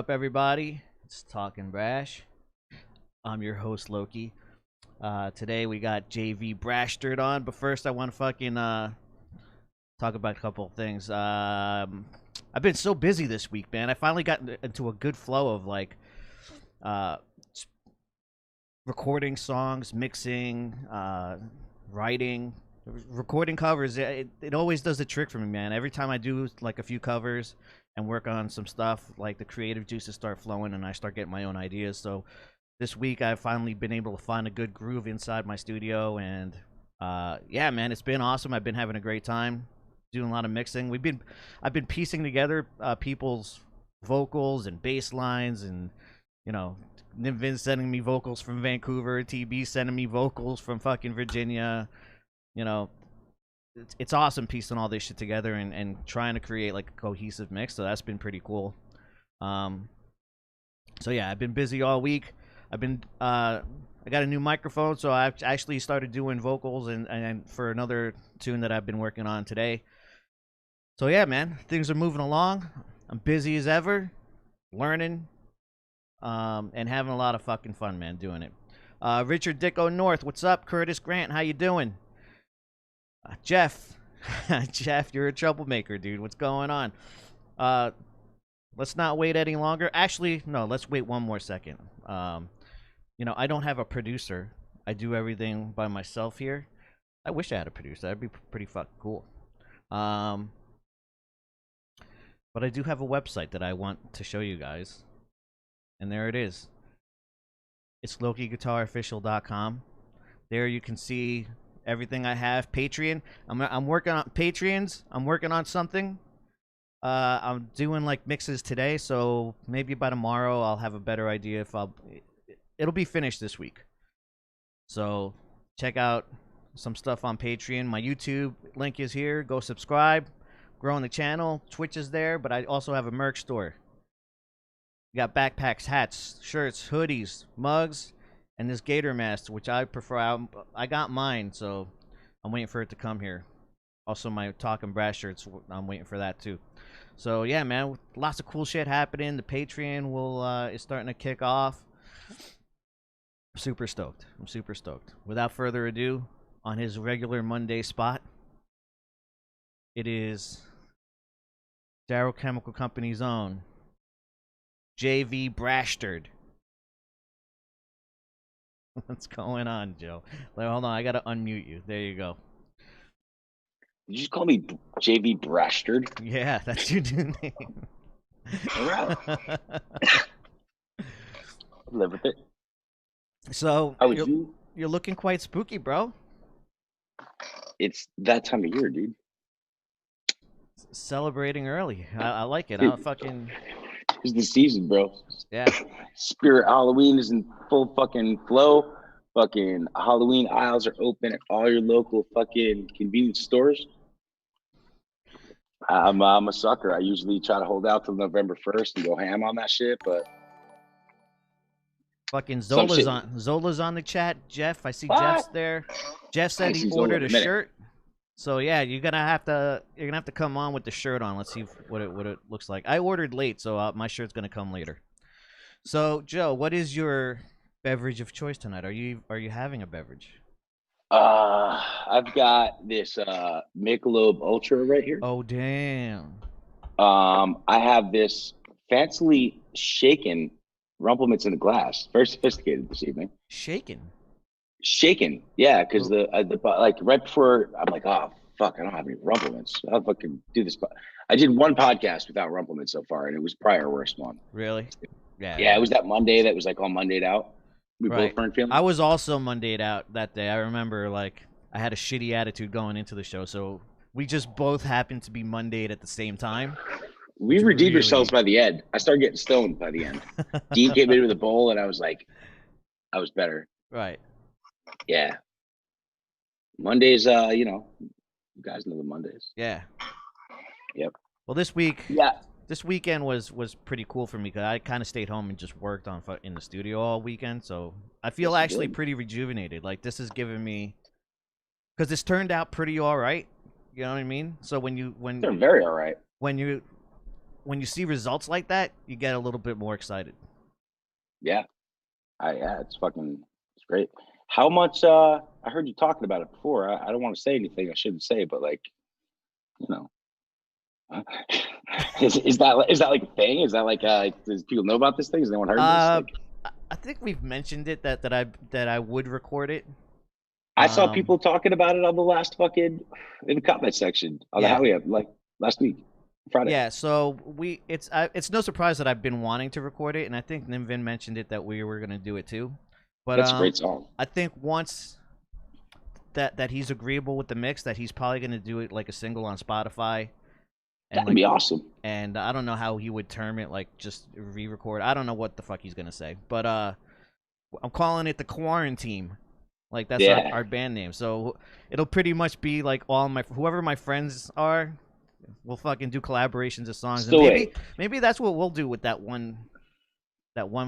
up, everybody? It's Talkin Brash. I'm your host, Loki. Today we got JV Brash on, but first I want to fucking talk about a couple of things. I've been so busy this week, man. I finally got into a good flow of uh, recording songs, mixing, writing, recording covers. It always does the trick for me, man. Every time I do like a few covers and work on some stuff, like the creative juices start flowing and I start getting my own ideas. So this week I've finally been able to find a good groove inside my studio, and yeah, man, it's been awesome. I've been having a great time doing a lot of mixing. I've been piecing together people's vocals and bass lines, and you know, Vince sending me vocals from Vancouver, TB sending me vocals from fucking Virginia. You know, it's awesome piecing all this shit together and trying to create like a cohesive mix. So that's been pretty cool. So yeah, I've been busy all week. I got a new microphone, so I've actually started doing vocals and for another tune that I've been working on today. So yeah, man, things are moving along. I'm busy as ever, learning, and having a lot of fucking fun, man, doing it. Richard Dicko North, what's up? Curtis Grant, how you doing? Jeff, Jeff, you're a troublemaker, dude. What's going on? Let's not wait any longer. Actually, no, let's wait one more second. I don't have a producer. I do everything by myself here. I wish I had a producer. That'd be pretty fucking cool. But I do have a website that I want to show you guys. And there it is. It's LokiGuitarOfficial.com. There you can see everything I have. Patreon. I'm working on Patreons. I'm working on something. I'm doing like mixes today, so maybe by tomorrow I'll have a better idea if it'll be finished this week. So check out some stuff on Patreon. My YouTube link is here. Go subscribe. Growing the channel. Twitch is there, but I also have a merch store. You got backpacks, hats, shirts, hoodies, mugs, and this gator mask, which I prefer. I got mine, so I'm waiting for it to come here. Also, my Talkin Brash shirts, I'm waiting for that too. So yeah, man, lots of cool shit happening. The Patreon is starting to kick off. Super stoked. I'm super stoked. Without further ado, on his regular Monday spot, it is Darrow Chemical Company's own JV Brashtard. What's going on, Joe? Hold on, I gotta unmute you. There you go. Did you just call me JV Brashtard? Yeah, that's your new name. All right. Live with it. So, how was you? You're looking quite spooky, bro. It's that time of year, dude. Celebrating early. I like it. It's the season, bro. Yeah. Spirit Halloween is in full fucking flow. Fucking Halloween aisles are open at all your local fucking convenience stores. I'm a sucker. I usually try to hold out till November 1st and go ham on that shit, but fucking Zola's on the chat. Jeff, I see Jeff's there. Jeff said he ordered a shirt. So yeah, you're gonna have to come on with the shirt on. Let's see what it looks like. I ordered late, so my shirt's gonna come later. So Joe, what is your beverage of choice tonight? Are you having a beverage? I've got this Michelob Ultra right here. Oh damn. I have this fancily shaken Rumplemints in a glass. Very sophisticated this evening. Shaken, yeah, because the like right before I'm like, oh fuck, I don't have any Rumplemints. I'll fucking do this. I did one podcast without Rumplemints so far, and it was probably our worst one. Really? Yeah. It was that Monday that was like all Mondayed out. We both weren't feeling. I was also Mondayed out that day. I remember like I had a shitty attitude going into the show, so we just both happened to be Mondayed at the same time. We redeemed ourselves by the end. I started getting stoned by the end. Dean came in with a bowl, and I was like, I was better. Right. Yeah. Mondays, you guys know the Mondays. Yeah. Yep. Well, this weekend was pretty cool for me because I kind of stayed home and just worked in the studio all weekend. So I feel actually pretty rejuvenated. Like this is giving me, because this turned out pretty all right. You know what I mean? So they're very all right. When you when you see results like that, you get a little bit more excited. Yeah. It's great. How much I heard you talking about it before. I don't want to say anything I shouldn't say, but like, you know, is that like a thing? Is that like does people know about this thing? Has anyone heard this? Like, I think we've mentioned it that I would record it. I saw people talking about it on the last fucking in the comment section on the Howie like last week, Friday. Yeah, so it's no surprise that I've been wanting to record it, and I think Nimvin mentioned it that we were gonna do it too. But that's a great song. I think once that he's agreeable with the mix, that he's probably gonna do it like a single on Spotify. And That'd be awesome. And I don't know how he would term it, like just re-record. I don't know what the fuck he's gonna say, but I'm calling it the Quarantine. Like that's our band name. So it'll pretty much be like whoever my friends are, we'll fucking do collaborations of songs. And maybe that's what we'll do with that one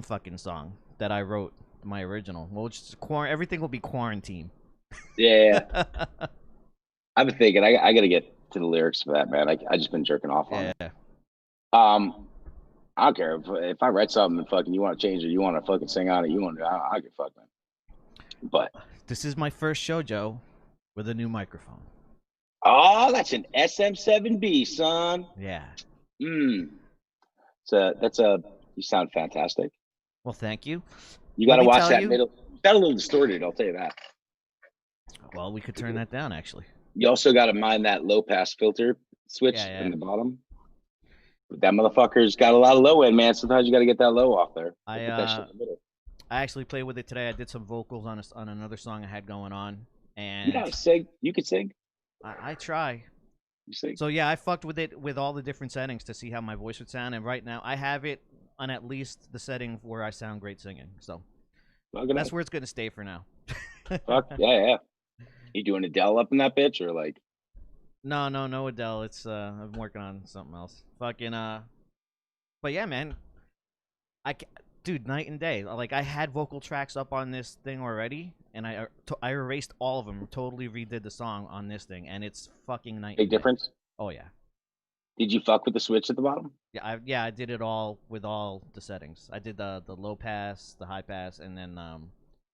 fucking song that I wrote, my original. We'll just everything will be Quarantine. Yeah. I've been thinking I gotta get to the lyrics for that, man. I just been jerking off on it. I don't care if I write something and fucking you want to change it, you want to fucking sing on it, you want to. I don't give a fuck, man. But this is my first show, Joe, with a new microphone. Oh, that's an SM7B, son. Yeah. You sound fantastic. Well, thank you. You got to watch that middle. Got a little distorted, I'll tell you that. Well, we could turn that down, actually. You also got to mind that low pass filter switch in the bottom. That motherfucker's got a lot of low end, man. Sometimes you got to get that low off there. I actually played with it today. I did some vocals on another song I had going on, and you gotta sing. You could sing. I try. You sing. So yeah, I fucked with it with all the different settings to see how my voice would sound, and right now I have it on at least the setting where I sound great singing. So that's where it's gonna stay for now. Fuck yeah. You doing Adele up in that bitch or like? No Adele. It's I'm working on something else. Fucking but yeah, man. Dude, night and day. Like I had vocal tracks up on this thing already, and I erased all of them. Totally redid the song on this thing, and it's fucking night. Big difference. Oh yeah. Did you fuck with the switch at the bottom? Yeah, I did it all with all the settings. I did the low pass, the high pass, and then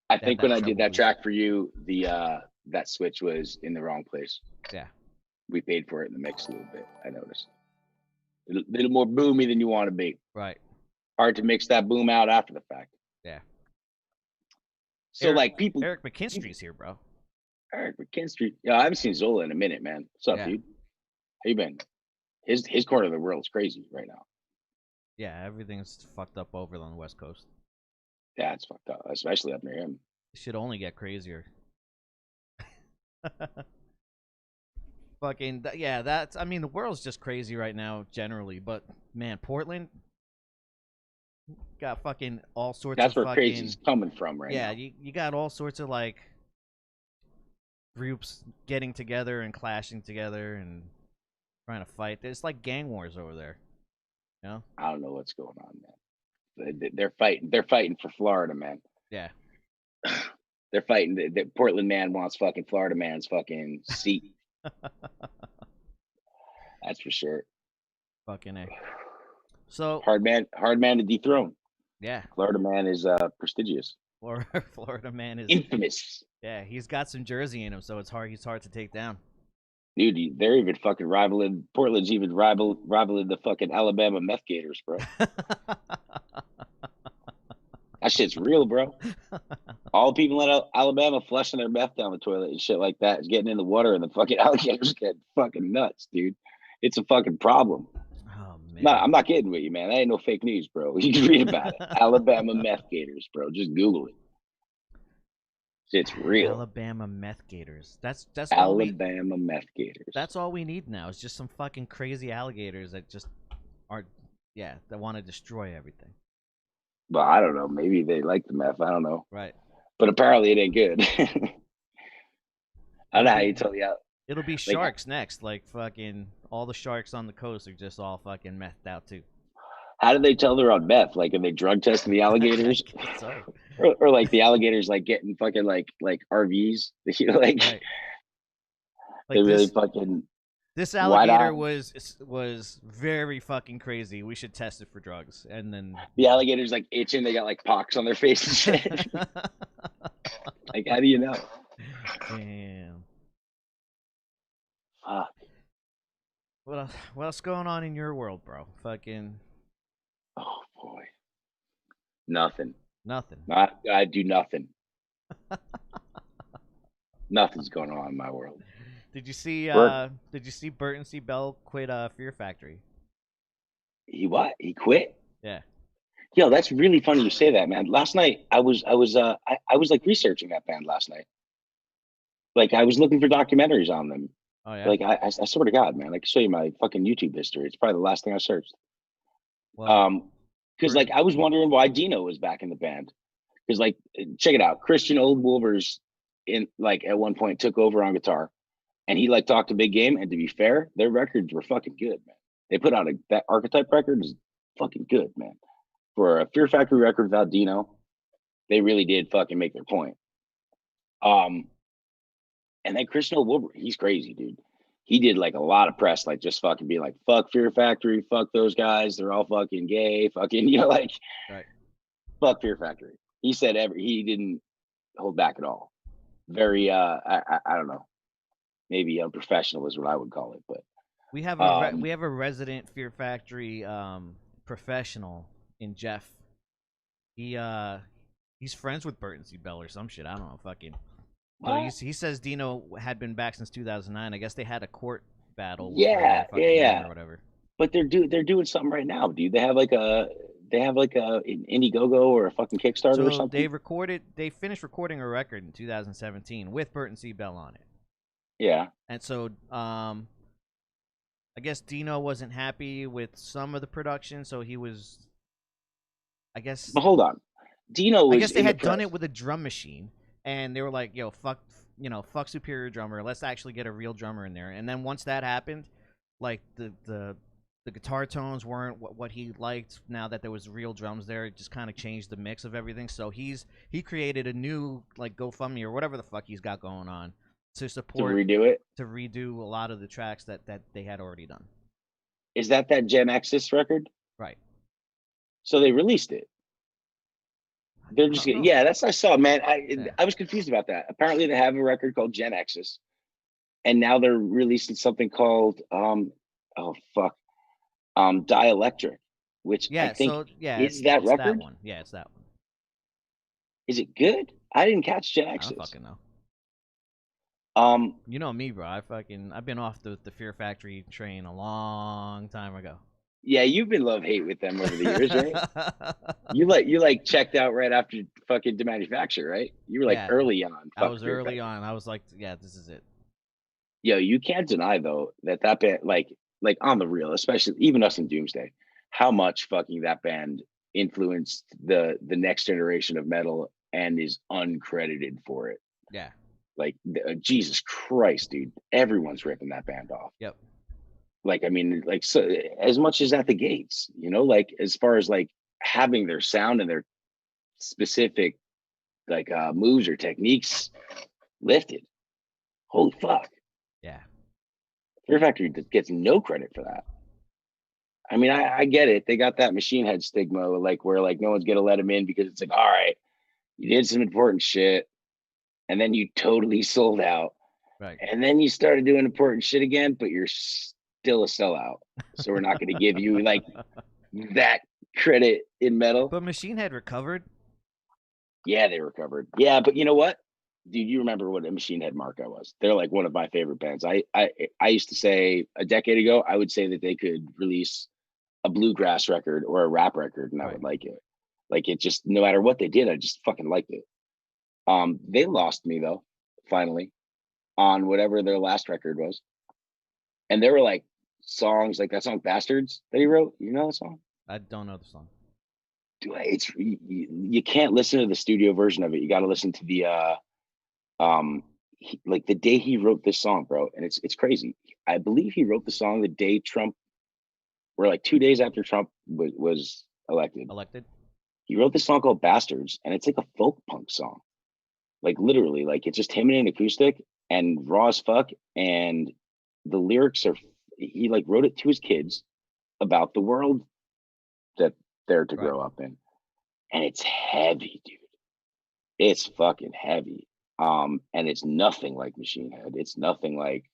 I think when I did that track for you, the that switch was in the wrong place. Yeah. We paid for it in the mix a little bit. I noticed. A little more boomy than you want to be. Right. Hard to mix that boom out after the fact. Yeah. So Eric McKinstry's here, bro. Eric McKinstry. Yeah, I haven't seen Zola in a minute, man. What's up, dude? How you been? His corner of the world is crazy right now. Yeah, everything's fucked up over on the West Coast. Yeah, it's fucked up, especially up near him. It should only get crazier. Fucking that's. I mean, the world's just crazy right now generally, but man, Portland got fucking all sorts. That's of where crazy's coming from, right? Yeah, now. you got all sorts of like groups getting together and clashing together and trying to fight. It's like gang wars over there. You know? I don't know what's going on, man. They're fighting. They're fighting for Florida, man. Yeah. They're fighting. The Portland man wants fucking Florida man's fucking seat. That's for sure. Fucking A. So hard man to dethrone. Yeah. Florida man is prestigious. Florida man is infamous. Yeah, he's got some Jersey in him, so he's hard to take down. Dude, they're even fucking rivaling. Portland's even rivaling the fucking Alabama meth gators, bro. That shit's real, bro. All the people in Alabama flushing their meth down the toilet and shit like that is getting in the water, and the fucking alligators get fucking nuts, dude. It's a fucking problem. Oh man. No, I'm not kidding with you, man. That ain't no fake news, bro. You can read about it. Alabama meth gators, bro. Just Google it. It's real. Alabama meth gators. That's Alabama meth gators. That's all we need now. Is just some fucking crazy alligators that just aren't. Yeah, that want to destroy everything. Well, I don't know. Maybe they like the meth. I don't know. Right. But apparently it ain't good. I don't know how you tell you. It'll be sharks next. Like fucking all the sharks on the coast are just all fucking methed out too. How do they tell they're on meth? Like, are they drug testing the alligators? So. or like the alligators like getting fucking like RVs? You know, like right. they really fucking. This wide alligator eyes. was very fucking crazy. We should test it for drugs, and then The alligators like itching. They got like pox on their face and shit. Like, how do you know? Damn. Fuck. What's going on in your world, bro? Fucking Oh boy. Nothing. nothing. I do nothing. Nothing's going on in my world. Did you see? Work. Did you see Burton C. Bell quit Fear Factory? He what? He quit? Yeah. Yo, that's really funny you say that, man. Last night I was like researching that band last night. Like I was looking for documentaries on them. Oh yeah. Like I swear to God, man, I can show you my fucking YouTube history. It's probably the last thing I searched. Well, Because like I was wondering why Dino was back in the band. Because like check it out, Christian Old Wolvers in like at one point took over on guitar, and he like talked a big game. And to be fair, their records were fucking good, man. They put out that Archetype record is fucking good, man. For a Fear Factory record without Dino, they really did fucking make their point. Um, and then Christian Old Wolver, he's crazy, dude. He did like a lot of press, like just fucking being like, fuck Fear Factory, fuck those guys, they're all fucking gay, fucking, like right. fuck Fear Factory. He said he didn't hold back at all. Very I don't know, maybe unprofessional is what I would call it, but We have a resident Fear Factory professional in Jeff. He's friends with Burton C. Bell or some shit. I don't know, fucking. So he says Dino had been back since 2009. I guess they had a court battle. Yeah, or whatever. But they're doing something right now, dude. They have like an Indiegogo or a fucking Kickstarter or So something. they finished recording a record in 2017 with Burton C. Bell on it. Yeah. And so I guess Dino wasn't happy with some of the production, so he was. I guess. But hold on, Dino was. I guess they had done it with a drum machine, and they were like, "Yo, fuck Superior Drummer. Let's actually get a real drummer in there." And then once that happened, like the guitar tones weren't what he liked. Now that there was real drums there, it just kind of changed the mix of everything. So he created a new like GoFundMe or whatever the fuck he's got going on to support to redo a lot of the tracks that they had already done. Is that Gen X's record? Right. So they released it. They're just that's what I saw, man. I was confused about that. Apparently they have a record called Gen X's, and now they're releasing something called Dielectric, which I think is that record. That one. Yeah, it's that one. Is it good? I didn't catch Gen X's. I don't fucking know. You know me, bro. I've been off the Fear Factory train a long time ago. Yeah, you've been love-hate with them over the years, right? you like checked out right after fucking Demanufacture, right? You were like early on. I was early on. I was like, yeah, this is it. Yo, you can't deny though that band, like on the real, especially even us in Doomsday, how much fucking that band influenced the next generation of metal and is uncredited for it. Yeah. Like Jesus Christ, dude, everyone's ripping that band off. Yep. Like, I mean, like, so as much as at the gates, like as far as like having their sound and their specific like moves or techniques lifted. Holy fuck. Yeah. Fear Factory gets no credit for that. I mean, I get it. They got that machine head stigma, like where like no one's gonna let them in because it's like, all right, you did some important shit, and then you totally sold out. Right. And then you started doing important shit again, but you're still a sellout. So we're not going to give you like that credit in metal. But Machine Head recovered. Yeah, they recovered. Yeah, but you know what? Dude, you remember what a Machine Head Marca was? They're like one of my favorite bands. I used to say a decade ago, I would say that they could release a bluegrass record or a rap record, and I would like it. Like it just, no matter what they did, I just fucking liked it. They lost me though, finally, on whatever their last record was. And there were like songs like that song "Bastards" that he wrote. You know the song? I don't know the song. Dude, it's you can't listen to the studio version of it. You got to listen to the like the day he wrote this song, bro. And it's crazy. I believe he wrote the song the day Trump, or like 2 days after Trump was elected. He wrote this song called "Bastards," and it's like a folk punk song. Like literally, like it's just him and an acoustic and raw as fuck. And the lyrics are, he like wrote it to his kids about the world that they're to Right. grow up in. And it's heavy, dude. It's fucking heavy. And it's nothing like Machine Head. It's nothing like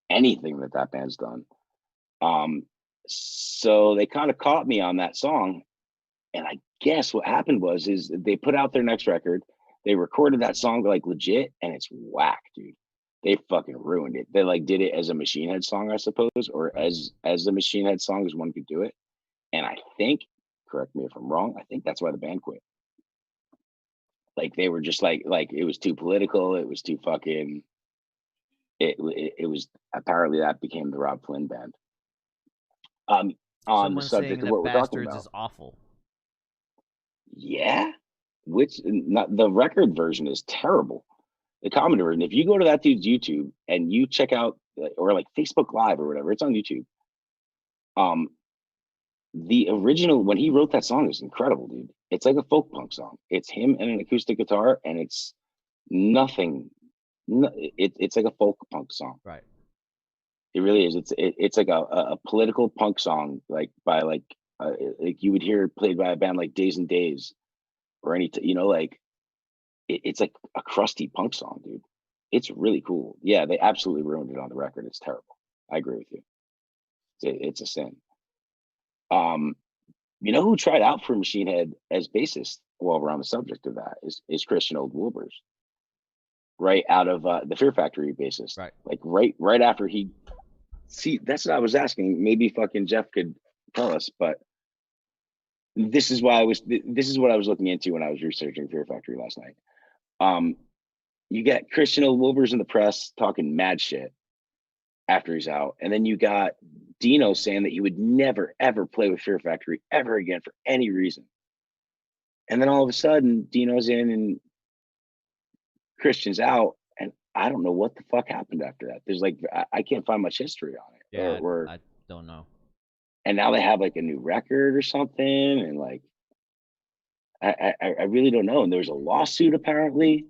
anything that band's done. So they kind of caught me on that song, and I guess what happened is they put out their next record. They recorded that song like legit, and it's whack, dude. They fucking ruined it. They like did it as a Machine Head song, I suppose, or Right. as a Machine Head song as one could do it. And I think, correct me if I'm wrong, I think that's why the band quit. Like they were just like it was too political. It was too fucking. It was apparently that became the Rob Flynn band. On the Someone saying subject of that what we're talking Bastards about, is awful. yeah, which not the record version is terrible. The comedy version, if you go to that dude's YouTube and you check out or like Facebook Live or whatever, it's on YouTube. Um, the original when he wrote that song is incredible, dude. It's like a folk punk song. It's him and an acoustic guitar, and it's nothing. It's like a folk punk song. Right. It really is. It's like a political punk song, like you would hear played by a band like Days and Days, or like it's like a crusty punk song, dude. It's really cool. Yeah, they absolutely ruined it on the record. It's terrible. I agree with you. It's a sin. Um, you know who tried out for Machine Head as bassist? While we're on the subject of that, is Christian Old Wilbers, right out of the Fear Factory bassist. Right. Like right after he. See, that's what I was asking. Maybe fucking Jeff could tell us, but this is what I was looking into when I was researching Fear Factory last night. Um, you got Christian Old Wilbers in the press talking mad shit after he's out, and then you got Dino saying that he would never ever play with Fear Factory ever again for any reason. And then all of a sudden, Dino's in and Christian's out, and I don't know what the fuck happened after that. There's like I can't find much history on it, Yeah, or I don't know. and now they have like a new record or something, and like I really don't know. And there's a lawsuit apparently,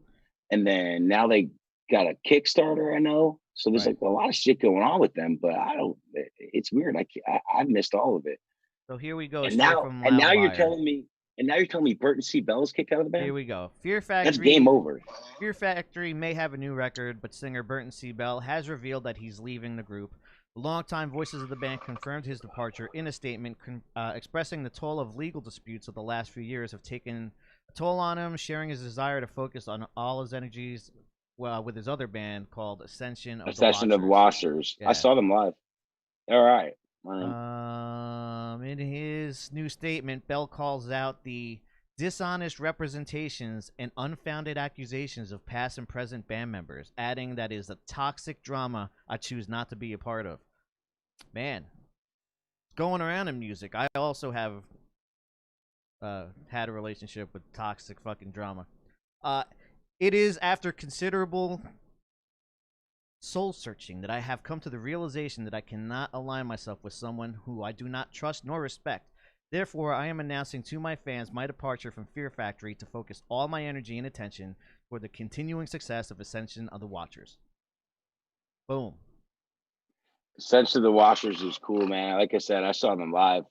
and then now they got a Kickstarter. I know, so there's Right. like a lot of shit going on with them. But I don't. It's weird. I missed all of it. So here we go, And straight now from and now you're Loudwire. telling me Burton C. Bell is kicked out of the Here band. we go. Fear That's game Factory. over. Fear Factory may have a new record, but singer Burton C. Bell has revealed that he's leaving the group. The longtime voices of the band confirmed his departure in a statement expressing the toll of legal disputes of the last few years have taken a toll on him, sharing his desire to focus on all his energies with his other band called Ascension A of the session of Watchers. Washers. I Yeah. saw them live. All right. In his new statement, Bell calls out the dishonest representations and unfounded accusations of past and present band members, adding that is a toxic drama I choose not to be a part of. Man, going around in music, I also have had a relationship with toxic fucking drama. Uh, it is after considerable soul searching that I have come to the realization that I cannot align myself with someone who I do not trust nor respect. Therefore, I am announcing to my fans my departure from Fear Factory to focus all my energy and attention for the continuing success of Ascension of the Watchers. Boom. Session of the Washers is cool, man. Like I said, I saw them live,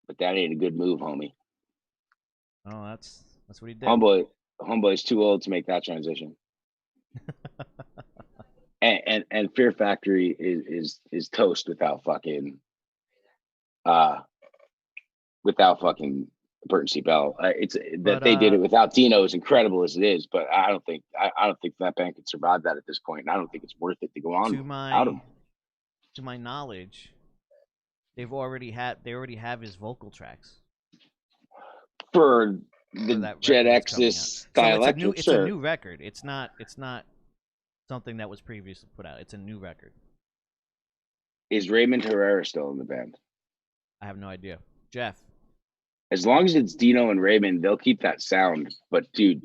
but that ain't a good move, homie. Oh, that's what he did. Homeboy's too old to make that transition. and Fear Factory is toast without fucking Burton C. Bell. It's that they did it without Dino, as incredible as it is, but I don't think that band could survive that at this point, and I don't think it's worth it to go on without him. To my knowledge, they already have his vocal tracks For the that Jet record that's coming out. Exis So Dielectric, a new record. It's not something that was previously put out. It's a new record. Is Raymond Herrera still in the band? I have no idea. Jeff. As long as it's Dino and Raymond, they'll keep that sound. But dude,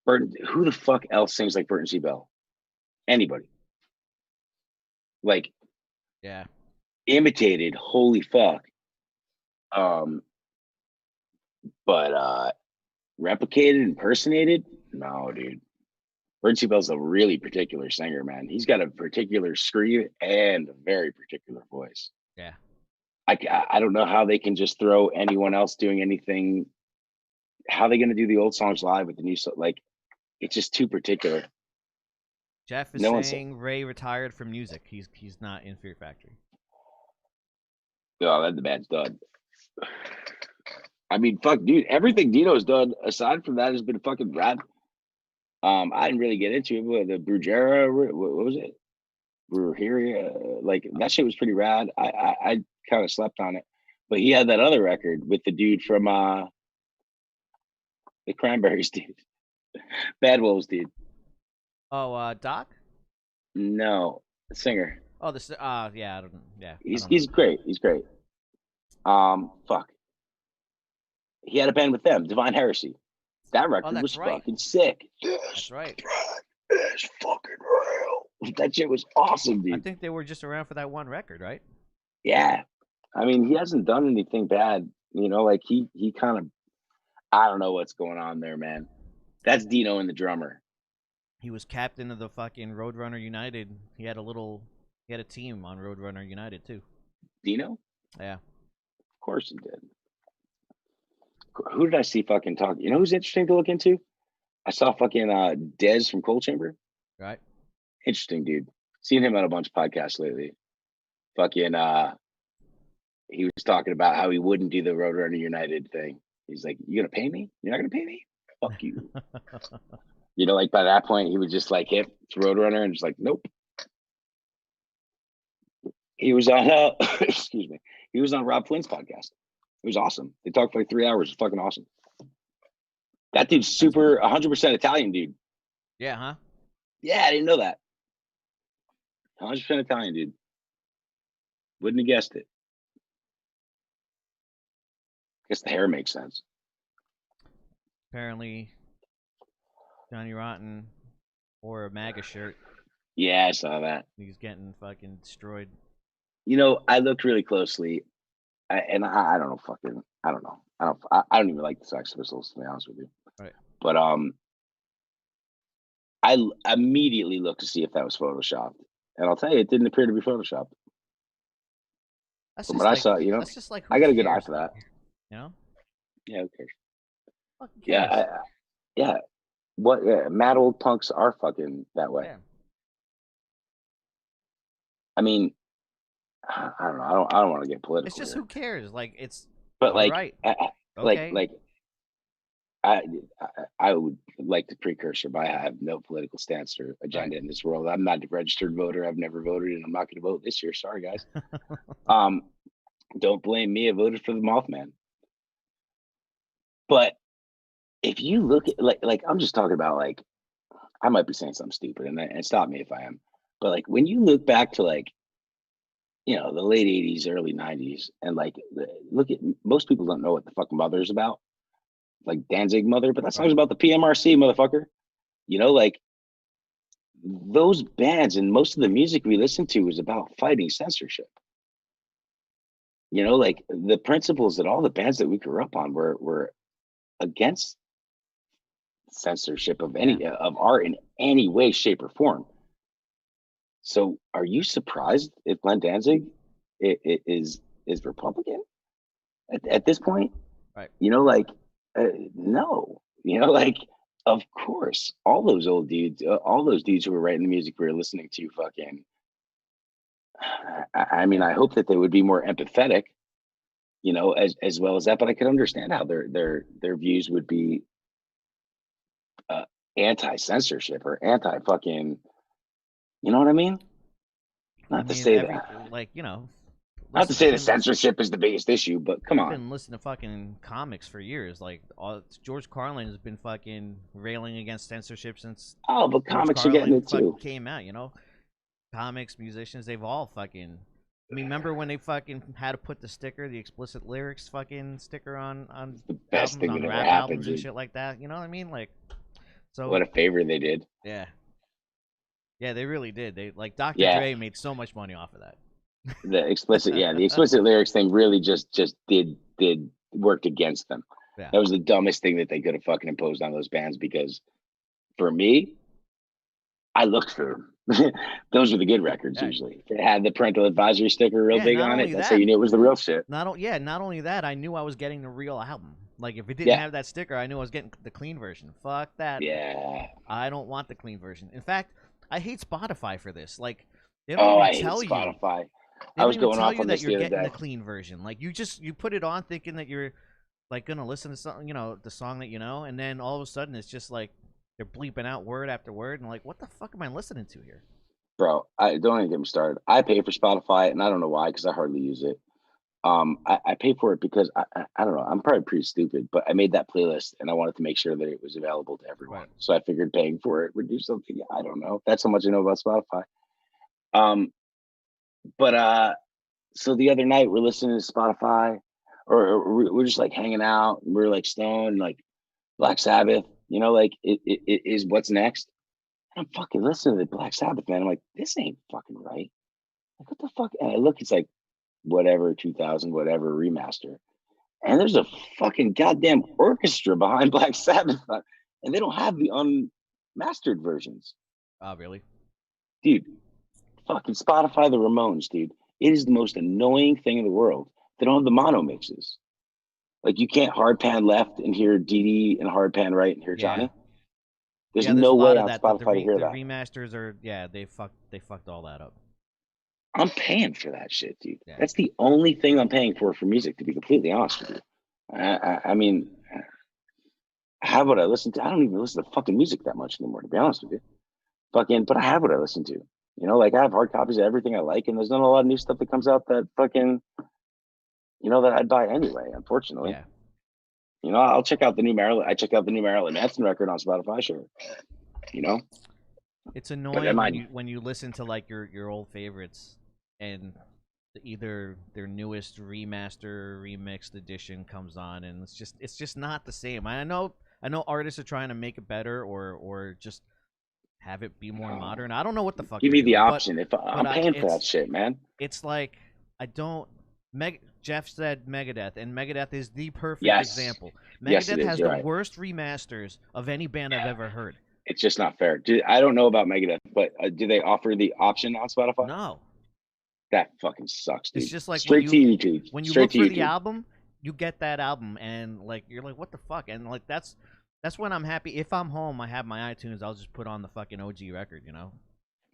Burton, who the fuck else sings like Burton C. Bell? Anybody? Like, yeah, imitated. Holy fuck. But replicated, impersonated? No, dude. Richie Bell's a really particular singer, man. He's got a particular scream and a very particular voice. Yeah. I don't know how they can just throw anyone else doing anything. How are they going to do the old songs live with the new song? Like, it's just too particular. Jeff is saying Ray retired from music. He's not in Fear Factory. Oh, that the band's done. I mean, fuck, dude. Everything Dino's done aside from that has been fucking rad. I didn't really get into it, but the Brugera, what was it? Brujeria, like that shit was pretty rad. I kind of slept on it, but he had that other record with the dude from the Cranberries, dude, Bad Wolves, dude. Oh, Doc? No, the singer. Oh, this. Yeah, I don't. Yeah, he's great. He's great. Fuck. He had a band with them, Divine Heresy. That record was fucking sick. That's right. It's fucking real. That shit was awesome, dude. I think they were just around for that one record, right? Yeah. I mean, he hasn't done anything bad. You know, like he kind of, I don't know what's going on there, man. That's Dino and the drummer. He was captain of the fucking Roadrunner United. He had a team on Roadrunner United too. Dino? Yeah. Of course he did. Who did I see fucking talk? You know who's interesting to look into? I saw fucking Dez from Cold Chamber. Right. Interesting dude. Seen him on a bunch of podcasts lately. Fucking he was talking about how he wouldn't do the Roadrunner United thing. He's like, "You gonna pay me? You're not gonna pay me? Fuck you." You know, like by that point, he was just like hip to Roadrunner and just like, nope. He was on excuse me. He was on Rob Flynn's podcast. It was awesome. They talked for like 3 hours. It's fucking awesome. That dude's super 100% Italian, dude. Yeah, huh? Yeah, I didn't know that. 100% Italian, dude. Wouldn't have guessed it. I guess the hair makes sense. Apparently, Johnny Rotten wore a MAGA shirt. Yeah, I saw that. He's getting fucking destroyed. You know, I looked really closely, and I don't know, fucking, I don't know. I don't even like the Sex Pistols, to be honest with you. Right. But I immediately looked to see if that was photoshopped, and I'll tell you, it didn't appear to be photoshopped. From what I saw, you know, that's just like I got a good eye for that. You know? Yeah, who cares? Fucking cares. Yeah. What? Yeah, mad old punks are fucking that way. Yeah. I mean, I don't know. I don't want to get political. It's just who cares? Like it's. But like, right. Like, I would like the precursor, but I have no political stance or agenda in this world. I'm not a registered voter. I've never voted, and I'm not going to vote this year. Sorry, guys. Don't blame me. I voted for the Mothman. But if you look at like I'm just talking about like, I might be saying something stupid, and stop me if I am. But like when you look back to like, you know, the late '80s, early '90s, and like look at most people don't know what the fuck Mother's about, like Danzig Mother, but that song's about the PMRC, motherfucker. You know, like those bands and most of the music we listened to was about fighting censorship. You know, like the principles that all the bands that we grew up on were against censorship of any of art in any way, shape, or form. So, are you surprised if Glenn Danzig is Republican at this point? Right. You know, like no. You know, like of course, all those old dudes, all those dudes who were writing the music we were listening to, fucking. I mean, I hope that they would be more empathetic, you know, as well as that. But I could understand how their views would be anti-censorship or anti-fucking. You know what I mean? Not to say that, like, you know, not to say that censorship is the biggest issue, but come on. I've been listening to fucking comics for years. Like, George Carlin has been fucking railing against censorship since. Oh, but comics are getting it too. Came out, you know, comics, musicians, they've all fucking. I mean, remember when they fucking had to put the explicit lyrics fucking sticker on the best albums, thing that rap ever happened, albums and shit like that? You know what I mean? Like, so what a favor they did. Yeah. Yeah, they really did. They like Dr. Dre made so much money off of that. The explicit lyrics thing really just did worked against them. Yeah. That was the dumbest thing that they could have fucking imposed on those bands, because for me, I looked for them. Those were the good records Yeah, usually. If it had the parental advisory sticker real yeah. big Not on it, only that's how that, you knew it was the real shit. not only that, I knew I was getting the real album. Like if it didn't Yeah. have that sticker, I knew I was getting the clean version. Fuck that. Yeah. I don't want the clean version. In fact, I hate Spotify for this. Like they don't Oh, even I hate tell you. Spotify. They I don't was even going tell off you on that this you're the other getting the day. clean version. Like you put it on thinking that you're like gonna listen to something, the song that you know, and then all of a sudden it's just like they're bleeping out word after word, and like, what the fuck am I listening to here? Bro, I don't even get me started. I pay for Spotify and I don't know why, because I hardly use it. I pay for it because I don't know. I'm probably pretty stupid, but I made that playlist and I wanted to make sure that it was available to everyone. Right. So I figured paying for it would do something. I don't know. That's how much I know about Spotify. Um, but so the other night we're listening to Spotify, or we're just like hanging out. And we're like stoned, like Black Sabbath. Like it is what's next. And I'm fucking listening to Black Sabbath, man. I'm like, this ain't fucking right. Like, what the fuck? And I look, it's like whatever 2000 whatever remaster, and there's a fucking goddamn orchestra behind Black Sabbath, and they don't have the unmastered versions, Oh, really? dude. Fucking Spotify, the Ramones, dude. It is the most annoying thing in the world. They don't have the mono mixes. Like you can't hard pan left and hear Dee Dee and hard pan right and hear Yeah. Johnny. There's Yeah, there's a no lot way of on that. Spotify to hear The that. remasters are, yeah, they fucked all that up. I'm paying for that shit, dude. Yeah. That's the only thing I'm paying for music, to be completely honest with you. I mean, how would I listen to? I don't even listen to fucking music that much anymore, to be honest with you. Fucking, but I have what I listen to. Like I have hard copies of everything I like, and there's not a lot of new stuff that comes out that fucking, that I'd buy anyway. Unfortunately, Yeah. I'll check out the new Marilyn. I check out the new Marilyn Manson record on Spotify, sure. You know, It's but am annoying I? when you listen to like your old favorites and either their newest remaster remixed edition comes on, and it's just not the same. I know artists are trying to make it better or just have it be more No. modern. I don't know what the fuck Give they're me the doing, option. If but I'm paying for that shit, man. it's like I don't. Jeff said Megadeth, and Megadeth is the perfect Yes, example. yes, it Megadeth is. has You're the right. worst remasters of any band I've ever heard. It's just not fair. I don't know about Megadeth, but do they offer the option on Spotify? No, That fucking sucks, it's dude. just like Straight to YouTube. when you Straight look to for the YouTube. album, you get that album, and like you're like, what the fuck? And like that's when I'm happy. If I'm home, I have my iTunes. I'll just put on the fucking OG record.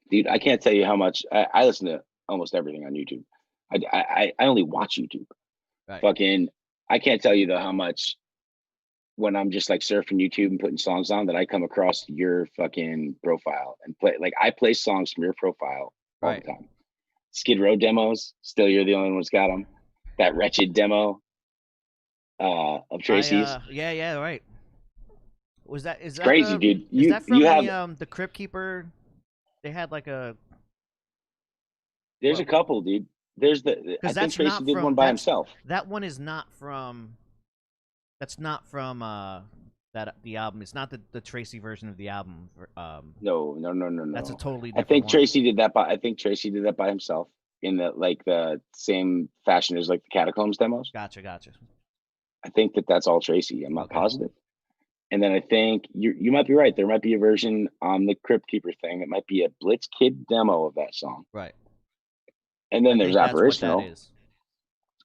Dude, I can't tell you how much I listen to almost everything on YouTube. I only watch YouTube. Right. Fucking, I can't tell you though how much when I'm just like surfing YouTube and putting songs on that I come across your fucking profile and play. Like I play songs from your profile all the Right. time. Skid Row demos, still you're the only one who's got them. That wretched demo of Tracy's. Yeah, right. Was that It's crazy, dude. is You that you from have the Crypt Keeper? They had like a there's a what? couple, dude. There's the I Because think Tracy did one by himself. that one is not from that's not from that the album. It's not the Tracy version of the album. No, no, no, no, That's a no. totally I different think one. Tracy did that by himself in the same fashion as like the Catacombs demos. Gotcha. I think that's all Tracy. I'm not Okay. positive. And then I think you might be right. There might be a version on the Crypt Keeper thing. It might be a Blitz Kid demo of that song. Right. And then I there's think that's what that Apparitional. is.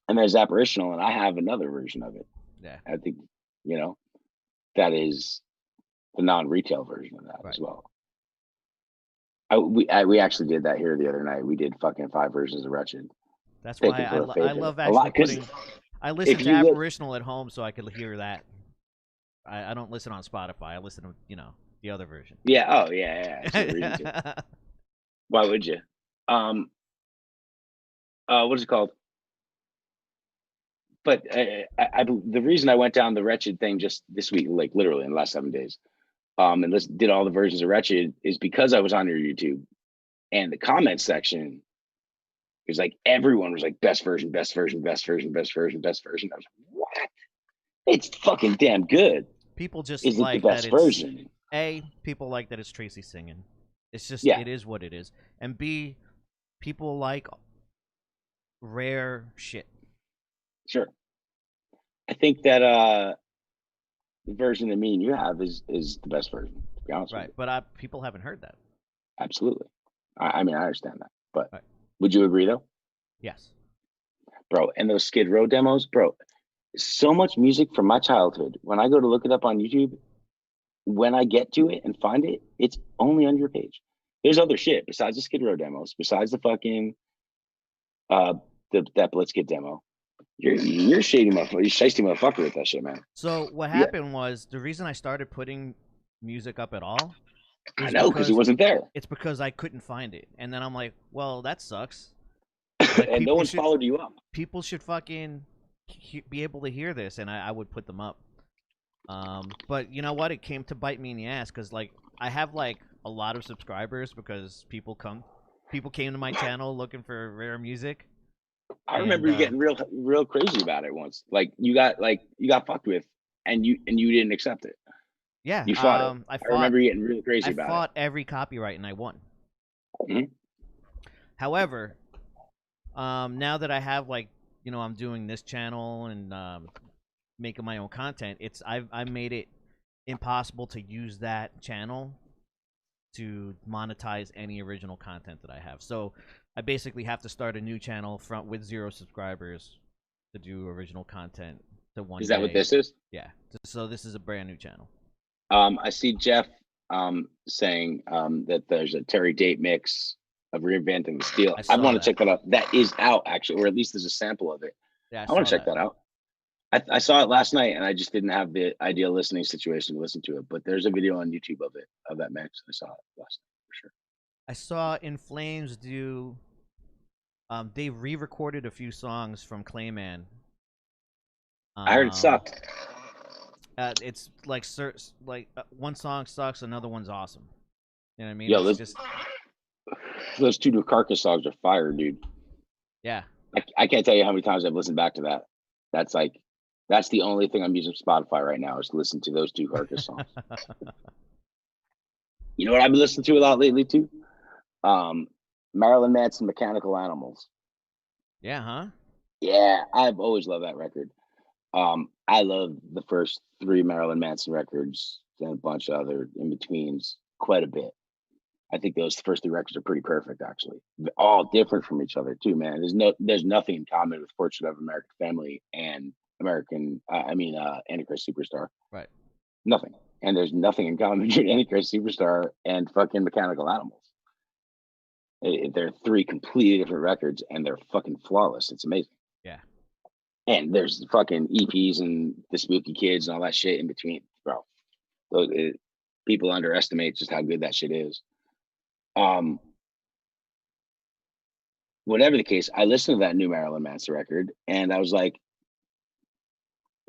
And there's Apparitional, and I have another version of it. Yeah. I think, that is the non-retail version of that Right. as well. We actually did that here the other night. We did fucking 5 versions of Wretched. That's why Picking for a I favorite love a lot actually because putting. I listen if to you look, Apparitional at home so I could hear that. I don't listen on Spotify. I listen to the other version. yeah, oh yeah, it's no reason to. Why would you? Um, what is it called? But the reason I went down the Wretched thing just this week, like literally in the last 7 days, and did all the versions of Wretched is because I was on your YouTube and the comment section was like everyone was like best version, best version, best version, best version, best version. I was like, what? It's fucking damn good. People just Is it the like that best it's version? people like that it's Tracy singing. It's just Yeah, it is what it is. And B, people like rare shit. sure. I think that the version that me and you have is the best version, to be honest with Right. you. But people haven't heard that. Absolutely. I mean, I understand that, but Right. would you agree though? Yes. Bro, and those Skid Row demos, bro, so much music from my childhood. When I go to look it up on YouTube, when I get to it and find it, it's only on your page. There's other shit besides the Skid Row demos, besides the fucking uh that Blitzkid demo. You're shady motherfucker. You're shiesty motherfucker with that shit, man. So what Yeah, happened was the reason I started putting music up at all I is know because he because wasn't there, it's because I couldn't find it, and then I'm like, well, that sucks. Like and no one's followed you up. people should fucking be able to hear this, and I would put them up. But you know what? It came to bite me in the ass because like I have like a lot of subscribers because people came to my channel looking for rare music, I and remember you getting real crazy about it once. You got fucked with, and you didn't accept it. yeah, You fought it. I I remember you getting really crazy I about it. fought every copyright and I won. Mhm. However, now that I have like I'm doing this channel and making my own content, I made it impossible to use that channel to monetize any original content that I have. So I basically have to start a new channel with 0 subscribers to do original content to one Is that what day. this is? Yeah. So this is a brand new channel. I see Jeff saying that there's a Terry Date mix of reinventing the steel. I want to check that out. That is out actually, or at least there's a sample of it. Yeah, I want to check that out. I saw it last night, and I just didn't have the ideal listening situation to listen to it. But there's a video on YouTube of it, of that mix. I saw it last night for sure. I saw In Flames do. They re-recorded a few songs from Clayman. I heard it sucked. It's like one song sucks, another one's awesome. You know what I mean? Yo, It's just those two new Carcass songs are fire, dude. yeah. I can't tell you how many times I've listened back to that. That's the only thing I'm using Spotify right now is to listen to those two Carcass songs. You know what I've been listening to a lot lately too? Marilyn Manson, Mechanical Animals. Yeah, huh? Yeah, I've always loved that record. I love the first 3 Marilyn Manson records and a bunch of other in betweens quite a bit. I think those first 3 records are pretty perfect, actually. They're all different from each other too, man. There's nothing in common with Portrait of American Family and Antichrist Superstar. Right. Nothing. And there's nothing in common between Antichrist Superstar and fucking Mechanical Animals. They're 3 completely different records, and they're fucking flawless. It's amazing. Yeah. And there's fucking EPs and the Spooky Kids and all that shit in between, bro. People underestimate just how good that shit is. Whatever the case, I listened to that new Marilyn Manson record, and I was like,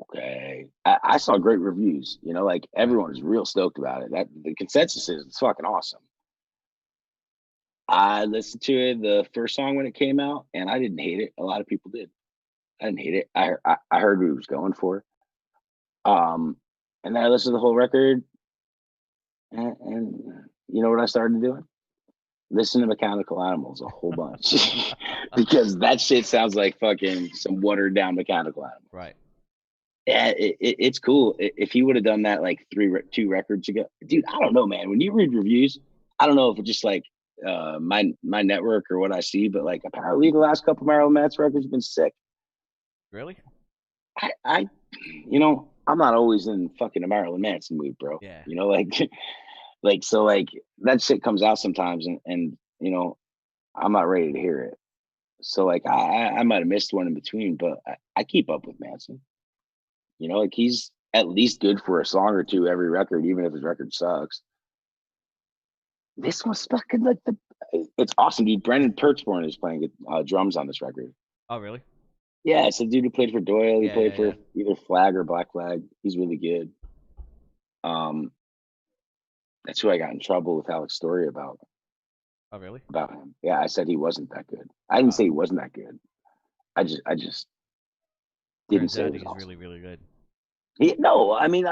okay. I saw great reviews. Like everyone was real stoked about it. That the consensus is it's fucking awesome. I listened to it, the first song when it came out, and I didn't hate it. A lot of people did. I didn't hate it. I heard what he was going for. And then I listened to the whole record, and you know what I started doing? Listen to Mechanical Animals a whole bunch because that shit sounds like fucking some watered down Mechanical Animals. Right. Yeah, it's cool. If he would have done that like 2 records ago, dude, I don't know, man. When you read reviews, I don't know if it's just like my network or what I see, but like apparently the last couple Marilyn Manson records have been sick. Really? I I'm not always in fucking a Marilyn Manson mood, bro. Yeah. Like that shit comes out sometimes, and I'm not ready to hear it. So like I might have missed one in between, but I keep up with Manson. Like he's at least good for a song or 2 every record, even if his record sucks. This was fucking like it's awesome, dude. Brendan Perchborn is playing drums on this record. Oh, really? Yeah, it's a dude who played for Doyle. He played for yeah. either Flag or Black Flag. He's really good. That's who I got in trouble with Alex Story about. Oh, really? About him. Yeah, I said he wasn't that good. I didn't say he wasn't that good. I just didn't say he's awesome. really, really good. No, I mean,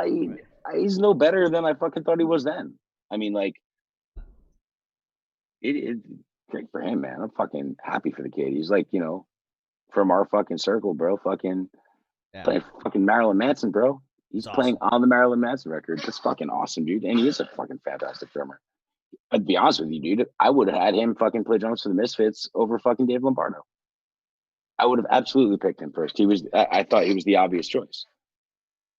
he's no better than I fucking thought he was then. I mean, like, it's great for him, man. I'm fucking happy for the kid. He's like, from our fucking circle, bro. Fucking playing fucking Marilyn Manson, bro. He's playing on the Marilyn Manson record. That's fucking awesome, dude. And he is a fucking fantastic drummer. I'd be honest with you, dude. I would have had him fucking play drums for the Misfits over fucking Dave Lombardo. I would have absolutely picked him first. I thought he was the obvious choice.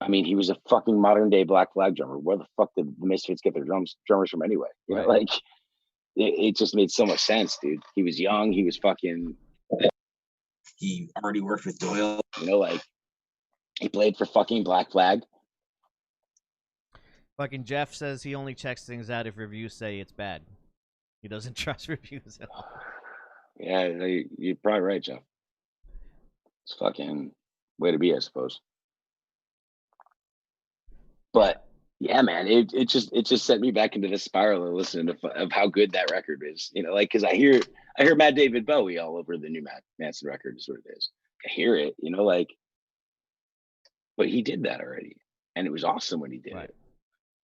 I mean, he was a fucking modern day Black Flag drummer. Where the fuck did the Misfits get their drummers from anyway? You know, like it just made so much sense, dude. He was young. He was fucking. He already worked with Doyle. You know, like he played for fucking Black Flag. Fucking Jeff says he only checks things out if reviews say it's bad. He doesn't trust reviews at all. Yeah, you're probably right, Jeff. It's fucking way to be, I suppose. But yeah, man, it just sent me back into the spiral of listening of how good that record is. You know, like because I hear Mad David Bowie all over the new Matt Manson record is what it is. I hear it, you know, like, but he did that already, and it was awesome when he did it.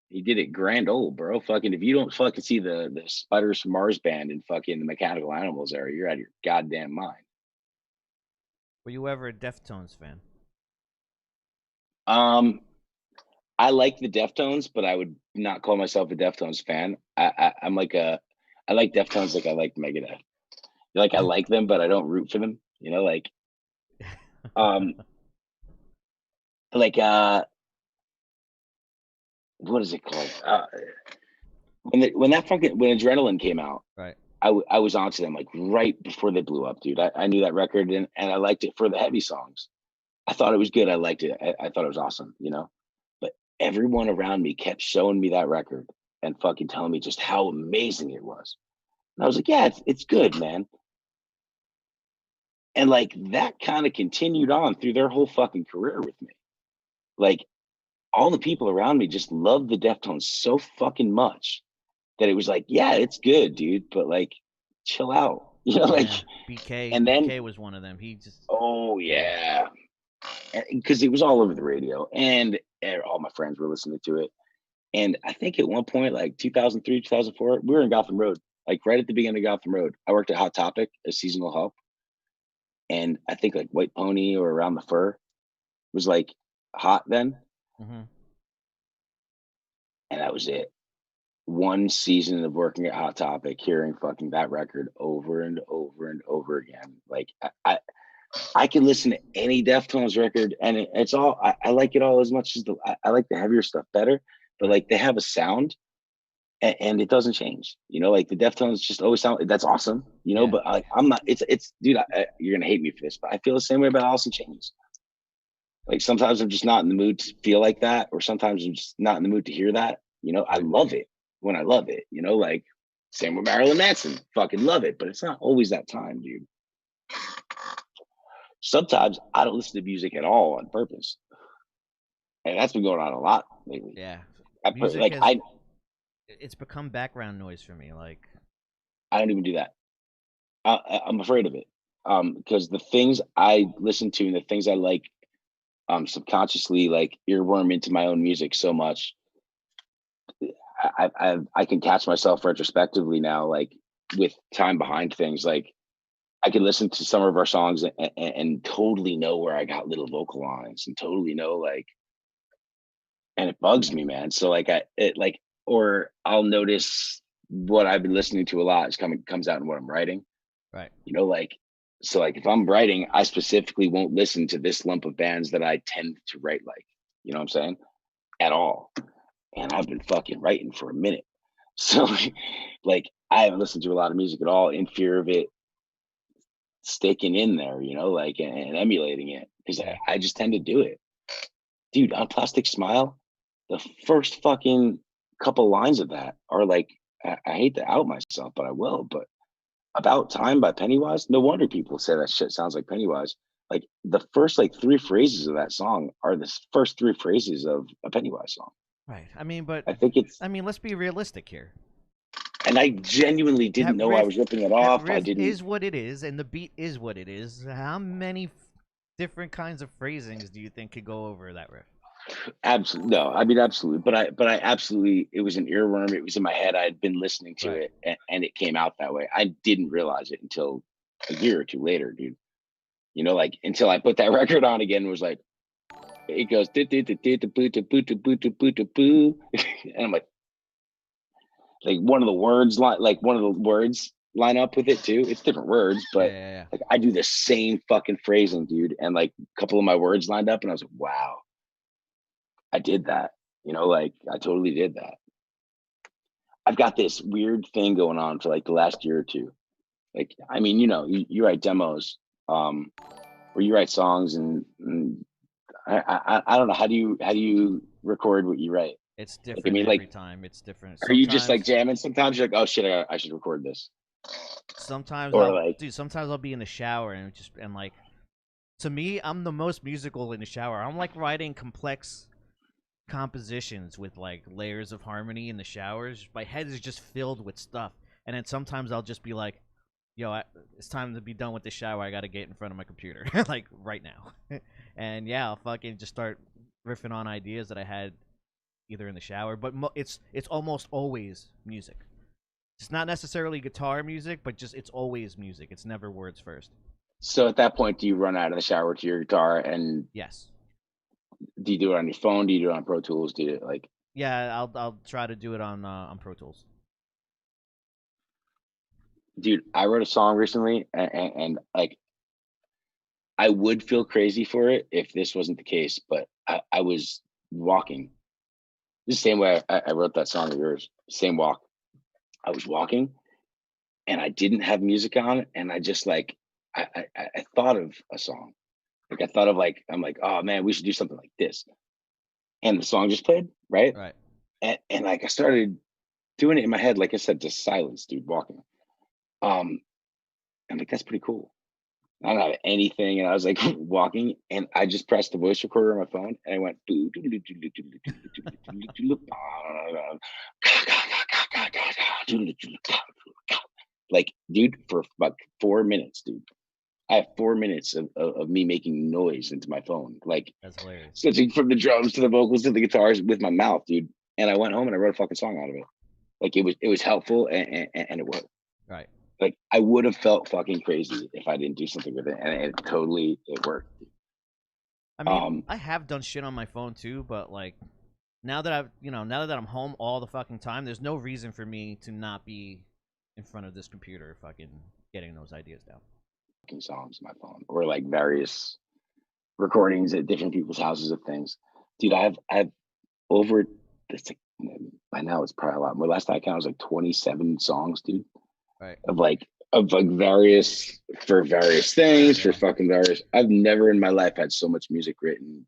He did it grand old, bro. Fucking if you don't fucking see the Spiders from Mars band and fucking the Mechanical Animals era, you're out of your goddamn mind. Were you ever a Deftones fan? I like the Deftones, but I would not call myself a Deftones fan. I like Deftones like I like Megadeth. Like I like them, but I don't root for them. You know, like like what is it called? When Adrenaline came out, right? I was onto them like right before they blew up, dude. I knew that record and I liked it for the heavy songs. I thought it was good. I liked it. I thought it was awesome, you know. But everyone around me kept showing me that record and fucking telling me just how amazing it was. And I was like, yeah, it's good, man. And like that kind of continued on through their whole fucking career with me. Like all the people around me just loved the Deftones so fucking much that it was like, yeah, it's good, dude, but like chill out. You know, like BK. And then BK was one of them. He just yeah. Because it was all over the radio and all my friends were listening to it. And I think at one point, like 2003, 2004, we were in Gotham Road, like right at the beginning of Gotham Road. I worked at Hot Topic as seasonal help. And I think like White Pony or Around the Fur was like hot then. Mm-hmm. And that was it. One season of working at Hot Topic, hearing fucking that record over and over and over again. Like I can listen to any Deftones record and it's all, I like it all as much as I like the heavier stuff better, but like they have a sound and it doesn't change, you know, like the Deftones just always sound, that's awesome, you know, but I'm not, it's dude, you're going to hate me for this, but I feel the same way about Alice in Chains. Like sometimes I'm just not in the mood to feel like that, or sometimes I'm just not in the mood to hear that, you know, I love it when I love it, you know, like same with Marilyn Manson, fucking love it, but it's not always that time, dude. Sometimes I don't listen to music at all on purpose. And that's been going on a lot lately. Yeah. It's become background noise for me. Like I don't even do that. I'm afraid of it. Because the things I listen to and the things I like subconsciously like earworm into my own music so much. I can catch myself retrospectively now, like with time behind things. Like I can listen to some of our songs and totally know where I got little vocal lines and totally know like, and it bugs me, man. So like or I'll notice what I've been listening to a lot is comes out in what I'm writing. Right. You know, like, so like if I'm writing, I specifically won't listen to this lump of bands that I tend to write like, you know what I'm saying? At all. And I've been fucking writing for a minute. So like I haven't listened to a lot of music at all in fear of it sticking in there, you know, like and emulating it. Because I just tend to do it. Dude, on Plastic Smile, the first fucking couple lines of that are like, I hate to out myself, but I will. But About Time by Pennywise, no wonder people say that shit sounds like Pennywise. Like the first like three phrases of that song are the first three phrases of a Pennywise song. Right. I mean, but I think it's. I mean, let's be realistic here. And I genuinely didn't know I was ripping it off. That riff I didn't. Is what it is, and the beat is what it is. How many different kinds of phrasings do you think could go over that riff? Absolutely no. I mean, absolutely. But I absolutely. It was an earworm. It was in my head. I had been listening to it, and it came out that way. I didn't realize it until a year or two later, dude. You know, like until I put that record on again, and was like, it goes, and I'm like, like one of the words line up with it too. It's different words, but like I do the same fucking phrasing, dude. And like a couple of my words lined up, and I was like, wow, I did that. You know, like I totally did that. I've got this weird thing going on for like the last year or two. Like, I mean, you know, you write demos, or you write songs, and I don't know, how do you record what you write? It's different. Like, I mean, every like, time. It's different. are you just like jamming? Sometimes you're like, oh shit, I should record this. Sometimes or like, sometimes I'll be in the shower and like, to me, I'm the most musical in the shower. I'm like writing complex compositions with like layers of harmony in the showers. My head is just filled with stuff, and then sometimes I'll just be like, yo, it's time to be done with the shower. I gotta get in front of my computer, like right now. And yeah, I'll fucking just start riffing on ideas that I had either in the shower. But it's almost always music. It's not necessarily guitar music, but just it's always music. It's never words first. So at that point, do you run out of the shower to your guitar? And yes. Do you do it on your phone? Do you do it on Pro Tools? Do you like? Yeah, I'll try to do it on Pro Tools. Dude, I wrote a song recently, and like, I would feel crazy for it if this wasn't the case, but I was walking the same way I wrote that song of yours. Same walk. I was walking, and I didn't have music on, and I just like I thought of a song. Like I thought of like, I'm like, oh man, we should do something like this, and the song just played, right? Right. And like I started doing it in my head, like I said, just silence, dude, walking. I'm like, that's pretty cool. I don't have anything, and I was like walking, and I just pressed the voice recorder on my phone, and I went like, dude, for about 4 minutes, dude. I have 4 minutes of me making noise into my phone, like that's hilarious. Switching from the drums to the vocals to the guitars with my mouth, dude. And I went home and I wrote a fucking song out of it. Like it was helpful and it worked. Right. Like I would have felt fucking crazy if I didn't do something with it, and it worked. I mean, I have done shit on my phone too, but like now that I'm home all the fucking time, there's no reason for me to not be in front of this computer fucking getting those ideas down. Fucking songs on my phone, or like various recordings at different people's houses of things. Dude, I have over, it's like, by now it's probably a lot more. Last I counted was like 27 songs, dude. Right. Of like various things, for fucking various. I've never in my life had so much music written,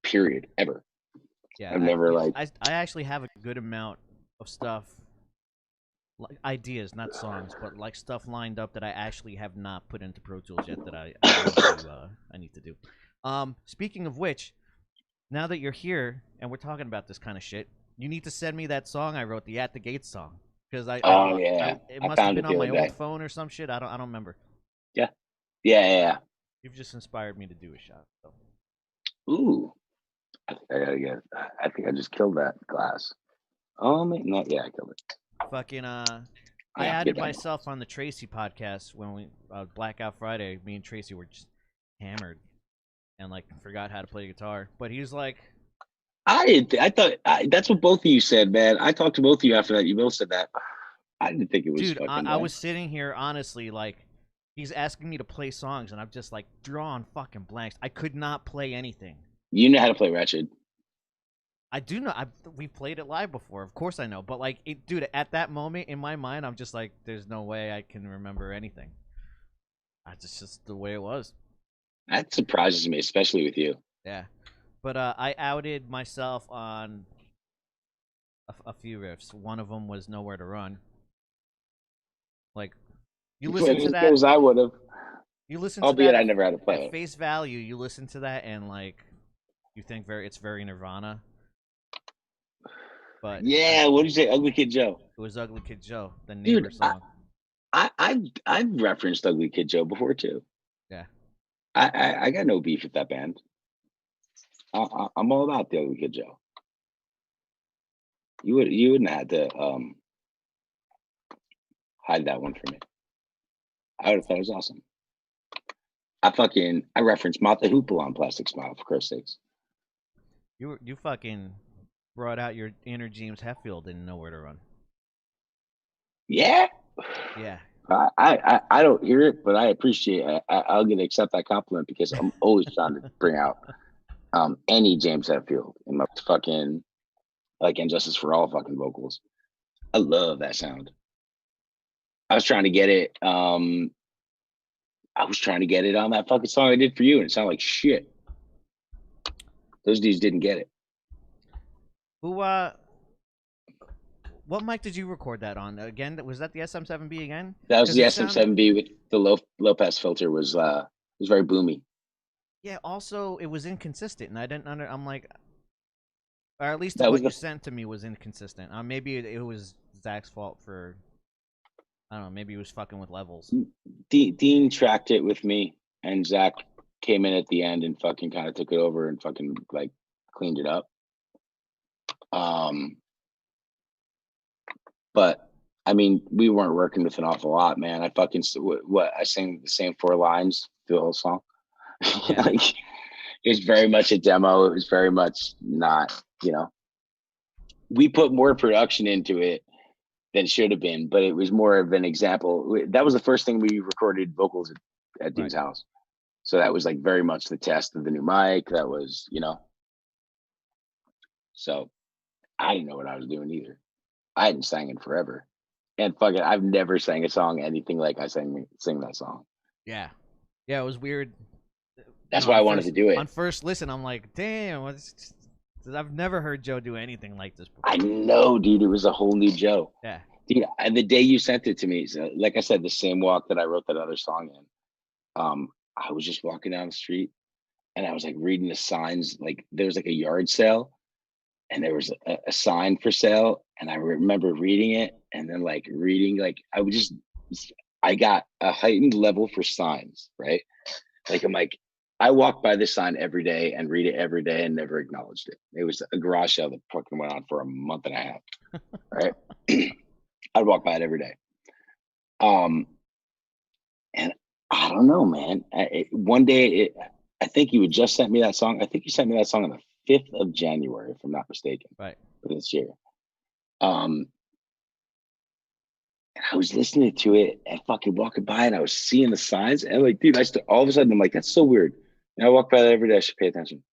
period, ever. Yeah, I've never like. I actually have a good amount of stuff, like ideas, not songs, but like stuff lined up that I actually have not put into Pro Tools yet that I need to do. Speaking of which, now that you're here and we're talking about this kind of shit, you need to send me that song I wrote, the At the Gate song, because it must have been on my old phone or some shit. I don't remember. Yeah. You've just inspired me to do a shot. So. Ooh, I think I just killed that glass. Oh man, not yeah, I killed it. Fucking I added myself on the Tracy podcast when we Blackout Friday. Me and Tracy were just hammered and like forgot how to play guitar. But he was like, I thought that's what both of you said, man. I talked to both of you after that. You both said that. I didn't think it was. Dude, I was sitting here honestly like, he's asking me to play songs, and I'm just like drawing fucking blanks. I could not play anything. You know how to play Wretched. I do know. We've played it live before. Of course I know. But like, dude, at that moment in my mind, I'm just like, there's no way I can remember anything. That's just the way it was. That surprises me, especially with you. Yeah, but I outed myself on a few riffs. One of them was Nowhere to Run. Like, you listen to that. As I would have. You listen to that. I never had to play at face value. You listen to that and like, you think it's very Nirvana. But yeah, what did you say, Ugly Kid Joe? It was Ugly Kid Joe, the neighbor song. I've referenced Ugly Kid Joe before too. Yeah, I got no beef with that band. I'm all about the Ugly Kid Joe. You wouldn't have had to hide that one from me. I would have thought it was awesome. I referenced Mott the Hoople on Plastic Smile, for Christ's sakes. You fucking brought out your inner James Hetfield and Nowhere to Run. Yeah. Yeah. I don't hear it, but I appreciate it. I'll get to accept that compliment because I'm always trying to bring out any James Hetfield in my fucking like Injustice for All fucking vocals. I love that sound. I was trying to get it. I was trying to get it on that fucking song I did for you, and it sounded like shit. Those dudes didn't get it. Who what mic did you record that on? Again, was that the SM7B again? That was Because the it sounded. SM7B with the low pass filter was very boomy. Yeah. Also, it was inconsistent, and I didn't I'm like, or at least That was what you the sent to me was inconsistent. Maybe it was Zach's fault for. I don't know. Maybe he was fucking with levels. Dean tracked it with me, and Zach came in at the end and fucking kind of took it over and fucking like cleaned it up. But I mean, we weren't working with an awful lot, man. I fucking what I sang the same 4 lines through the whole song. Yeah. Like it was very much a demo. It was very much not, we put more production into it than it should have been, but it was more of an example. That was the first thing we recorded vocals at Right. Dean's house. So that was like very much the test of the new mic. That was, so I didn't know what I was doing either. I hadn't sang in forever. And fuck it, I've never sang a song anything like I sing that song. Yeah. Yeah. It was weird. That's why I wanted to do On it. first listen, I'm like, damn, I've never heard Joe do anything like this I before. know, dude. It was a whole new Joe. Yeah. Dude, and the day you sent it to me, so, like I said, the same walk that I wrote that other song in. I was just walking down the street and I was like reading the signs. Like there was like a yard sale and there was a sign for sale. And I remember reading it and then like reading, like I got a heightened level for signs, right? Like I'm like, I walk by this sign every day and read it every day and never acknowledged it. It was a garage sale that fucking went on for a month and a half, right? I'd walk by it every day. Um, and I don't know, man. One day, I think you had just sent me that song. I think you sent me that song on the 5th of January, if I'm not mistaken, Right. for this year. And I was listening to it and fucking walking by, and I was seeing the signs, and like, dude, all of a sudden, I'm like, that's so weird. And I walk by that every day. I should pay attention.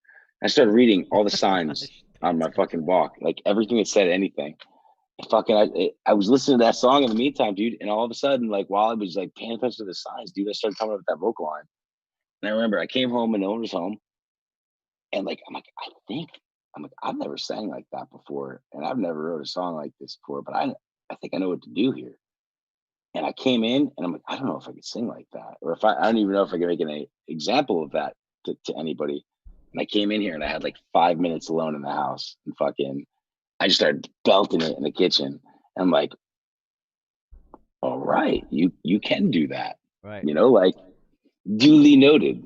I started reading all the signs on my fucking walk, like everything that said anything. I was listening to that song in the meantime, dude, and all of a sudden, like while I was like paying attention to the signs, dude, I started coming up with that vocal line. And I remember I came home and no one was home, and like I'm like I've never sang like that before, and I've never wrote a song like this before, but I think I know what to do here. And I came in and I'm like, I don't know if I could sing like that, or if I don't even know if I could make an example of that to anybody. And I came in here and I had like 5 minutes alone in the house, and fucking I just started belting it in the kitchen. And I'm like, all right, you can do that. Right. Like duly noted.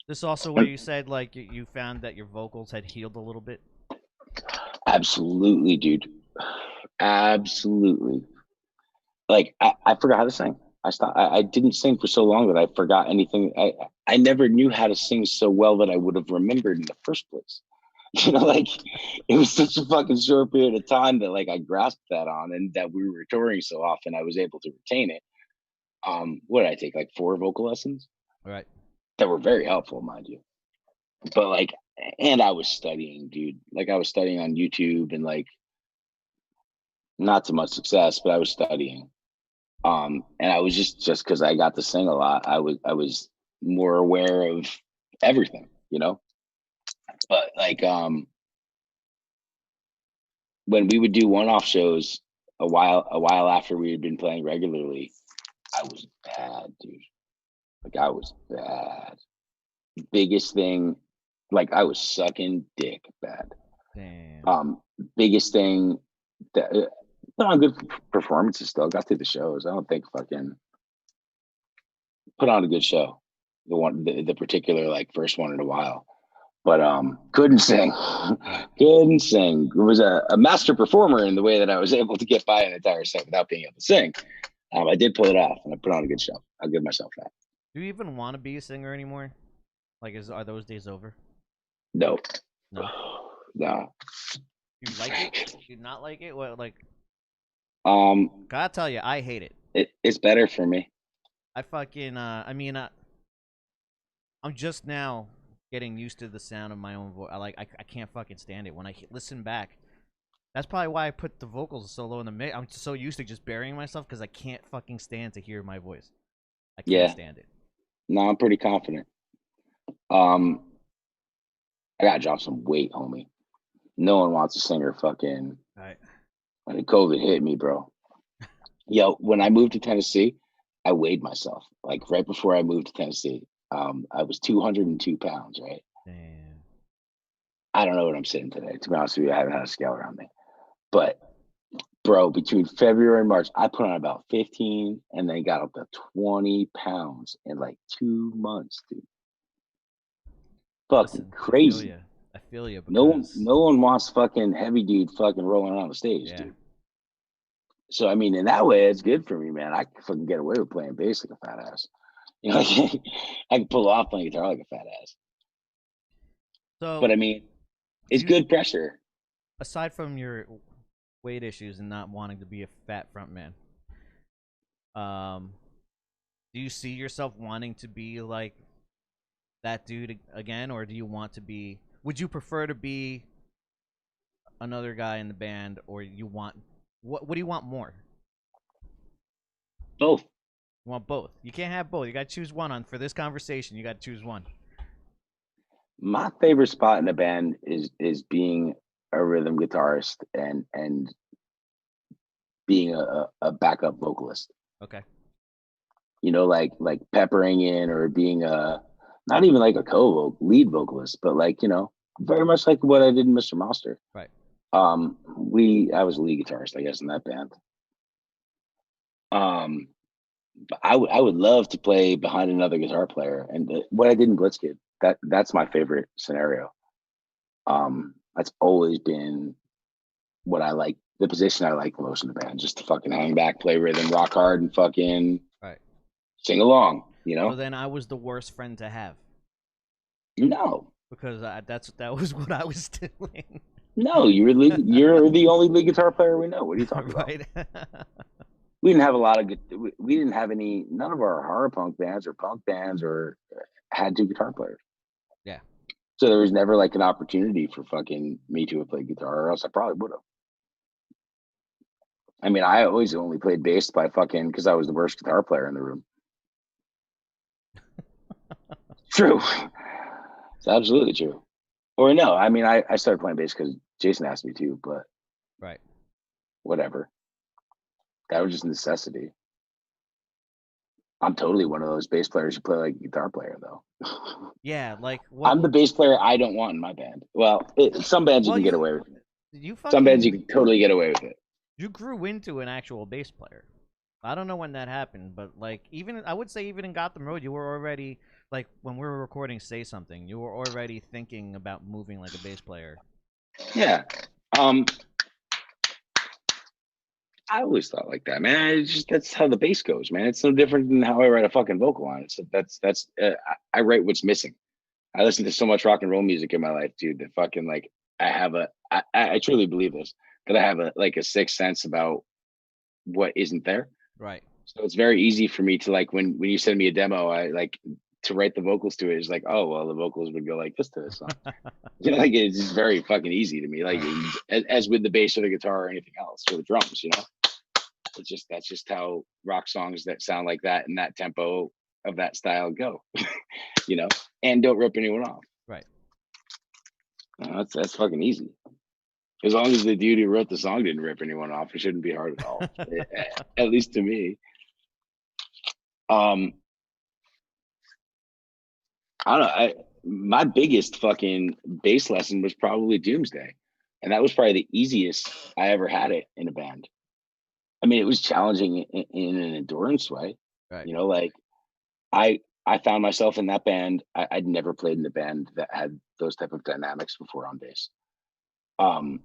This also where you said like you found that your vocals had healed a little bit. Absolutely, dude. Absolutely. Like I forgot how to sing. I didn't sing for so long that I forgot anything. I never knew how to sing so well that I would have remembered in the first place. Like it was such a fucking short period of time that like I grasped that on, and that we were touring so often I was able to retain it. What did I take? Like 4 vocal lessons Right. that were very helpful, mind you. But like, and I was studying, dude. Like I was studying on YouTube, and like not so much success, but I was studying. And I was just because I got to sing a lot, I was more aware of everything. But like when we would do one-off shows a while after we had been playing regularly, I was bad, dude. Like I was bad. Biggest thing, like I was sucking dick bad. Damn. Biggest thing that put on good performances still. Got through the shows. I don't think fucking put on a good show. The particular like first one in a while. But couldn't sing. Right. Couldn't sing. It was a master performer in the way that I was able to get by an entire set without being able to sing. I did pull it off, and I put on a good show. I'll give myself that. Do you even want to be a singer anymore? Like, are those days over? No. No. No. Do you like it? Do you not like it? What like? Gotta tell you, I hate it. It's better for me. I fucking I'm just now getting used to the sound of my own voice. I can't fucking stand it when I listen back. That's probably why I put the vocals so low in the mix. I'm so used to just burying myself because I can't fucking stand to hear my voice. I can't Yeah. stand it. No, I'm pretty confident. I gotta drop some weight, homie. No one wants a singer fucking All right. when COVID hit me, bro. Yo, when I moved to Tennessee, I weighed myself. Like right before I moved to Tennessee. I was 202 pounds, right? Damn. I don't know what I'm sitting today. To be honest with you, I haven't had a scale around me. But bro, between February and March, I put on about 15 and then got up to 20 pounds in like 2 months, dude. Fucking Listen, I feel crazy. you. I feel you No, because no one wants fucking heavy dude fucking rolling around the stage, yeah. dude. So I mean, in that way, it's good for me, man. I can fucking get away with playing bass like a fat ass. You know, I can pull off playing guitar like a fat ass. But So, I mean, do it's you good pressure. aside from your weight issues and not wanting to be a fat front man, um, do you see yourself wanting to be like that dude again, or do you want to be? Would you prefer to be another guy in the band, or you want what do you want more? Both. You want both. You can't have both. You got to choose one on for this conversation. You got to choose one. My favorite spot in the band is being a rhythm guitarist and being a backup vocalist. Okay. You know, like peppering in or being a not even like a lead vocalist, but like, you know, very much like what I did in Mr. Monster. Right. I was a lead guitarist, I guess, in that band. Um, but I would love to play behind another guitar player, and what I did in Blitzkid, that's my favorite scenario. That's always been what I like, the position I like the most in the band, just to fucking hang back, play rhythm, rock hard, and fucking Right. sing along. You So know? then I was the worst friend to have No, because that was what I was doing. no, you're the only lead guitar player we know. What are you talking about? Right. We didn't have a lot of good. We didn't have any. None of our horror punk bands or punk bands or had two guitar players. Yeah. So there was never like an opportunity for fucking me to have played guitar, or else I probably would have. I mean, I always only played bass by fucking because I was the worst guitar player in the room. True. It's absolutely true. Or no, I mean, I started playing bass because Jason asked me to, but Right. whatever. That was just necessity. I'm totally one of those bass players who play like a guitar player, though. Yeah. Like what? I'm the bass player I don't want in my band. Well, some bands you Well, can get away with it. you Some bands you fucking can totally get away with it. you grew into an actual bass player. I don't know when that happened, but like even I would say even in Gotham Road, you were already like when we were recording "Say Something," you were already thinking about moving like a bass player. Yeah. Um, I always thought like that, man. It's just that's how the bass goes, man. It's no different than how I write a fucking vocal line. It's that's I write what's missing. I listen to so much rock and roll music in my life, dude. That fucking like I truly believe this that I have a like a sixth sense about what isn't there. Right. So it's very easy for me to like when you send me a demo, I like to write the vocals to it. It's like, oh well, the vocals would go like this to this song. You know, like it's just very fucking easy to me. Like Right. as with the bass or the guitar or anything else or the drums, you know. It's just that's just how rock songs that sound like that and that tempo of that style go, you know, and don't rip anyone off. Right. That's fucking easy. As long as the dude who wrote the song didn't rip anyone off, it shouldn't be hard at all. At least to me. Um, I don't know. My biggest fucking bass lesson was probably Doomsday, and that was probably the easiest I ever had it in a band. I mean, it was challenging in an endurance way. Right. You know, like I found myself in that band. I'd never played in a band that had those type of dynamics before on bass. Um,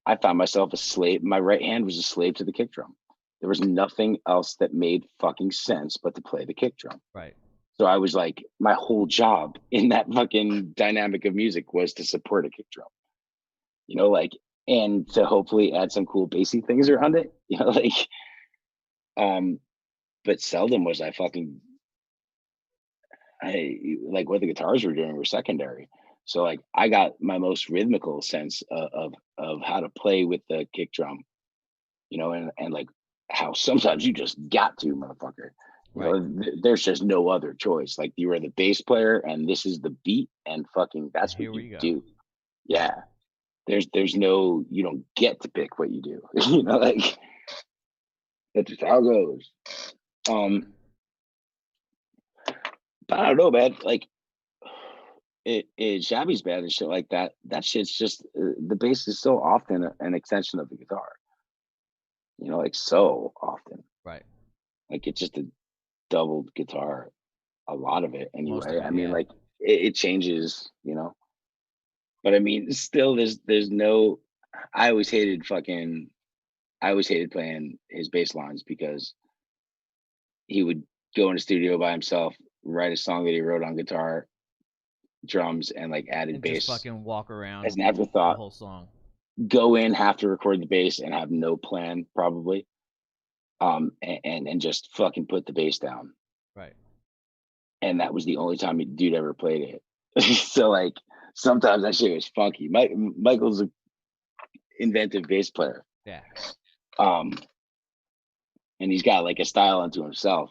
I found myself a slave. My right hand was a slave to the kick drum. There was nothing else that made fucking sense but to play the kick drum. Right. So I was like, my whole job in that fucking dynamic of music was to support a kick drum. You know, like, and to hopefully add some cool bassy things around it. But seldom was like what the guitars were doing were secondary. So like I got my most rhythmical sense of how to play with the kick drum, and like how sometimes you just got to, motherfucker. There's just no other choice. Like you are the bass player and this is the beat and fucking that's what you do. Yeah. There's no, you don't get to pick what you do. Like that's just how it goes. But I don't know, man. Like Shabby's band and shit like that. That shit's just the bass is so often an extension of the guitar. Like so often. Right. Like it's just a doubled guitar, a lot of it anyway. Of it, I mean, like it changes, But I mean, still, there's no. I always hated playing his bass lines because he would go in a studio by himself, write a song that he wrote on guitar, drums, and like added bass. Just fucking walk around as an afterthought. The whole song. Go in, have to record the bass, and have no plan probably. And just fucking put the bass down. Right. And that was the only time dude ever played it. So like sometimes that shit was funky. Michael's an inventive bass player. Yeah. And he's got like a style unto himself.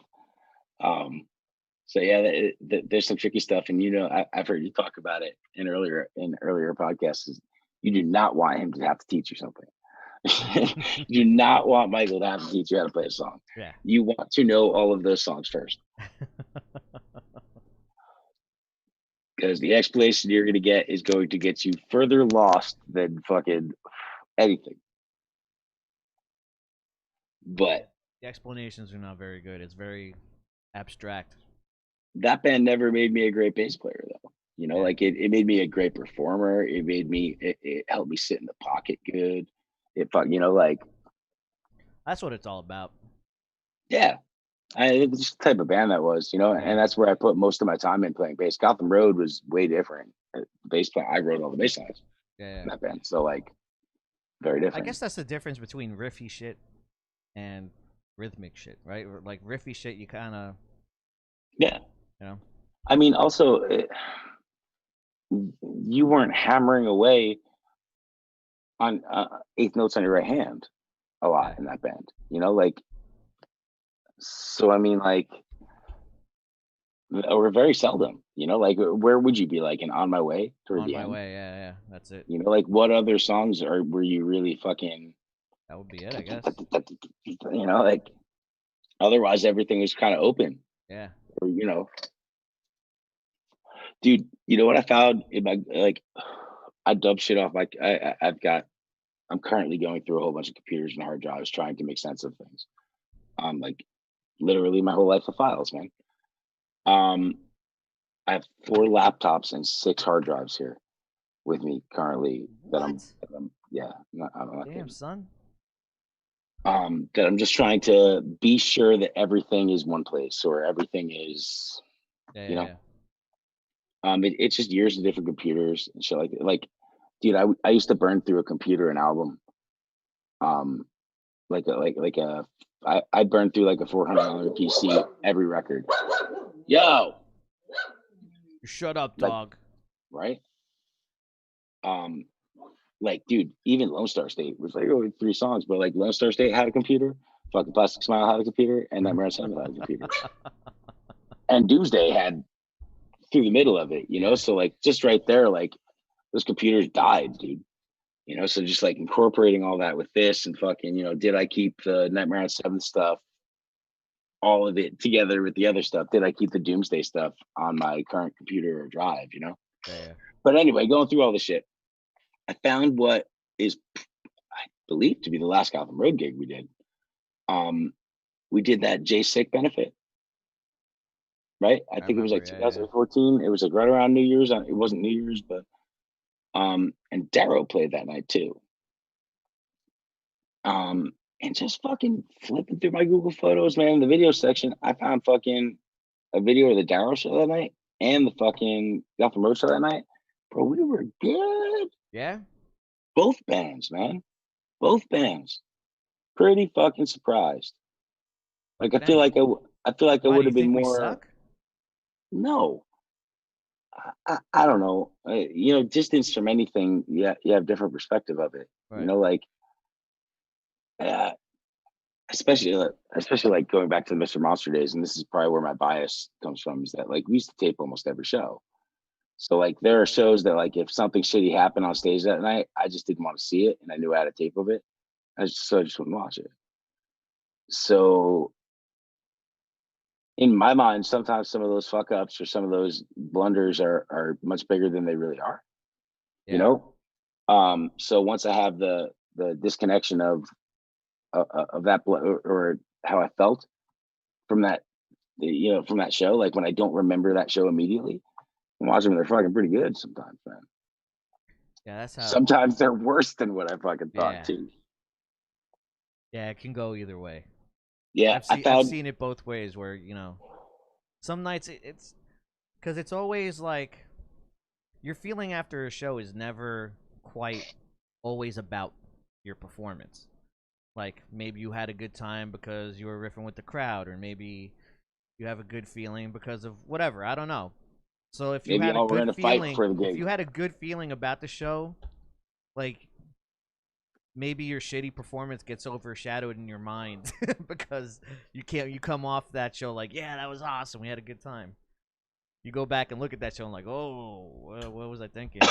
So yeah, there's some tricky stuff, and I've heard you talk about it in earlier podcasts. You do not want him to have to teach you something. You do not want Michael to have to teach you how to play a song. Yeah. You want to know all of those songs first. Because the explanation you're going to get is going to get you further lost than fucking anything. But the explanations are not very good. It's very abstract. That band never made me a great bass player, though. Like it made me a great performer. It helped me sit in the pocket good. Like that's what it's all about. Yeah. It's the type of band that was, and that's where I put most of my time in playing bass. Gotham Road was way different. Bass player, I wrote all the bass lines in that band. So like very different. I guess that's the difference between riffy shit and rhythmic shit, right? Like riffy shit, you kind of I mean, also you weren't hammering away on eighth notes on your right hand a lot in that band, like. So I mean, like, or very seldom, like, where would you be, like, in On My Way toward the end? On My Way, yeah, that's it. Like, what other songs were you really fucking? That would be it, I guess. Like, otherwise everything was kind of open. Yeah. Or dude, what I found in my I dub shit off I'm currently going through a whole bunch of computers and hard drives trying to make sense of things. Like literally my whole life of files, man. I have 4 laptops and 6 hard drives here with me currently. What? I'm I'm not damn, son. That I'm just trying to be sure that everything is one place or everything is, it's just years of different computers and shit like, dude, I used to burn through a computer an album. I burned through like a $400 PC every record. Yo, shut up, dog. Right? Like, dude, even Lone Star State was like 3 songs, but like Lone Star State had a computer, fucking Plastic Smile had a computer, and Nightmare on 7 had a computer. And Doomsday had through the middle of it, so like just right there, like those computers died, dude. So just like incorporating all that with this and fucking, did I keep the Nightmare on 7 stuff, all of it together with the other stuff? Did I keep the Doomsday stuff on my current computer or drive, Yeah. But anyway, going through all the shit, I found what is, I believe, to be the last Gotham Road gig we did. We did that J Sick benefit, right? I think it was like 2014. It was like right around New Year's. It wasn't New Year's, but and Darrow played that night too. And just fucking flipping through my Google Photos, man, in the video section, I found fucking a video of the Darrow show that night and the fucking Gotham Road show that night. Bro, we were good. Yeah. Both bands, man. Both bands. Pretty fucking surprised. Like I feel Damn. like I feel like I Why do would you have been think we more. suck? No, I don't know. Distance from anything. Yeah, you have different perspective of it. Right. Like uh, especially like going back to the Mr. Monster days, and this is probably where my bias comes from. Is that like we used to tape almost every show. So like there are shows that like if something shitty happened on stage that night, I just didn't want to see it, and I knew I had a tape of it. I just wouldn't watch it. So in my mind, sometimes some of those fuck ups or some of those blunders are much bigger than they really are. You Yeah. know. So once I have the disconnection of that or how I felt from that from that show, like when I don't remember that show immediately, I'm watching them, they're fucking pretty good sometimes, man. Yeah, that's how. Sometimes they're worse than what I fucking thought Yeah. too. Yeah, it can go either way. Yeah, I I've found seen it both ways where, some nights it's cuz it's always like your feeling after a show is never quite always about your performance. Like maybe you had a good time because you were riffing with the crowd, or maybe you have a good feeling because of whatever. I don't know. So maybe y'all were in a fight for the if gig. you had a good feeling about the show, like maybe your shitty performance gets overshadowed in your mind because you come off that show like, yeah, that was awesome. We had a good time. You go back and look at that show and like, oh, what was I thinking?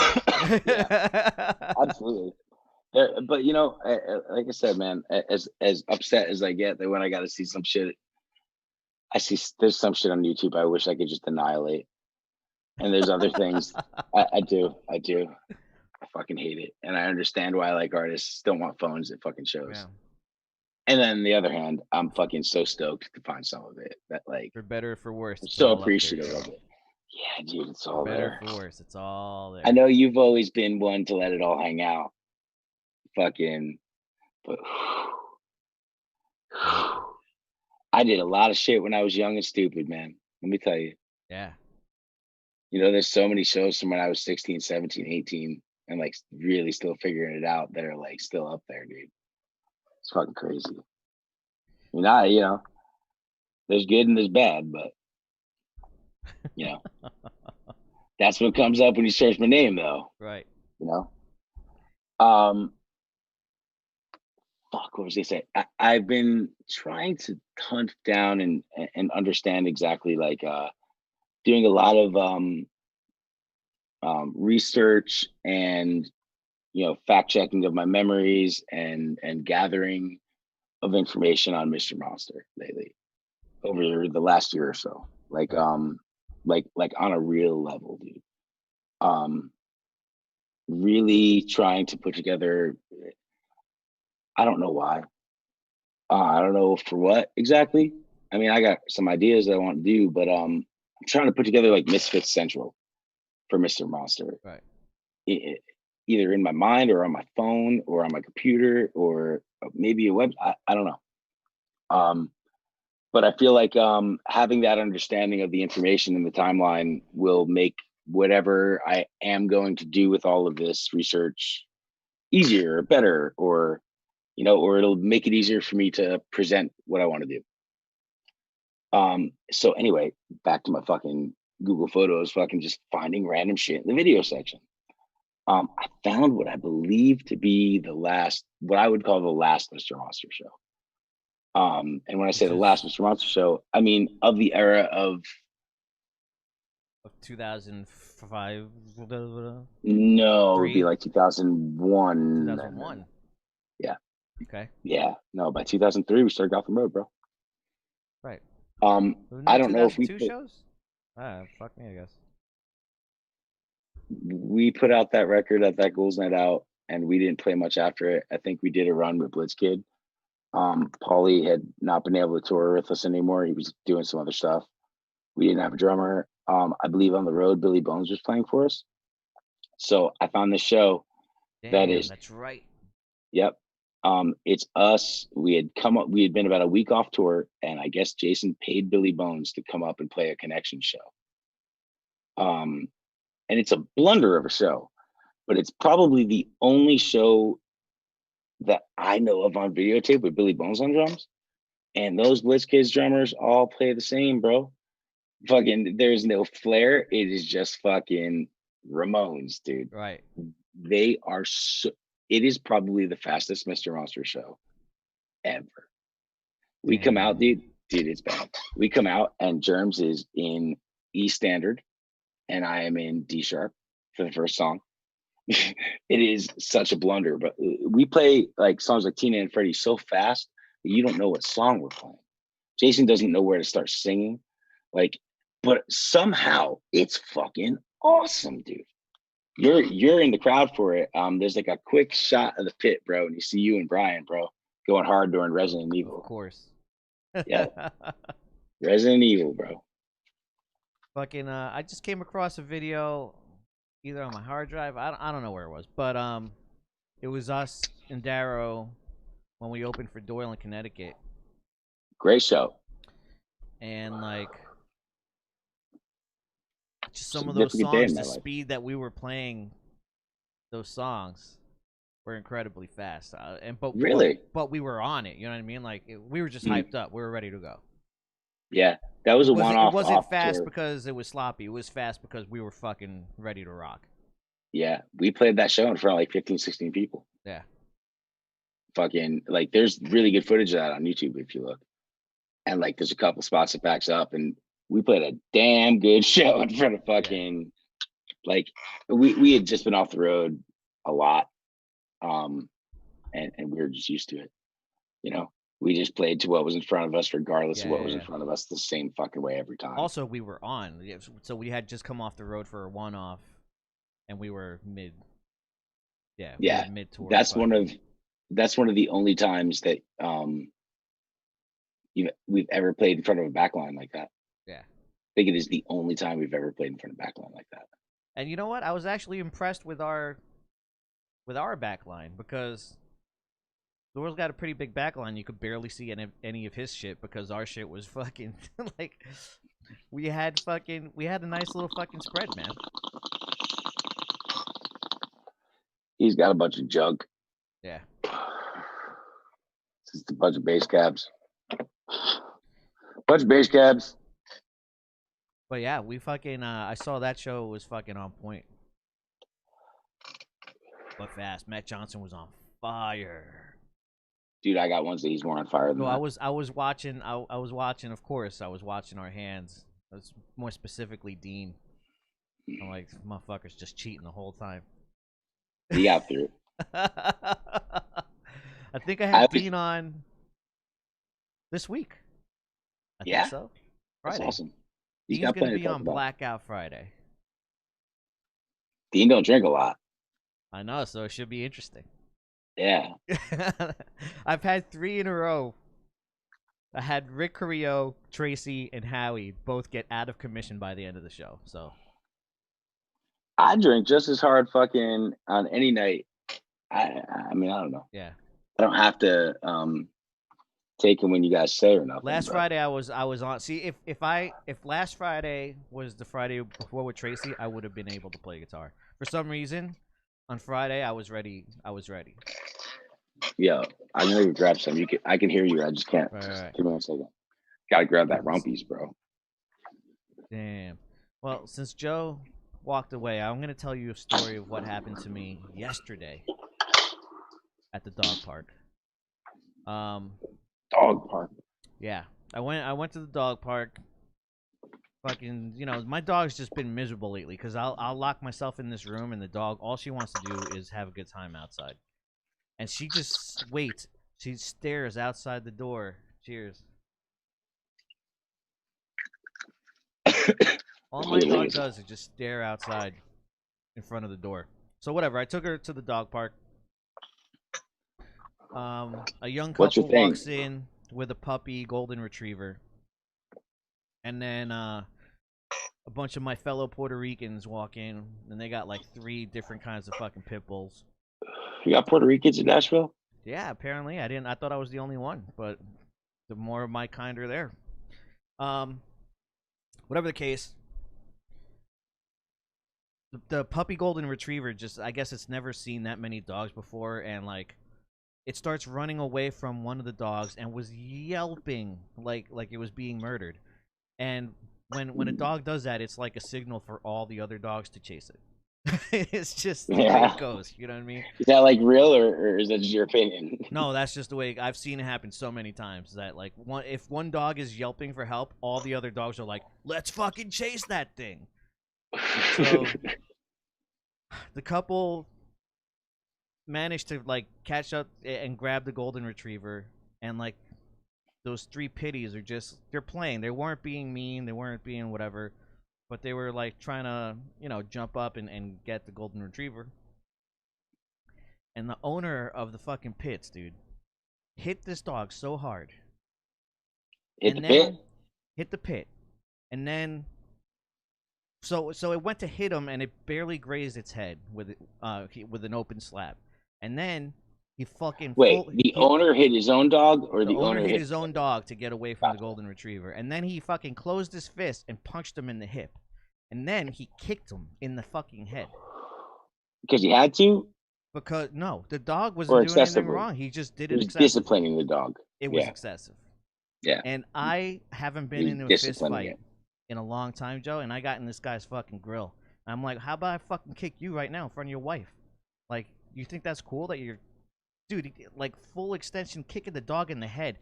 Yeah, absolutely. But like I said, man, as upset as I get that when I got to see some shit, there's some shit on YouTube I wish I could just annihilate, and there's other things I do. I fucking hate it, and I understand why like artists don't want phones at fucking Yeah, shows. And then on the other hand, I'm fucking so stoked to find some of it that like for better or for worse, I'm it's so all up there, appreciative Joe. of it. Yeah, dude, it's For all better or there. for worse, it's all I there. know you've always been one to let it all hang out, fucking, but Yep. I did a lot of shit when I was young and stupid, man. Let me tell you. Yeah. There's so many shows from when I was 16, 17, 18, and like really still figuring it out that are like still up there, dude. It's fucking crazy. There's good and there's bad, but you know, that's what comes up when you search my name, though. Right. You know, um, fuck, what was I say? I've been trying to hunt down and understand exactly like doing a lot of research and fact checking of my memories and gathering of information on Mr. Monster lately over the last year or so. Right. Like on a real level, dude. Um, really trying to put together. I don't know why. I don't know for what exactly. I mean, I got some ideas that I want to do, but I'm trying to put together like Misfits Central for Mr. Monster, Right. either in my mind or on my phone or on my computer or maybe a web. I don't know. Um, but I feel like having that understanding of the information in the timeline will make whatever I am going to do with all of this research easier, or better, or it'll make it easier for me to present what I want to do. So anyway, back to my fucking Google Photos, fucking just finding random shit in the video section. I found what I believe to be what I would call the last Mr. Monster show. And when I say Which the is last Mr. Monster show, I mean of the era of. of 2005, No, it would be 3, like 2001. And then, 2001. yeah, Okay. yeah. No, by 2003, we started Gotham Road, bro. Right. I No don't know if 2002 shows? Ah, fuck me, I guess. we put out that record at that Ghouls Night Out, and we didn't play much after it. I think we did a run with Blitzkid. Paulie had not been able to tour with us anymore. He was doing some other stuff. We didn't have a drummer. I believe on the road, Billy Bones was playing for us. So I found this show that Damn, is, that's right. yep. It's us. We had come up. We had been about a week off tour, and I guess Jason paid Billy Bones to come up and play a connection show. And it's a blunder of a show, but it's probably the only show that I know of on videotape with Billy Bones on drums. And those Blitz Kids drummers all play the same, bro. Fucking, there's no flair. It is just fucking Ramones, dude. Right. They are so. It is probably the fastest Mr. Monster show ever. We come out, dude. Dude, it's bad. We come out, and Germs is in E standard, and I am in D sharp for the first song. It is such a blunder, but we play like songs like Tina and Freddie so fast that you don't know what song we're playing. Jason doesn't know where to start singing, like, but somehow it's fucking awesome, dude. You're in the crowd for it. There's like a quick shot of the pit, bro, and you see you and Brian, bro, going hard during Resident Evil. Of course. Yeah, Resident Evil, bro. Fucking, I just came across a video, either on my hard drive. I don't know where it was, but it was us and Darrow when we opened for Doyle in Connecticut. Great show. And like, just some of those songs, the speed that we were playing those songs were incredibly fast. But we were on it. You know what I mean? Like we were just hyped up. We were ready to go. Yeah, that was a one-off. It wasn't fast because it was sloppy. It was fast because we were fucking ready to rock. Yeah, we played that show in front of like 15, 16 people. Yeah. Fucking, like, there's really good footage of that on YouTube if you look. And like, there's a couple spots that backs up, and we played a damn good show in front of fucking, like, we had just been off the road a lot, and we were just used to it, you know. We just played to what was in front of us, regardless of what was in front of us, the same fucking way every time. Also, we were on, so we had just come off the road for a one-off, and we were mid. Yeah, yeah, mid tour. That's one of the only times that we've ever played in front of a backline like that. Yeah, I think it is the only time we've ever played in front of a backline like that. And you know what? I was actually impressed with our backline, because Doyle's got a pretty big backline. You could barely see any of his shit because our shit was fucking like we had a nice little fucking spread, man. He's got a bunch of junk. Yeah. It's just a bunch of bass cabs. Bunch of bass cabs. But yeah, we fucking I saw that show was fucking on point. But fast. Matt Johnson was on fire. Dude, I got ones that he's more on fire than that. I was watching, of course, I was watching our hands. That's more specifically Dean. I'm like, motherfucker's just cheating the whole time. He got through it. I think I had Dean on this week. I think so. Friday. That's awesome. Dean's going to be on Blackout Friday. Dean don't drink a lot. I know, so it should be interesting. Yeah. I've had 3 in a row. I had Rick Carrillo, Tracy, and Howie both get out of commission by the end of the show. So I drink just as hard fucking on any night. I mean, I don't know. Yeah. I don't have to take them when you guys say or nothing. Last Friday I was on. See, if last Friday was the Friday before with Tracy, I would have been able to play guitar. For some reason, on Friday I was ready. Yo, I know you grab some. I can hear you. I just can't. Right. Give me 1 second. Gotta grab that Rumpies, bro. Damn. Well, since Joe walked away, I'm gonna tell you a story of what happened to me yesterday at the dog park. Dog park. Yeah, I went to the dog park. Fucking, my dog's just been miserable lately because I'll lock myself in this room, and the dog, all she wants to do is have a good time outside. And she just waits. She stares outside the door. Cheers. All my dog does is just stare outside in front of the door. So whatever, I took her to the dog park. A young couple walks in with a puppy golden retriever. And then a bunch of my fellow Puerto Ricans walk in, and they got like 3 different kinds of fucking pit bulls. You got Puerto Ricans in Nashville? Yeah, apparently. I thought I was the only one, but the more of my kind are there. Whatever the case, the puppy golden retriever, just I guess it's never seen that many dogs before, and like it starts running away from one of the dogs and was yelping like it was being murdered. And when a dog does that, it's like a signal for all the other dogs to chase it. It's just the way it Yeah. goes. You know what I mean? Is that like real, or is that just your opinion? No, that's just the way I've seen it happen so many times. That like if one dog is yelping for help, all the other dogs are like, "Let's fucking chase that thing." So the couple managed to like catch up and grab the golden retriever, and like those three pitties are just they're playing. They weren't being mean. They weren't being whatever, but they were like trying to jump up and get the golden retriever. And the owner of the fucking pits, dude, hit this dog so hard, Hit the and pit? then hit the pit, and then so it went to hit him, and it barely grazed its head with an open slap, and then he fucking Wait, the owner hit his own dog, or the the owner owner hit hit? his own dog to get away from the golden retriever, and then he fucking closed his fist and punched him in the hip, and then he kicked him in the fucking head. Because he had to? Because no, the dog wasn't Or doing anything excessively? wrong. He just did He it was excessive. disciplining the dog. It was Yeah. excessive. Yeah. And I haven't He been was in a fist disciplining fight it. in a long time, Joe, and I got in this guy's fucking grill. I'm like, how about I fucking kick you right now in front of your wife? Like, you think that's cool that you're, dude, like full extension kicking the dog in the head?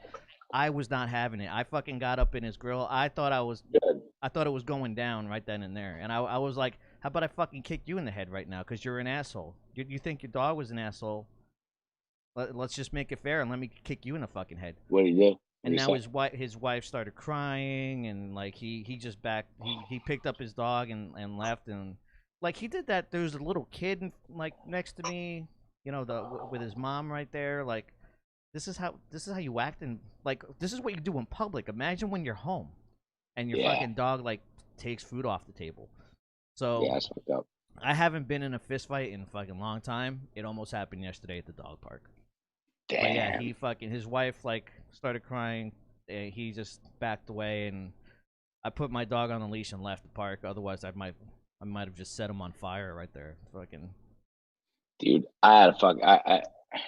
I was not having it. I fucking got up in his grill. I thought it was going down right then and there. And I was like, how about I fucking kick you in the head right now? Because you're an asshole. You think your dog was an asshole? Let's just make it fair and let me kick you in the fucking head. What did he do? And now his wife started crying, and like he just backed. He picked up his dog and left, and like he did that. There was a little kid like next to me, with his mom right there. Like this is how you act, and like this is what you do in public. Imagine when you're home and your fucking dog like takes food off the table. So that's fucked up. I haven't been in a fist fight in a fucking long time. It almost happened yesterday at the dog park. Damn. But yeah, he fucking his wife like started crying. And he just backed away, and I put my dog on the leash and left the park. Otherwise, I might have just set him on fire right there. Fucking dude, I had a fuck.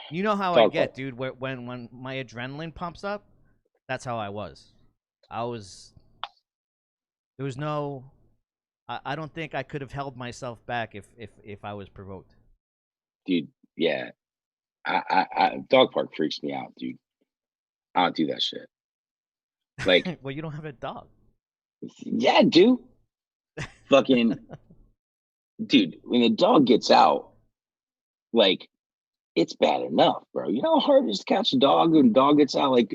You know how I get, dude. When my adrenaline pumps up, that's how I was. I was. There was no. I don't think I could have held myself back if I was provoked. Dude, yeah. Dog park freaks me out, dude. I don't do that shit. Like, well, you don't have a dog. Yeah, dude. Fucking, dude. When the dog gets out, like, it's bad enough, bro. You know how hard it is to catch a dog when the dog gets out? Like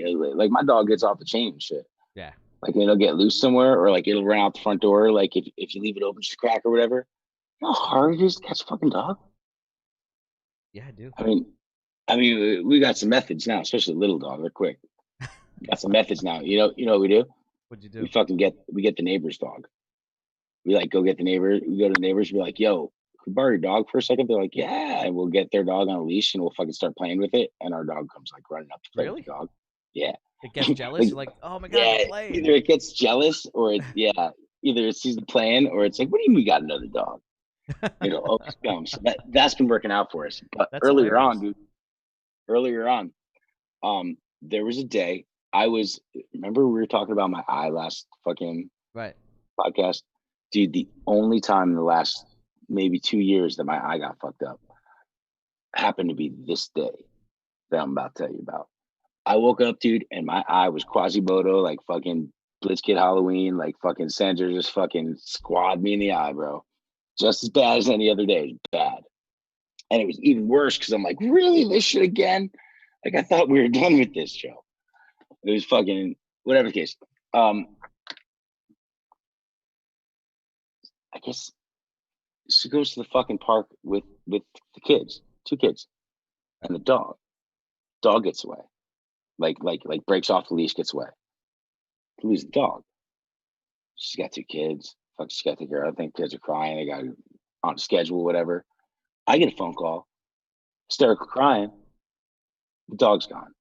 my dog gets off the chain and shit. Yeah. Like it'll get loose somewhere, or like it'll run out the front door. Like if you leave it open just a crack or whatever. You know how hard it is to catch a fucking dog? Yeah, I do. I mean, we got some methods now, especially little dog. They're quick. We got some methods now. You know what we do? What'd you do? We get the neighbor's dog. We like go get the neighbor. We go to the neighbors. Be like, yo, can we borrow your dog for a second? They're like, yeah. And we'll get their dog on a leash and we'll fucking start playing with it. And our dog comes like running up to play with the dog. Yeah. It gets jealous. You're like, oh my god, yeah, play. Either it gets jealous or either it sees the plan or it's like, what do you mean we got another dog? So that's been working out for us. But that's earlier hilarious. on, there was a day remember we were talking about my eye last fucking podcast? Dude, the only time in the last maybe 2 years that my eye got fucked up happened to be this day that I'm about to tell you about. I woke up, dude, and my eye was Quasimodo, like fucking Blitz Kid Halloween, like fucking Sandra just fucking squad me in the eye, bro. Just as bad as any other day. Bad. And it was even worse because I'm like, really? This shit again? Like, I thought we were done with this show. It was fucking, whatever the case. I guess she goes to the fucking park with the kids, 2 kids, and the dog. Dog gets away. Like breaks off the leash, gets away. Lose the dog. She's got 2 kids. Fuck, she's got to take care of. I think kids are crying. They got on schedule, whatever. I get a phone call, hysterical crying. The dog's gone.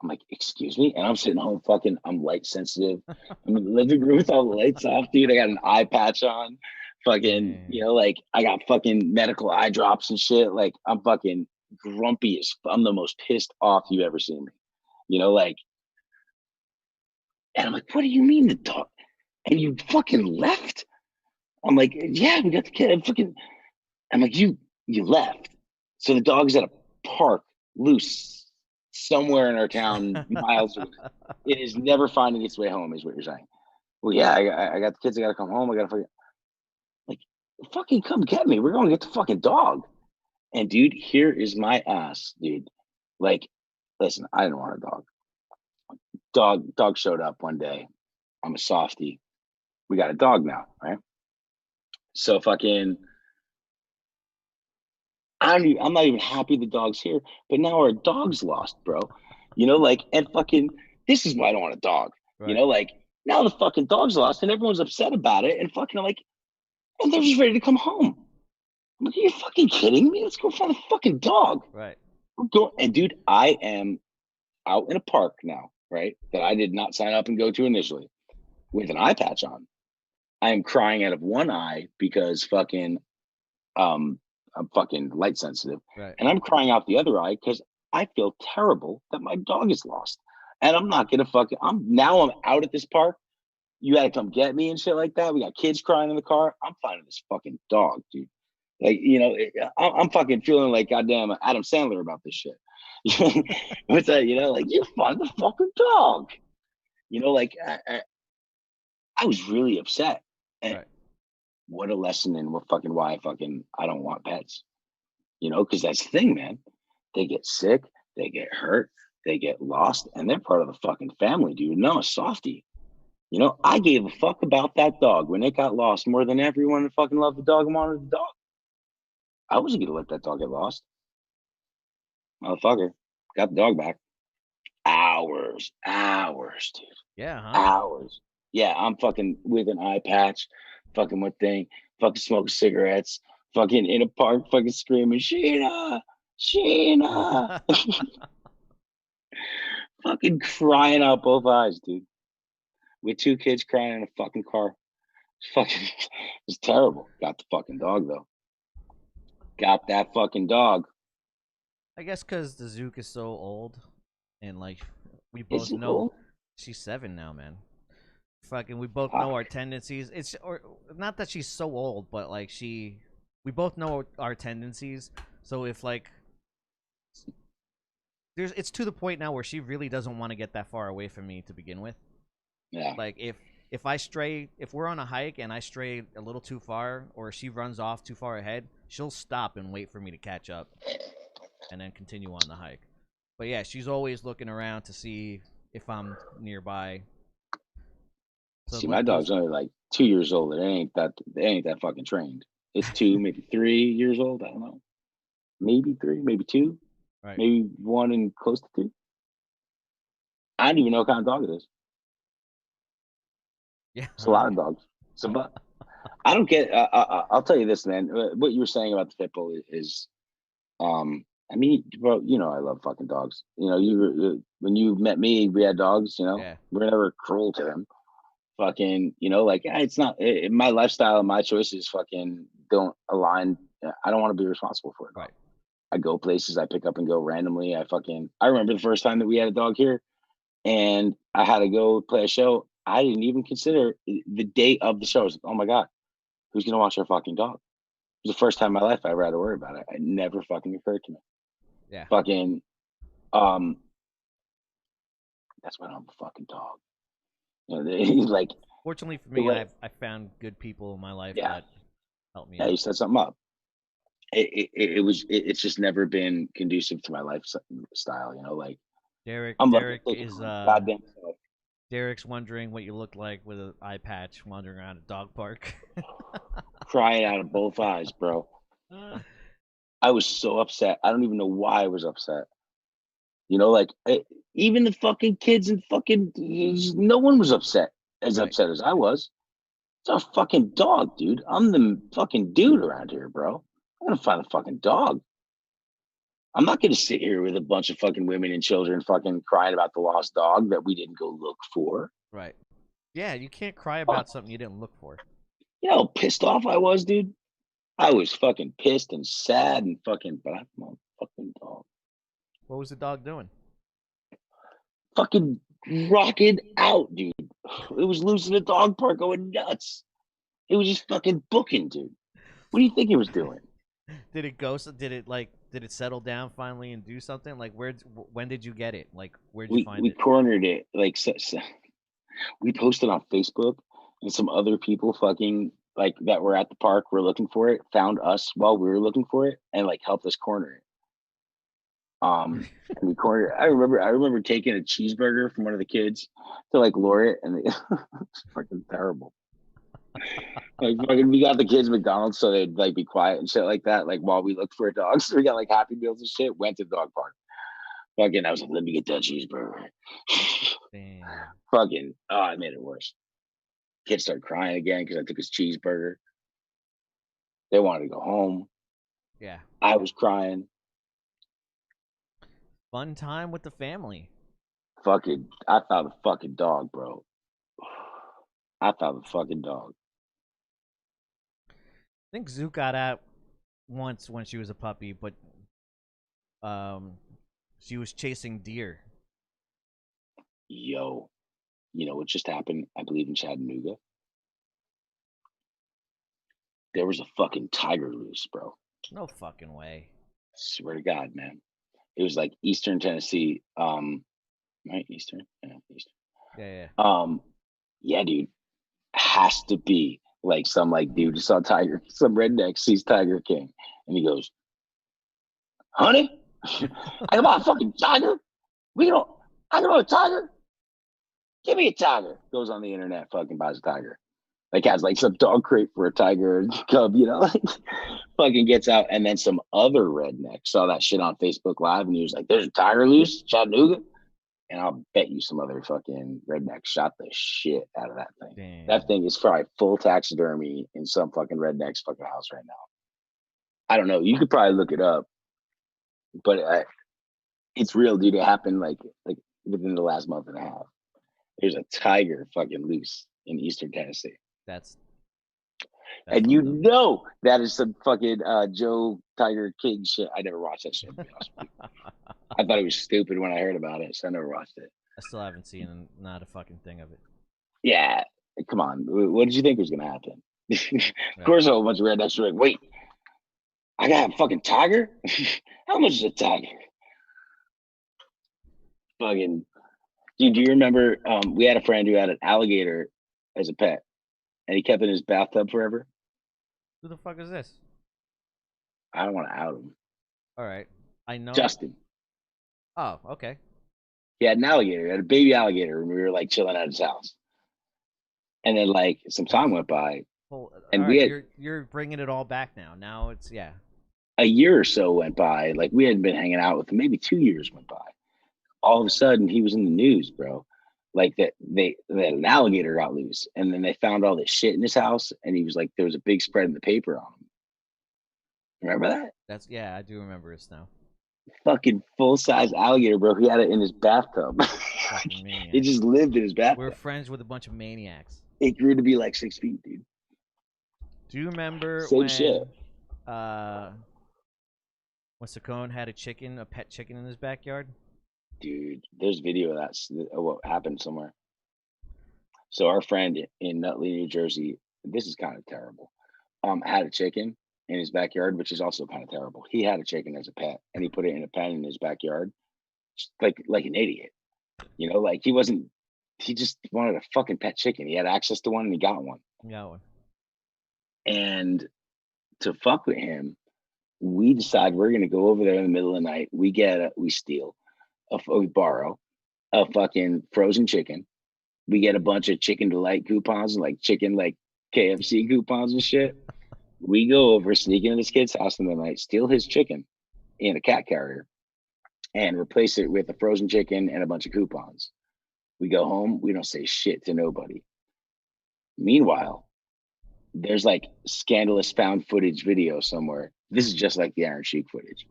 I'm like, excuse me? And I'm sitting home fucking, I'm light sensitive. I'm in the living room with all the lights off, dude. I got an eye patch on. Fucking, like I got fucking medical eye drops and shit. Like I'm fucking grumpy as I'm the most pissed off you ever seen me. Like, and I'm like, what do you mean the dog? And you fucking left? I'm like, yeah, we got the kid. I'm like, you left. So the dog's at a park loose somewhere in our town, miles away. It is never finding its way home, is what you're saying. Well, yeah, I got the kids. I got to come home. I got to fucking come get me. We're going to get the fucking dog. And dude, here is my ass, dude. Like, listen, I didn't want a dog. Dog showed up one day. I'm a softie. We got a dog now, right? So fucking, I'm not even happy the dog's here, but now our dog's lost, bro. Like, and fucking, this is why I don't want a dog. Right. Like now the fucking dog's lost and everyone's upset about it, and fucking like, and they're just ready to come home. I'm like, are you fucking kidding me? Let's go find a fucking dog. Right. We're going, and dude, I am out in a park now, right? That I did not sign up and go to initially, with an eye patch on. I am crying out of one eye because fucking I'm fucking light sensitive. Right. And I'm crying out the other eye because I feel terrible that my dog is lost. And I'm not gonna I'm out at this park. You gotta come get me and shit like that. We got kids crying in the car. I'm finding this fucking dog, dude. Like, I'm fucking feeling like goddamn Adam Sandler about this shit. What's that? Like, you find the fucking dog. Like I was really upset. And right. what a lesson in why I don't want pets. Because that's the thing, man. They get sick, they get hurt, they get lost, and they're part of the fucking family, dude. And I'm a softie. I gave a fuck about that dog when it got lost more than everyone that fucking loved the dog and wanted the dog. I wasn't gonna let that dog get lost. Motherfucker. Got the dog back. Hours, dude. Yeah, huh? Hours. Yeah, I'm fucking with an eye patch, fucking what thing, fucking smoking cigarettes, fucking in a park, fucking screaming, Sheena, Sheena. Fucking crying out both eyes, dude. With two kids crying in a fucking car. It's terrible. Got the fucking dog though. Got that fucking dog. I guess because the Zook is so old, and like we Is both it know cool? she's 7 now, man. Fucking, we both know our tendencies. It's or not that she's so old, but like we both know our tendencies. So if like it's to the point now where she really doesn't want to get that far away from me to begin with. Yeah. Like if if we're on a hike and I stray a little too far, or she runs off too far ahead, she'll stop and wait for me to catch up, and then continue on the hike. But yeah, she's always looking around to see if I'm nearby. So See, my dog's only like 2 years old. It ain't that fucking trained. It's 2, maybe 3 years old. I don't know. Maybe 3, maybe 2, right. maybe 1 and close to 2. I don't even know what kind of dog it is. Yeah, it's a lot of dogs. So, but I don't get. I'll tell you this, man. What you were saying about the pit bull is, I mean, bro, I love fucking dogs. When you met me, we had dogs. Yeah. We're never cruel to them. Fucking, like it's not my lifestyle and my choices. Fucking don't align. I don't want to be responsible for it. Right. I go places. I pick up and go randomly. I remember the first time that we had a dog here, and I had to go play a show. I didn't even consider the day of the show. I was like, oh my God, who's going to watch our fucking dog? It was the first time in my life I ever had to worry about it. It never fucking occurred to me. Yeah. Fucking, that's why I'm a fucking dog. Like, fortunately for me, I found good people in my life that helped me out. You set something up. It's just never been conducive to my lifestyle, like Derek is goddamn self. Derek's wondering what you look like with an eye patch wandering around a dog park. Crying out of both eyes, bro. I was so upset. I don't even know why I was upset. Even the fucking kids and fucking no one was upset upset as I was. It's our fucking dog, dude. I'm the fucking dude around here, bro. I'm gonna find a fucking dog. I'm not gonna sit here with a bunch of fucking women and children fucking crying about the lost dog that we didn't go look for. Right. Yeah, you can't cry about something you didn't look for. You know how pissed off I was, dude? I was fucking pissed and sad and fucking, but I'm a fucking dog. What was the dog doing? Fucking rocking out, dude. It was loose in the dog park going nuts. It was just fucking booking, dude. What do you think it was doing? Did it go? Did it like? Did it settle down finally and do something? Like where? When did you get it? Like where'd you find We it? cornered it. Like we posted on Facebook, and some other people fucking like that were at the park were looking for it, found us while we were looking for it, and like helped us corner it. And we cornered. I remember taking a cheeseburger from one of the kids to like lure it, and it's fucking terrible. Like fucking, we got the kids McDonald's so they'd like be quiet and shit like that. Like while we looked for a dog, so we got like Happy Meals and shit. Went to the dog park. Fucking, I was like, let me get that cheeseburger. Damn. Fucking, oh, I made it worse. Kids started crying again because I took his cheeseburger. They wanted to go home. Yeah. I was crying. Fun time with the family. Fucking, I found a fucking dog, bro. I found a fucking dog. I think Zook got out once when she was a puppy, but she was chasing deer. Yo, you know what just happened? I believe in Chattanooga. There was a fucking tiger loose, bro. No fucking way. Swear to God, man. It was like Eastern Tennessee. Right? Eastern? Yeah, Eastern. Yeah. Yeah, dude. Has to be like some like dude just saw Tiger, some redneck sees Tiger King, and he goes, honey, I can buy a fucking tiger. We don't I can buy a tiger. Give me a tiger. Goes on the internet, fucking buys a tiger. Like has like some dog crate for a tiger cub, you know, like fucking gets out. And then some other redneck saw that shit on Facebook Live and he was like, there's a tiger loose, Chattanooga. And I'll bet you some other fucking redneck shot the shit out of that thing. Damn. That thing is probably full taxidermy in some fucking redneck's fucking house right now. I don't know. You could probably look it up, but it's real, dude. It happened like within the last month and a half. There's a tiger fucking loose in Eastern Tennessee. That's and you know that is some fucking Joe Tiger King shit. I never watched that shit. To be honest with you. I thought it was stupid when I heard about it, so I never watched it. I still haven't seen not a fucking thing of it. Yeah, come on. What did you think was gonna happen? Of course, a whole bunch of rednecks were like, "Wait, I got a fucking tiger? How much is a tiger?" Fucking, dude. Do you remember? We had a friend who had an alligator as a pet, and he kept it in his bathtub forever. Who the fuck is this? I don't want to out him. All right, I know Justin. Oh, okay. He had an alligator. He had a baby alligator, and we were like chilling at his house. And then like some time went by, and we had, you're bringing it all back now. Now it's a year or so went by. Like we hadn't been hanging out with him. Maybe 2 years went by. All of a sudden, he was in the news, bro. Like that an alligator got loose, and then they found all this shit in his house, and he was like, there was a big spread in the paper on him. Remember that? I do remember this now. Fucking full size alligator, bro. He had it in his bathtub. It just lived in his bathtub. We're friends with a bunch of maniacs. It grew to be like 6 feet, dude. Do you remember when Saccone had a pet chicken in his backyard? Dude, there's video of that of what happened somewhere. So our friend in Nutley, New Jersey, this is kind of terrible. Had a chicken in his backyard, which is also kind of terrible. He had a chicken as a pet, and he put it in a pen in his backyard, like an idiot. You know, like he just wanted a fucking pet chicken. He had access to one, and he got one. And to fuck with him, we decide we're gonna go over there in the middle of the night. We borrow a fucking frozen chicken. We get a bunch of Chicken Delight coupons and like chicken like KFC coupons and shit. We go over, sneak into this kid's house in the night, steal his chicken in a cat carrier, and replace it with a frozen chicken and a bunch of coupons. We go home. We don't say shit to nobody. Meanwhile, there's like scandalous found footage video somewhere. This is just like the Iron Sheik footage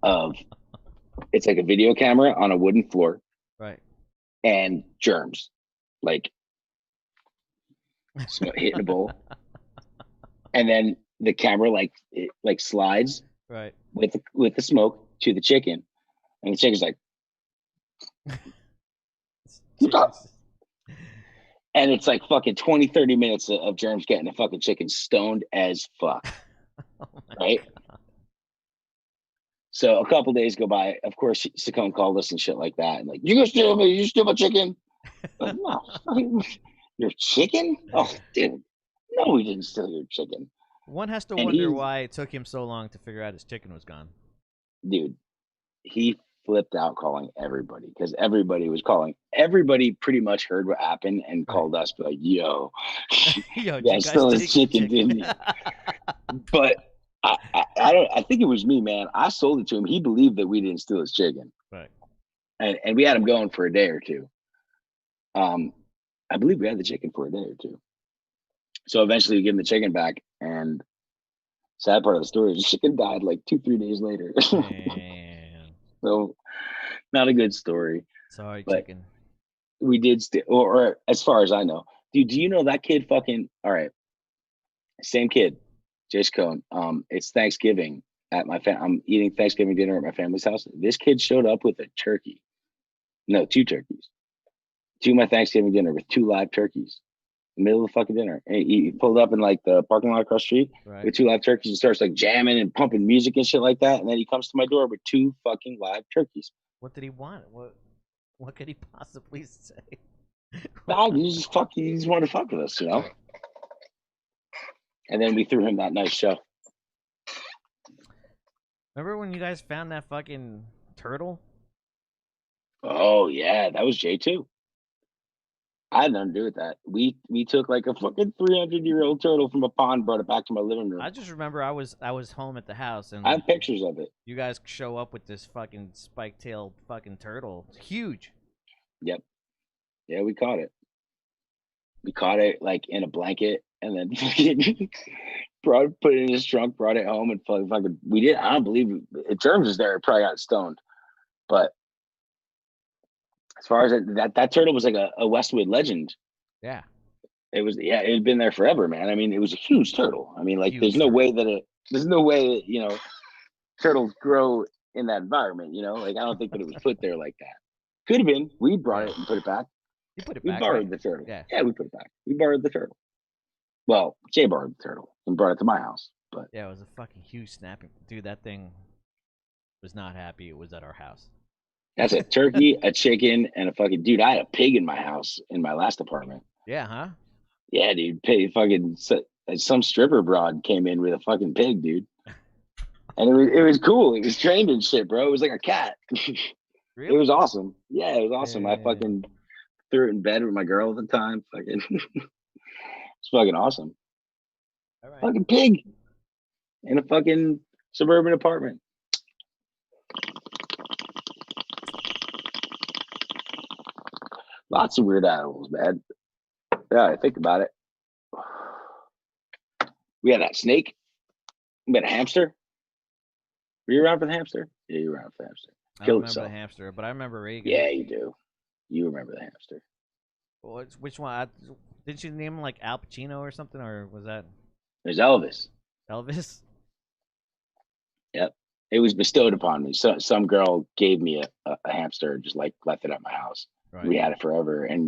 of it's like a video camera on a wooden floor, right? And germs, like hitting a bowl, and then the camera like slides Right. with the smoke to the chicken, and the chicken's like, Jesus. and it's like fucking 20, 30 minutes of Germs getting the fucking chicken stoned as fuck. Oh right? God. So a couple days go by. Of course, Saccone called us and shit like that. And like, you gonna steal me? You steal my chicken? Like, no, your chicken? Oh, dude, no, we didn't steal your chicken. One has to And wonder why it took him so long to figure out his chicken was gone. dude, he flipped out calling everybody because everybody was calling. Everybody pretty much heard what happened and called us, like, yo, Yo, did yeah, you guys stole his take chicken, didn't you? But I don't. I think it was me, man. I sold it to him. He believed that we didn't steal his chicken, Right. and we had him going for a day or two. I believe we had the chicken for a day or two. So eventually, we give him the chicken back, and sad part of the story is the chicken died like 2, 3 days later. Man. So not a good story. Sorry, But chicken. we did steal, or as far as I know, dude. Do you know that kid? Fucking all right. Same kid, Jace Cohn. It's Thanksgiving at my I'm eating Thanksgiving dinner at my family's house. This kid showed up with a turkey. No, two turkeys. To my Thanksgiving dinner with 2 live turkeys. In the middle of the fucking dinner. And he pulled up in like the parking lot across the street Right. with 2 live turkeys and starts like jamming and pumping music and shit like that. And then he comes to my door with 2 fucking live turkeys. What did he want? What could he possibly say? God, he just wanted to fuck with us, you know? Right. And then we threw him that nice show. Remember when you guys found that fucking turtle? Oh yeah, that was J2. I had nothing to do with that. We took like a fucking 300-year-old turtle from a pond, brought it back to my living room. I just remember I was home at the house I and have pictures of it. you guys show up with this fucking spike-tailed fucking turtle. It's huge. Yep. Yeah, we caught it. We caught it like in a blanket and then put it in his trunk, brought it home, and fucking we did. I don't believe it. Germs is there. It probably got stoned. But as far as that turtle was like a Westwood legend. Yeah. It was, yeah, it had been there forever, man. I mean, it was a huge turtle. I mean, like Huge there's no way that, turtles grow in that environment, like I don't think that it was put there like that. Could have been. We brought it and put it back. You put it We back, borrowed right? the turtle. Yeah. Yeah, we put it back. We borrowed the turtle. Well, Jay borrowed the turtle and brought it to my house. But Yeah, it was a fucking huge snapping. Dude, that thing was not happy it was at our house. that's a turkey, a chicken, and a fucking dude. I had a pig in my house in my last apartment. Yeah, huh? Yeah, dude. Pig, fucking some stripper broad came in with a fucking pig, dude. And it was cool. It was trained and shit, bro. It was like a cat. It Really? was awesome. Yeah, it was awesome. I fucking threw it in bed with my girl at the time. Fucking, it's fucking awesome. All right. Fucking pig in a fucking suburban apartment. Lots of weird animals, man. Yeah, I think about it. We had that snake. We had a hamster. Were you around for the hamster? Yeah, you were around for the hamster. I don't Killed remember the itself. hamster, but I remember Reagan. Yeah, you do. You remember the hamster. Which one? Didn't you name him like Al Pacino or something, or was that There's Elvis. Elvis? Yep. It was bestowed upon me. So some girl gave me a hamster, just like left it at my house. Right. We had it forever, and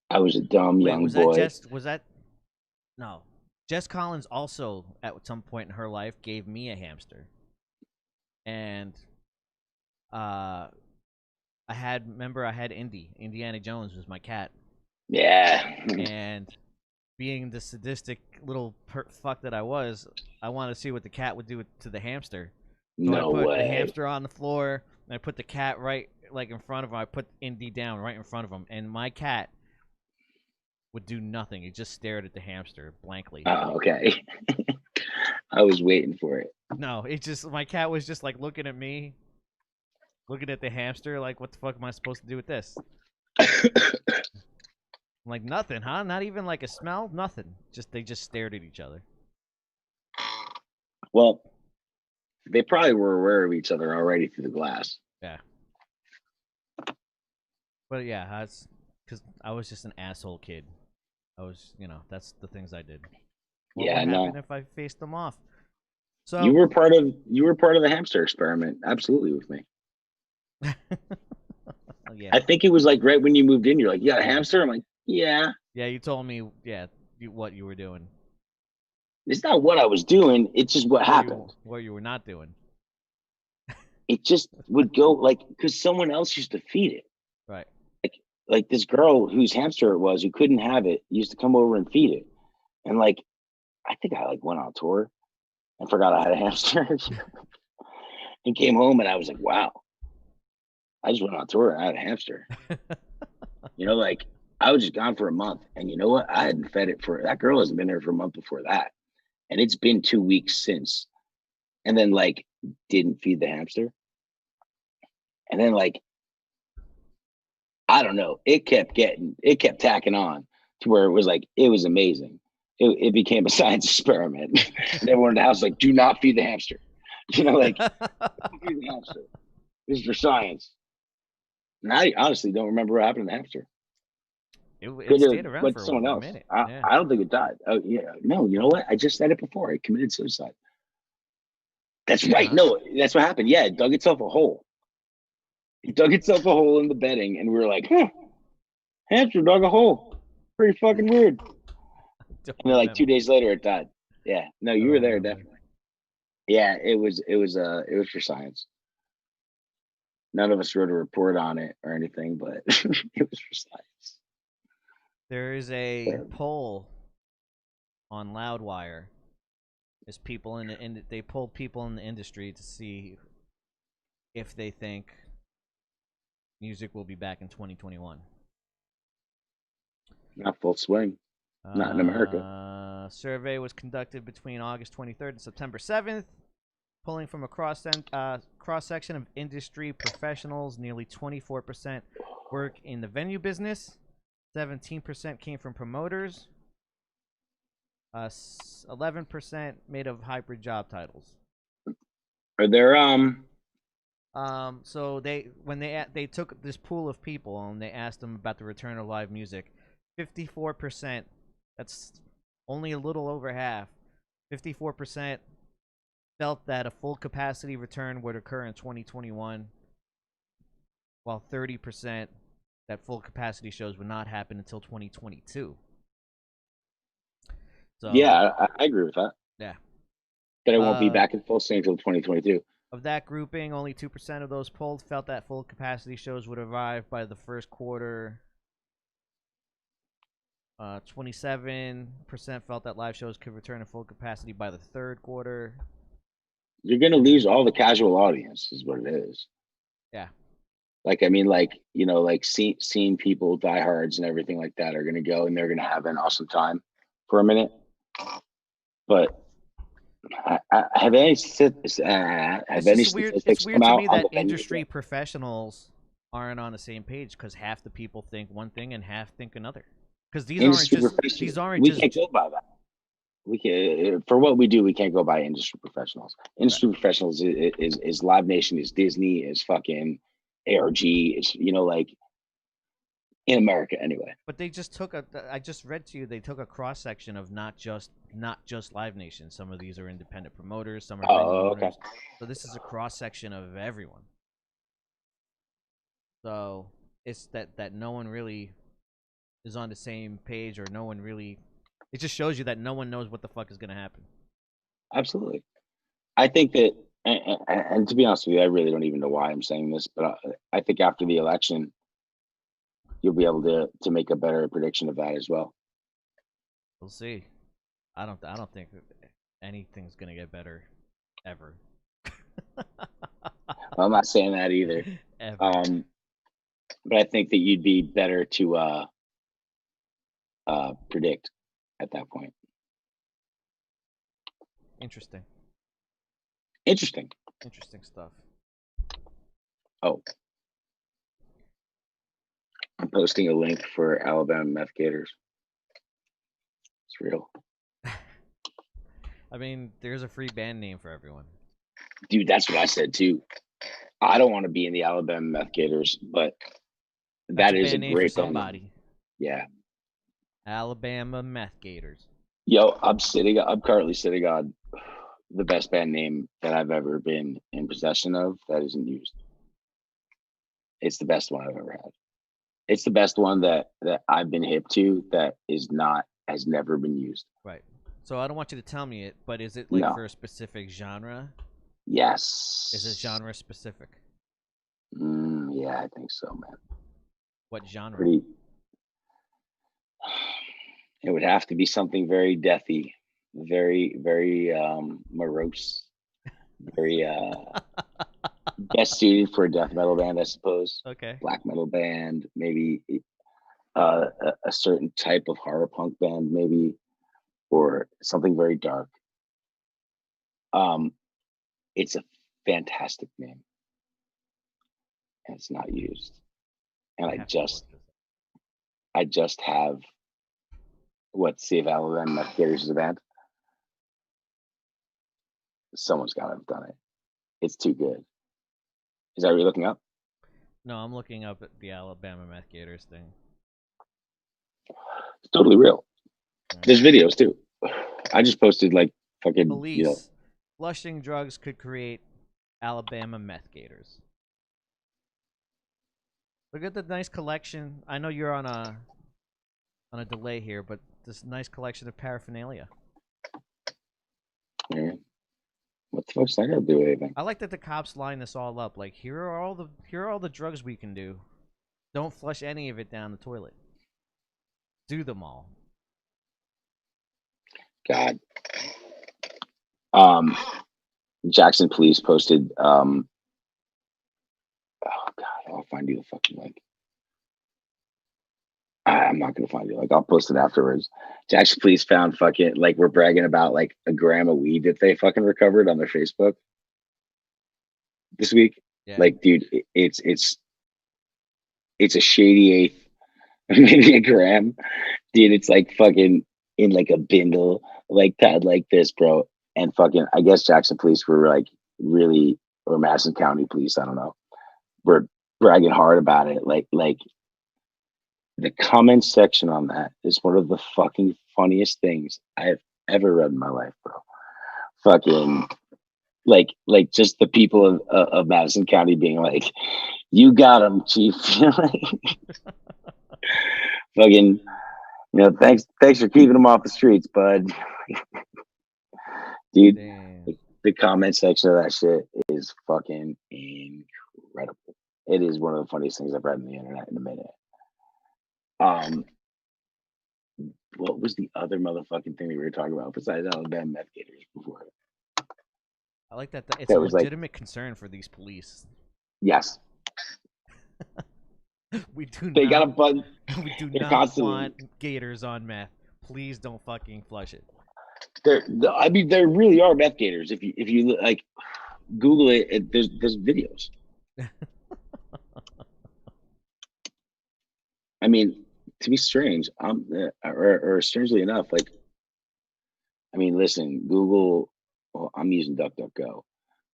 I was a dumb Wait, young was that boy. Jess? Was that no? Jess Collins also at some point in her life gave me a hamster, and I had Indy. Indiana Jones was my cat, Yeah. and being the sadistic little fuck that I was, I wanted to see what the cat would do to the hamster. So I No put the way. hamster on the floor, and I put the cat right like in front of him. I put Indy down right in front of him, and my cat would do nothing. He just stared at the hamster blankly. Oh, okay. I was waiting for it. No, my cat was just like looking at me, looking at the hamster, like, what the fuck am I supposed to do with this? I'm like, nothing, huh? Not even like a smell? Nothing. They just stared at each other. Well, they probably were aware of each other already through the glass. Yeah. But yeah, that's because I was just an asshole kid. I was, that's the things I did. what would happen if I faced them off? So you were part of the hamster experiment, absolutely, with me. Yeah. I think it was like right when you moved in, you're like, "You got a hamster?" I'm like, "Yeah." Yeah, you told me, what you were doing. It's not what I was doing; it's just what happened. What you were not doing. It just would go like because someone else used to feed it. Right. Like this girl whose hamster it was who couldn't have it used to come over and feed it, and like I think I like went on tour and forgot I had a hamster and came home and I was like, "Wow, I just went on tour and I had a hamster." Like I was just gone for a month, and you know what? I hadn't fed it for that girl hasn't been there for a month before that, and it's been 2 weeks since, and then like didn't feed the hamster, and then like I don't know, it kept tacking on to where it was amazing. It became a science experiment, and everyone in the house was like, "Do not feed the hamster," like feed the hamster. This is for science. And I honestly don't remember what happened to the hamster. It stayed around for someone a else. minute. I don't think it died. Oh yeah, no. You know what? I just said it before. It committed suicide. That's right. No, that's what happened. Yeah, it dug itself a hole. It dug itself a hole in the bedding, and we were like, "Huh, hamster dug a hole. Pretty fucking weird." And then like 2 days later, it died. Yeah. No, you were there definitely. Yeah, it was for science. None of us wrote a report on it or anything, but it was for science. There is a poll on Loudwire. There's people they polled people in the industry to see if they think music will be back in 2021. Not full swing. Not in America. Survey was conducted between August 23rd and September 7th. Pulling from a cross section of industry professionals, nearly 24% work in the venue business. 17% came from promoters. 11% made of hybrid job titles. Are there So they took this pool of people and they asked them about the return of live music. 54%, that's only a little over half. 54% felt that a full capacity return would occur in 2021, while 30% that full capacity shows would not happen until 2022. So yeah, I agree with that. Yeah. That it won't be back in full swing until 2022. Of that grouping, only 2% of those polled felt that full capacity shows would arrive by the first quarter. 27% felt that live shows could return to full capacity by the third quarter. You're gonna lose all the casual audience, is what it is. Yeah. Like I mean, like seeing people, diehards, and everything like that are gonna go and they're gonna have an awesome time for a minute. But have any statistics come out? It's weird to me that industry professionals aren't on the same page because half the people think one thing and half think another. Because these aren't we can't go by that. We can for what we do. We can't go by industry professionals. Industry professionals is Live Nation, is Disney, is fucking ARG. Is like in America anyway. But they just took I just read to you. They took a cross section of not just Live Nation. Some of these are independent promoters. Some are venue owners. Okay. So this is a cross section of everyone. So it's that no one really is on the same page, or no one really. It just shows you that no one knows what the fuck is going to happen. Absolutely. I think that, and to be honest with you, I really don't even know why I'm saying this, but I think after the election, you'll be able to make a better prediction of that as well. We'll see. I don't think anything's going to get better ever. Well, I'm not saying that either. Ever. But I think that you'd be better to predict at that point. Interesting stuff. Oh, I'm posting a link for Alabama Meth Gators. It's real. I mean, there's a free band name for everyone. Dude, that's what I said too. I don't want to be in the Alabama Meth Gators, but that is a great somebody. Yeah. Alabama Meth Gators. Yo, I'm currently sitting on the best band name that I've ever been in possession of that isn't used. It's the best one I've ever had. It's the best one that I've been hip to that is not has never been used. Right. So I don't want you to tell me it, but is it like No. for a specific genre? Is it Yes. genre specific? Yeah, I think so, man. What genre? Pretty. It would have to be something very deathy, very morose, very best suited for a death metal band, I suppose. Okay. Black metal band, maybe a certain type of horror punk band, maybe, or something very dark. Um, it's a fantastic name, and it's not used. And I have to look this up. I just have what see if Alabama Navigators is a band. Someone's got to have done it. It's too good. Is that what you're looking up? No, I'm looking up at the Alabama Meth Gators thing. It's totally real. Right. There's videos too. I just posted like fucking, Police. Flushing drugs could create Alabama Meth Gators. Look at the nice collection. I know you're on a delay here, but this nice collection of paraphernalia. Yeah. What the fuck's that got to do with anything? I like that the cops line this all up. Like here are all the drugs we can do. Don't flush any of it down the toilet. Do them all. God. Um, Jackson Police posted. Oh God, I'll find you the fucking link. I'm not gonna find you. Like I'll post it afterwards. Jackson Police found fucking like we're bragging about like a gram of weed that they fucking recovered on their Facebook this week. Yeah. Like, dude, it's a shady eighth, maybe a gram. Dude, it's like fucking in like a bindle, like tied like this, bro. And fucking, I guess Jackson Police were like really, or Madison County Police, I don't know, were bragging hard about it. Like the comment section on that is one of the fucking funniest things I've ever read in my life, bro. Fucking like just the people of Madison County being like, "You got him, chief." Fucking, thanks for keeping them off the streets, bud. Dude, Damn. the comment section of that shit is fucking incredible. It is one of the funniest things I've read on the internet in a minute. Um, what was the other motherfucking thing that we were talking about besides Alabama meth gators before? I like that. It's a That was like, legitimate concern for these police. yes, We do they got a not. button. We do They're not constantly. want gators on meth. Please don't fucking flush it. I mean, there really are meth gators. If you like, Google it. There's videos. I mean, to be strange, or strangely enough, like, I mean, listen, Google. Well, I'm using DuckDuckGo,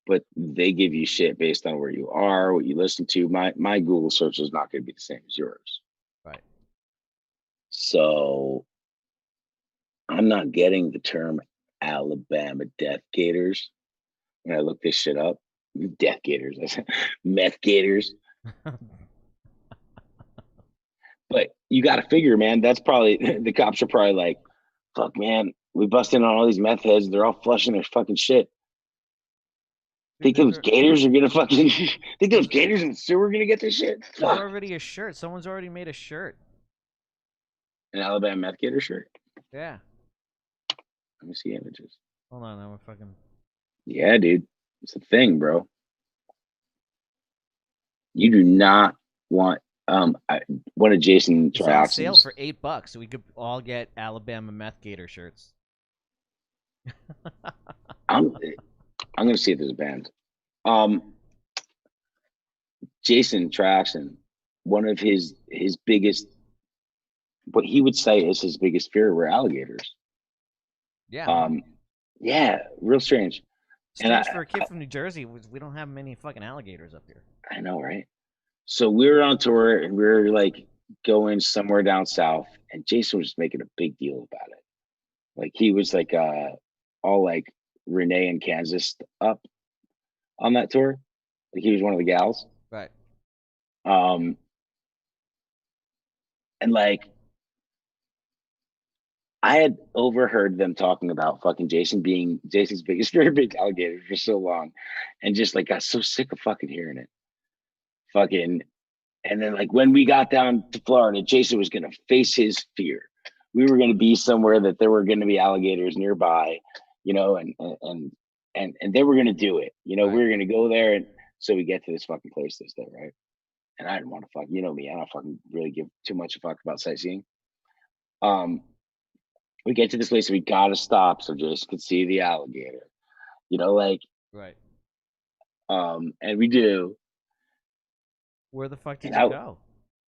but they give you shit based on where you are, what you listen to. My Google search is not going to be the same as yours. Right. So I'm not getting the term Alabama Death Gators when I look this shit up. Death Gators, I said meth Gators. But you got to figure, man. That's probably the cops are probably like, "Fuck, man, we busted in on all these meth heads. They're all flushing their fucking shit. Dude, Think those gators are gonna fucking think those gators in the sewer are gonna get this shit? there's Fuck." already a shirt. Someone's already made a shirt. An Alabama meth gator shirt. Yeah. Let me see images. Hold on, I'm fucking. Yeah, dude, it's a thing, bro. You do not want one of Jason It's on sale Trioxin's. for $8, so we could all get Alabama meth gator shirts. I'm I'm gonna see if there's a band. Um, Jason Trioxin, one of his biggest, what he would say is his biggest fear were alligators. Yeah. Um, yeah, real strange. And Strange for a kid from New Jersey. We don't have many fucking alligators up here. I know, right? So we were on tour and we were like going somewhere down south, and Jason was just making a big deal about it. Like he was like all like Renee and Kansas up on that tour. Like he was one of the gals. Right. Um and like I had overheard them talking about fucking Jason being Jason's biggest very big alligator for so long, and just like got so sick of fucking hearing it. Fucking, and then like when we got down to Florida, Jason was gonna face his fear. We were gonna be somewhere that there were gonna be alligators nearby, you know, and they were gonna do it. You know, Right. we were gonna go there, and so we get to this fucking place this day, right? And I didn't want to fuck, you know me, I don't fucking really give too much a fuck about sightseeing. Um, we get to this place, we gotta stop so Jason could see the alligator. You know, like, Right. and we do. Where the fuck did And you go?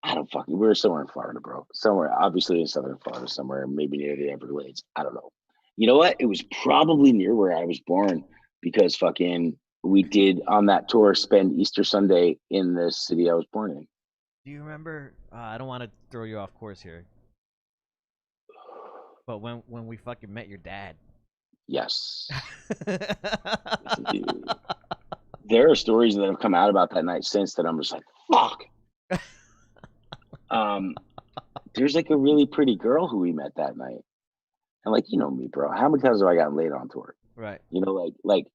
I don't fucking. We were somewhere in Florida, bro. Somewhere, obviously in southern Florida, somewhere maybe near the Everglades. I don't know. You know what? It was probably near where I was born because fucking we did on that tour spend Easter Sunday in the city I was born in. Do you remember? I don't want to throw you off course here, but when we fucking met your dad. Yes. Yes, indeed. There are stories that have come out about that night since that I'm just like, fuck. Um, there's like a really pretty girl who we met that night. And like, you know me, bro. How many times have I gotten laid on tour? Right. You know, like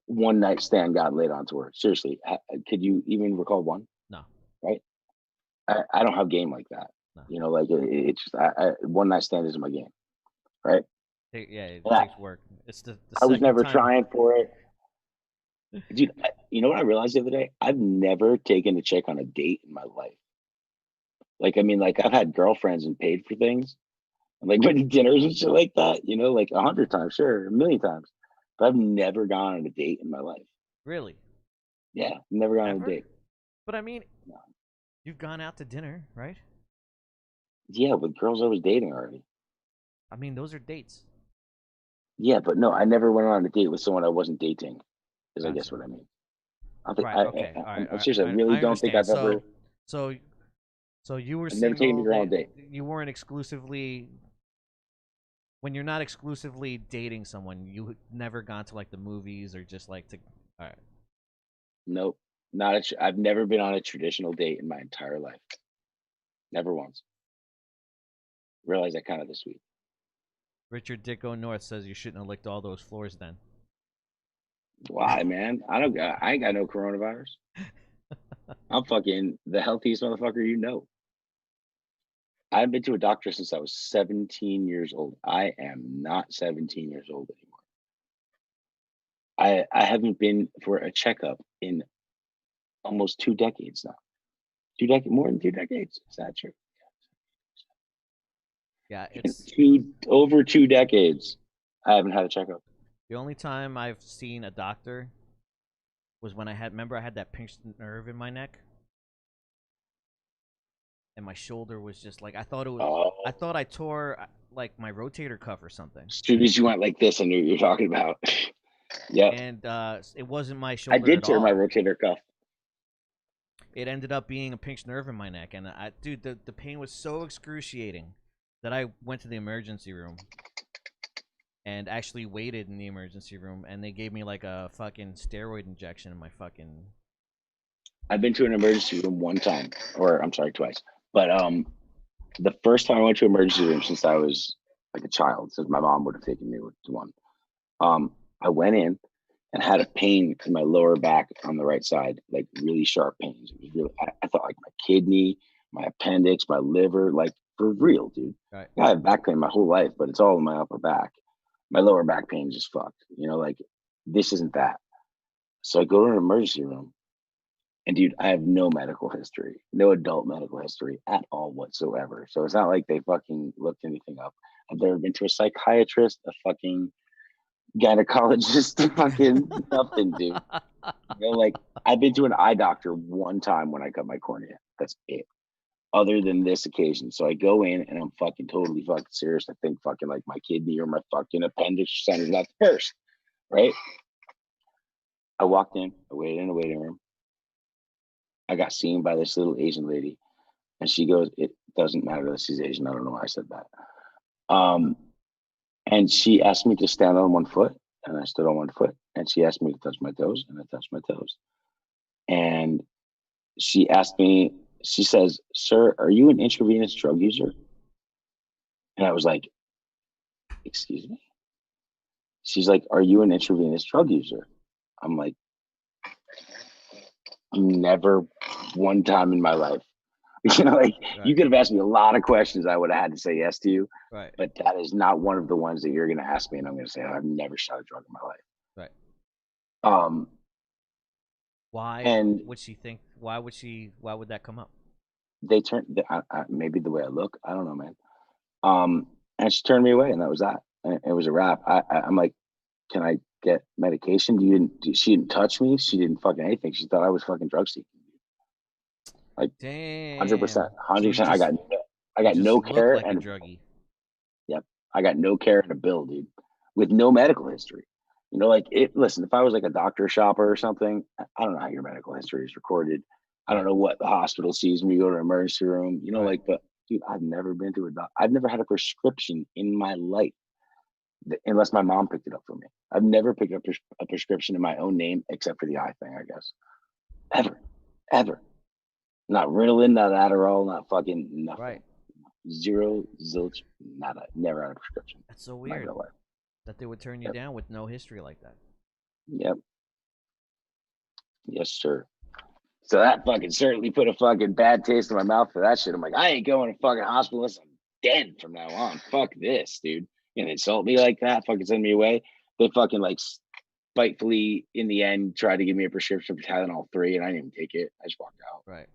one night stand got laid on tour. Seriously, could you even recall one? No. Right? I don't have game like that. No. You know, like it's just one night stand isn't my game. Right? Yeah, it And takes work. It's the I was second never time. trying for it, dude. You know what I realized the other day? I've never taken a chick on a date in my life. Like, I mean, like I've had girlfriends and paid for things, and like went to dinners and shit like that. You know, like 100 times, sure, a million times, but I've never gone on a date in my life. Really? Yeah, never gone on a Ever? date. But I mean, No. you've gone out to dinner, right? Yeah, with girls I was dating already. I mean, those are dates. Yeah, but no, I never went on a date with someone I wasn't dating. Is I guess Gotcha. what I mean. I think Right. Okay. All right. All I'm right. serious. I really I don't think understand. I've ever. So, so you were I've never taken a single. girl on a date. You weren't exclusively when you're not exclusively dating someone. You never gone to like the movies or just like to. All right. Nope, not a. I've never been on a traditional date in my entire life. Never once. Realized that kind of this week. Richard Dicko North says you shouldn't have licked all those floors then. Why, man? I don't. I ain't got no coronavirus. I'm fucking the healthiest motherfucker you know. I've been to a doctor since I was 17 years old. I am not 17 years old anymore. I haven't been for a checkup in almost 2 decades now. 2 decades, more than 2 decades. Is that true? Yeah, it's Two over 2 decades. I haven't had a checkup. the only time I've seen a doctor was when I had that pinched nerve in my neck, and my shoulder was just like I Oh, thought I tore like my rotator cuff or something, as soon as you went like this, I knew what you're talking about. Yep, and it wasn't my I shoulder did at tear my all. rotator cuff. It ended up being a pinched nerve in my neck, and dude, the pain was so excruciating that I went to the emergency room and actually waited in the emergency room, and they gave me like a fucking steroid injection in my fucking. I've been to an emergency room one time, or I'm sorry, twice. But the first time I went to emergency room since I was like a child, since my mom would have taken me to one. I went in and had a pain in my lower back on the right side, like really sharp pains. It was really, I thought like my kidney, my appendix, my liver, like for real, dude. Right. I have back pain my whole life, but it's all in my upper back. My lower back pain is just fucked. You know, like this isn't that. So I go to an emergency room, and dude, I have no medical history, no adult medical history at all whatsoever. So it's not like they fucking looked anything up. I've never been to a psychiatrist, a fucking gynecologist, fucking nothing, dude. You know, like I've been to an eye doctor one time when I cut my cornea. That's it. Other than this occasion. So I go in and I'm fucking totally fucking serious. I think fucking like my kidney or my fucking appendix centers out first. Right? I walked in, I waited in a waiting room. I got seen by this little Asian lady. And she goes, "It doesn't matter that she's Asian." I don't know why I said that. And she asked me to stand on one foot, and I stood on one foot. And she asked me to touch my toes, and I touched my toes. And she asked me, she says, "Sir, are you an intravenous drug user?" And I was like, "Excuse me?" She's like, "Are you an intravenous drug user?" I'm like, "Never one time in my life." You know, like you could have asked me a lot of questions. I would have had to say yes to you. Right. But that is not one of the ones that you're going to ask me. And I'm going to say, I've never shot a drug in my life. Right. Why And would she think? Why would that come up? they turned, maybe the way I look, I don't know, man. And she turned me away, and that was that. And it was a wrap. I'm like, "Can I get medication?" She didn't touch me. She didn't fucking anything. She thought I was fucking drug seeking. Like, Damn. 100%, So 100%. I got just no look care like and a druggie. yep, I got no care and a bill, dude, with no medical history. You know, like it. Listen, if I was like a doctor shopper or something, I don't know how your medical history is recorded. I don't know what the hospital sees when you go to an emergency room. You know, like, but dude, I've never been to a doc. I've never had a prescription in my life unless my mom picked it up for me. I've never picked up a prescription in my own name except for the eye thing, I guess. Ever. Not Ritalin, not Adderall, not fucking nothing. Right. Zero, zilch, nada. Never had a prescription. That's so weird that they would turn you down with no history like that. Yep. Yes, sir. So that fucking certainly put a fucking bad taste in my mouth for that shit. I'm like, I ain't going to fucking hospital unless I'm dead from now on. Fuck this, dude. You know, insult me like that, fucking send me away. They fucking like spitefully in the end tried to give me a prescription for Tylenol 3 and I didn't even take it. I just walked out. Right.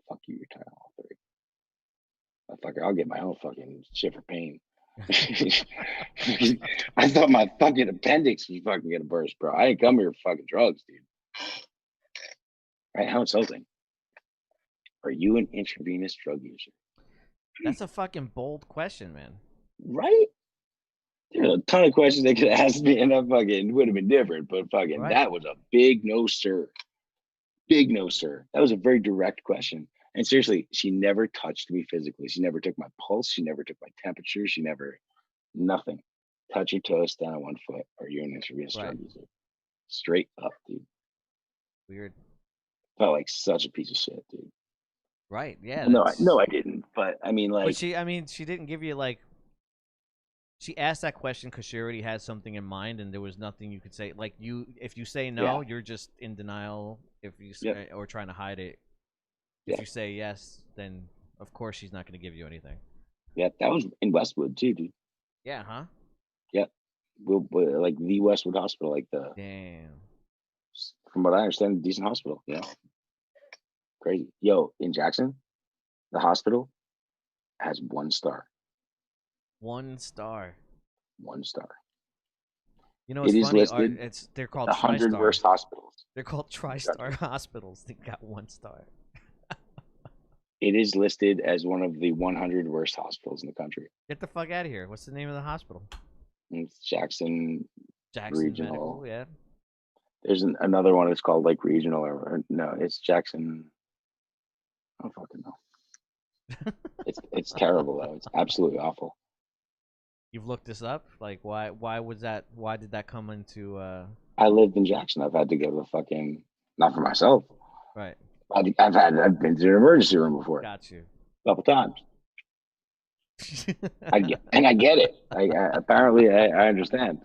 Fuck you, your Tylenol 3. I'll get my own fucking shit for pain. I thought my fucking appendix was fucking gonna burst, bro. I ain't come here for fucking drugs, dude. Right? How insulting. Are you an intravenous drug user? That's a fucking bold question, man. Right? There's a ton of questions they could ask me, and that fucking would have been different. But fucking, that was a big no, sir. Big no, sir. That was a very direct question. And seriously, she never touched me physically. She never took my pulse. She never took my temperature. She never, nothing. Touch your toes, stand on one foot. Are you an intravenous drug user? Straight up, dude. Weird. Felt like such a piece of shit, dude. Right. Yeah. No, I didn't. But I mean, like, but she didn't give you like. She asked that question because she already had something in mind, and there was nothing you could say. Like if you say no, you're just in denial. If you or trying to hide it. If you say yes, then of course she's not going to give you anything. Yeah, that was in Westwood too, dude. Yeah, huh? Yeah, like the Westwood Hospital, like the. Damn. From what I understand, decent hospital. Yeah. Crazy. Yo, in Jackson, the hospital has 1 star. 1 star. 1 star. You know, it's funny. They're called 100 TriStar. worst hospitals. They're called TriStar hospitals. They got 1 star. It is listed as one of the 100 worst hospitals in the country. Get the fuck out of here. What's the name of the hospital? It's Jackson Regional. Medical, yeah. There's another one that's called like regional or no, it's Jackson. I don't fucking know. It's terrible though. It's absolutely awful. You've looked this up? Like why did that come into I lived in Jackson. I've had to go to the fucking, not for myself. Right. I've been to an emergency room before. Got you. A couple times. I get it. Apparently I understand.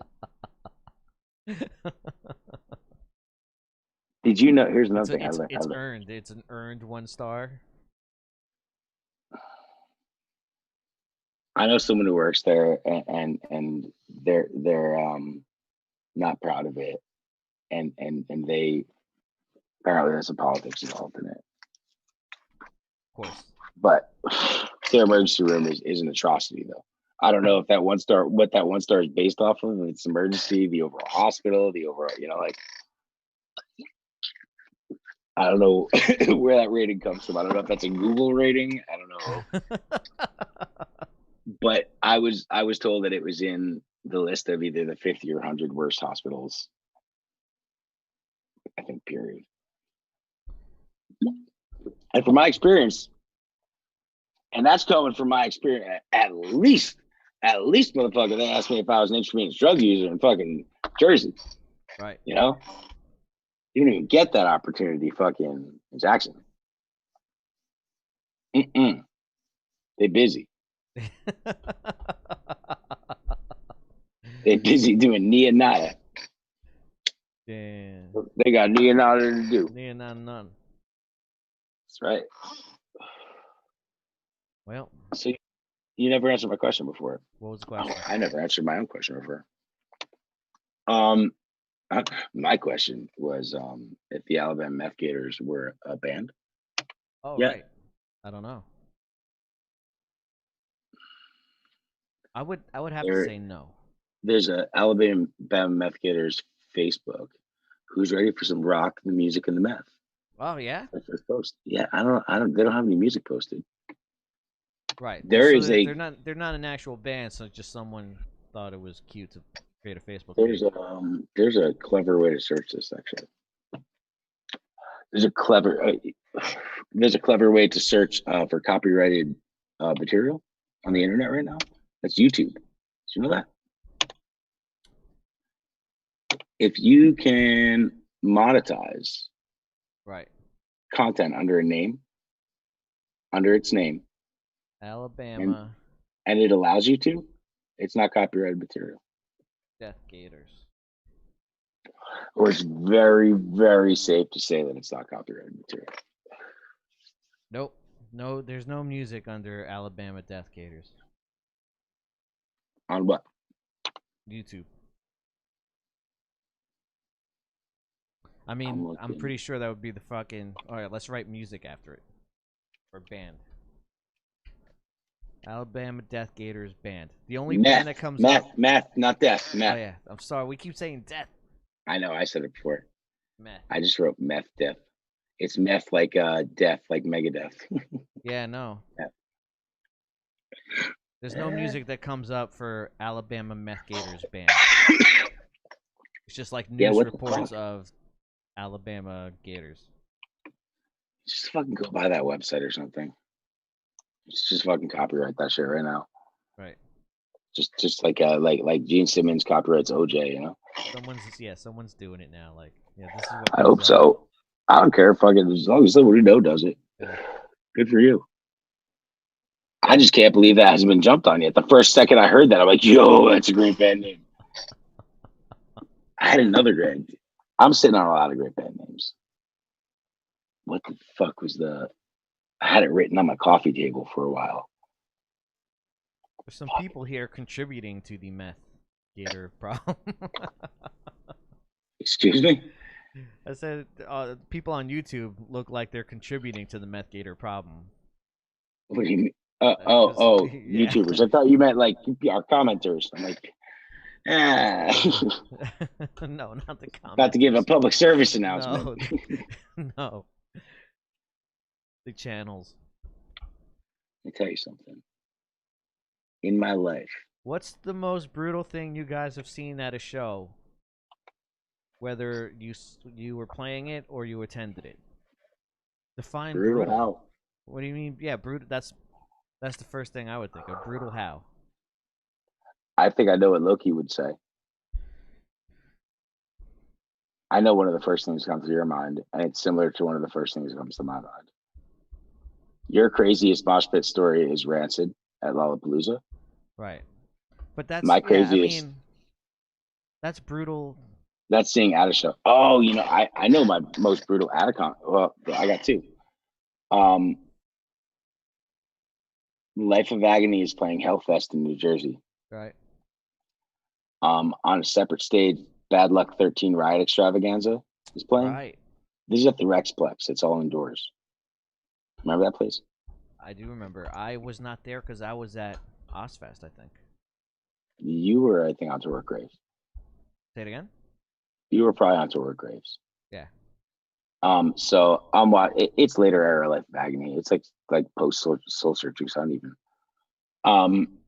Did you know? Here's another thing. It's earned. It's an earned 1 star. I know someone who works there, and they're not proud of it, and they apparently there's some politics involved in it. Of course. But their emergency room is an atrocity, though. I don't know if that 1 star, what that 1 star is based off of. If it's emergency, the overall hospital, the overall, like. I don't know where that rating comes from. I don't know if that's a Google rating. I don't know. But I was told that it was in the list of either the 50 or 100 worst hospitals. I think, period. And from my experience, and that's coming from my experience, at least At least, motherfucker, they asked me if I was an intravenous drug user in fucking Jersey. Right. You know, you don't even get that opportunity, fucking in Jackson. They busy. They busy doing nada. Damn. They got nada to do. None. That's right. Well, so you never answered my question before. What was the question? I never answered my own question before. My question was if the Alabama Meth Gators were a band. Oh, yeah. Right. I don't know. I would have to say no. There's a Alabama Meth Gators Facebook. Who's ready for some rock, the music, and the meth? Oh yeah. That's first post. Yeah, I don't. They don't have any music posted. Right. They're not an actual band, so just someone thought it was cute to create a Facebook page. There's a clever way to search this actually. There's a clever way to search for copyrighted material on the internet right now. That's YouTube. Did you know that? If you can monetize content under its name, Alabama, and it allows you to, it's not copyrighted material. Death Gators. Or it's very, very safe to say that it's not copyrighted material. Nope. No, there's no music under Alabama Death Gators. On what? YouTube. I mean, I'm pretty sure that would be the fucking... All right, let's write music after it. Or band. Alabama Death Gators band. The only band that comes up... Math, not death. Meth. Oh, yeah. I'm sorry. We keep saying death. I know. I said it before. Meth. I just wrote meth death. It's meth like death, like Megadeth. Yeah, no. Yeah. There's no music that comes up for Alabama Meth Gators band. It's just like news reports of Alabama Gators. Just fucking go buy that website or something. Just fucking copyright that shit right now. Right. Just like Gene Simmons copyrights OJ, you know. Someone's doing it now. Like, yeah, this is what I hope so. I don't care. Fucking as long as somebody does it. Yeah. Good for you. I just can't believe that hasn't been jumped on yet. The first second I heard that, I'm like, yo, that's a great band name. I had another great. I'm sitting on a lot of great band names. What the fuck was I had it written on my coffee table for a while. There's some people here contributing to the meth gator problem. Excuse me? I said people on YouTube look like they're contributing to the meth gator problem. What do you mean? Yeah. YouTubers. I thought you meant like our commenters. I'm like, no, not the commenters. About to give a public service announcement. No. The channels. Let me tell you something. In my life. What's the most brutal thing you guys have seen at a show? Whether you were playing it or you attended it. Define brutal. How? What do you mean? Yeah, brutal. That's the first thing I would think of. Brutal how? I think I know what Loki would say. I know one of the first things that comes to your mind, and it's similar to one of the first things that comes to my mind. Your craziest mosh pit story is Rancid at Lollapalooza. Right. But that's my craziest. I mean, that's brutal. That's seeing at a show. Oh, you know, I know my most brutal at a con. Well, I got two. Life of Agony is playing Hellfest in New Jersey. Right. On a separate stage, Bad Luck 13 Riot Extravaganza is playing. Right. This is at the Rexplex. It's all indoors. Remember that place? I do remember. I was not there because I was at Ozfest, I think. You were, I think, on tour at Graves. Say it again? You were probably on tour at Graves. Yeah. So it's later era Life of Agony. It's like post Soul Searching Sun even. I'm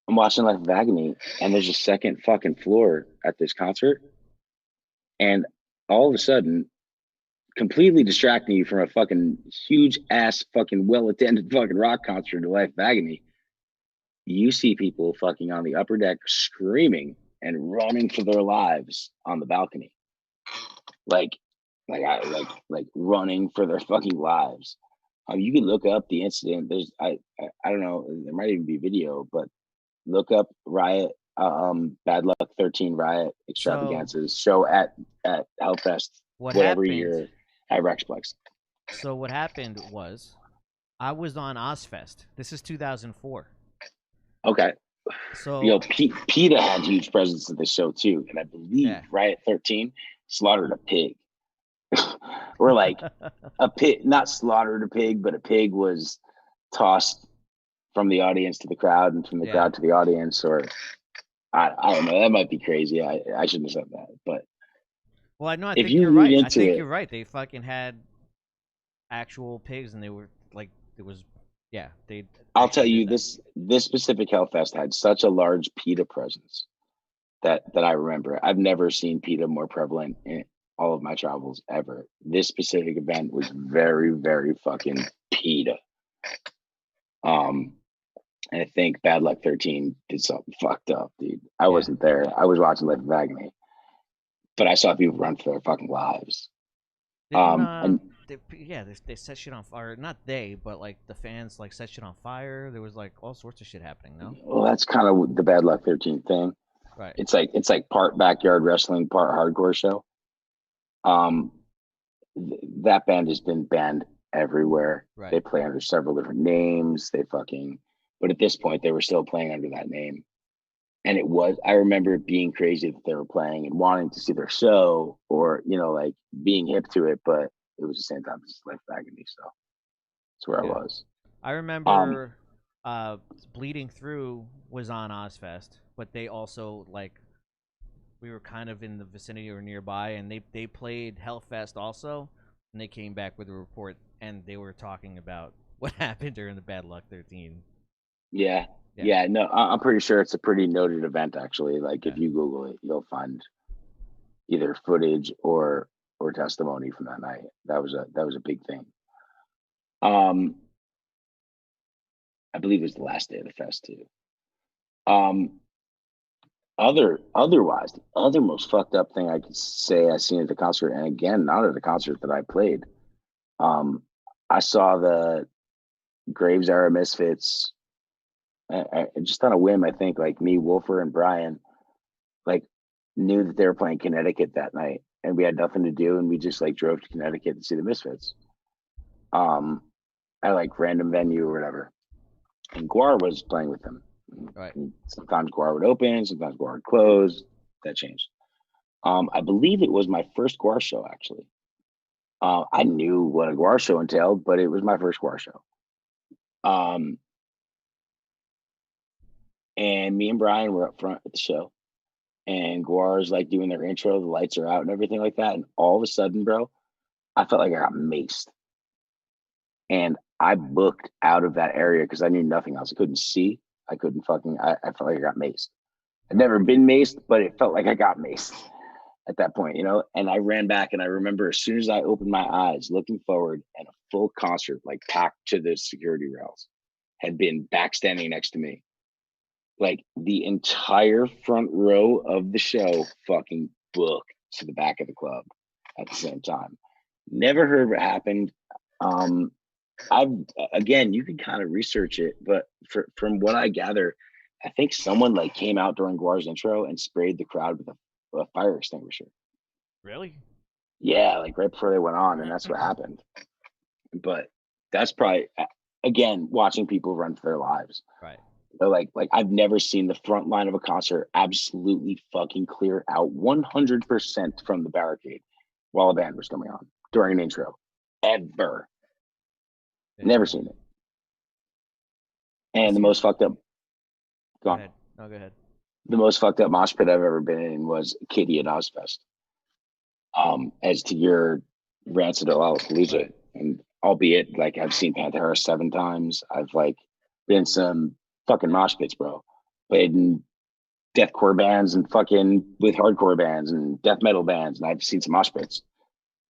watching Life of Agony, and there's a second fucking floor at this concert, and all of a sudden, completely distracting you from a fucking huge ass fucking well attended fucking rock concert to Life of Agony, you see people fucking on the upper deck screaming and running for their lives on the balcony, like like running for their fucking lives. You can look up the incident. There's I don't know. There might even be video, but look up riot. Bad Luck 13 riot So extravagances show at Hellfest, what whatever happened? year at Rexplex. So what happened was I was on Ozfest. This is 2004. Okay, So PETA had huge presence at the show too, and I believe yeah. Riot 13 slaughtered a pig, or like a pig, not slaughtered a pig, but a pig was tossed from the audience to the crowd and from the Yeah. crowd to the audience, or I don't know. That might be crazy. I shouldn't have said that, but Well, I know. I if think you you're read right. I into think it, you're right. They fucking had actual pigs, and they were like, it was, yeah. They I'll tell actually did you that. this specific Hellfest had such a large PETA presence that I remember. I've never seen PETA more prevalent in all of my travels ever. This specific event was very, very fucking PETA. And I think Bad Luck 13 did something fucked up, dude. I Yeah. wasn't there. I was watching Life of Agony, but I saw people run for their fucking lives. Didn't And they set shit on fire. Not they, but like the fans like set shit on fire. There was like all sorts of shit happening. No. well, that's kind of the Bad Luck 13 thing. Right. It's like part backyard wrestling, part hardcore show. Um, that band has been banned everywhere. Right. They play under several different names. But at this point, they were still playing under that name. And I remember it being crazy that they were playing and wanting to see their show or, like being hip to it. But it was the same time as Life Agony. So that's where I Yeah. was. I Um, remember Bleeding Through was on Ozfest, but they also like we were kind of in the vicinity or nearby, and they played Hellfest also, and they came back with a report, and they were talking about what happened during the Bad Luck 13. yeah. Yeah, Yeah. No, I'm pretty sure it's a pretty noted event, actually. Like yeah. if you Google it, you'll find either footage or testimony from that night. That was a big thing. Um, I believe it was the last day of the fest too. Um, otherwise, the other most fucked up thing I could say I seen at the concert, and again, not at the concert that I played. Um, I saw the Graves era Misfits, just on a whim. I think like me, Wolfer, and Brian, like knew that they were playing Connecticut that night, and we had nothing to do, and we just like drove to Connecticut to see the Misfits. Um, at like random venue or whatever, and Guar was playing with them. Right. And sometimes Guar would open, sometimes Guar would close. That changed. I believe it was my first Guar show actually. I knew what a Guar show entailed, but it was my first Guar show. Um, and me and Brian were up front at the show, and Guar's like doing their intro, the lights are out and everything like that. And all of a sudden, bro, I felt like I got maced. And I booked out of that area because I knew nothing else. I couldn't see. I felt like I got maced. I'd Right. never been maced, but it felt like I got maced at that point. And I ran back, and I remember as soon as I opened my eyes, looking forward, and a full concert, like packed to the security rails, had been back standing next to me. Like the entire front row of the show fucking booked to the back of the club at the same time. Never heard what happened. Um, I've again, you can kind of research it, but from what I gather, I think someone like came out during Guar's intro and sprayed the crowd with a fire extinguisher. Really? Yeah, like right before they went on, and that's what happened. But that's probably again watching people run for their lives. Right. They're like I've never seen the front line of a concert absolutely fucking clear out 100% from the barricade while a band was coming on during an intro. Ever. Never Yeah. seen it. I And the seen. most fucked up Go gone. ahead. No, go ahead. The most fucked up mosh pit I've ever been in was Kitty at Ozfest. As to your Rancid Lollapalooza, Right. and albeit like I've seen Pantera 7 times, I've like been some fucking mosh pits, bro. Played in deathcore bands and fucking with hardcore bands and death metal bands, and I've seen some mosh pits.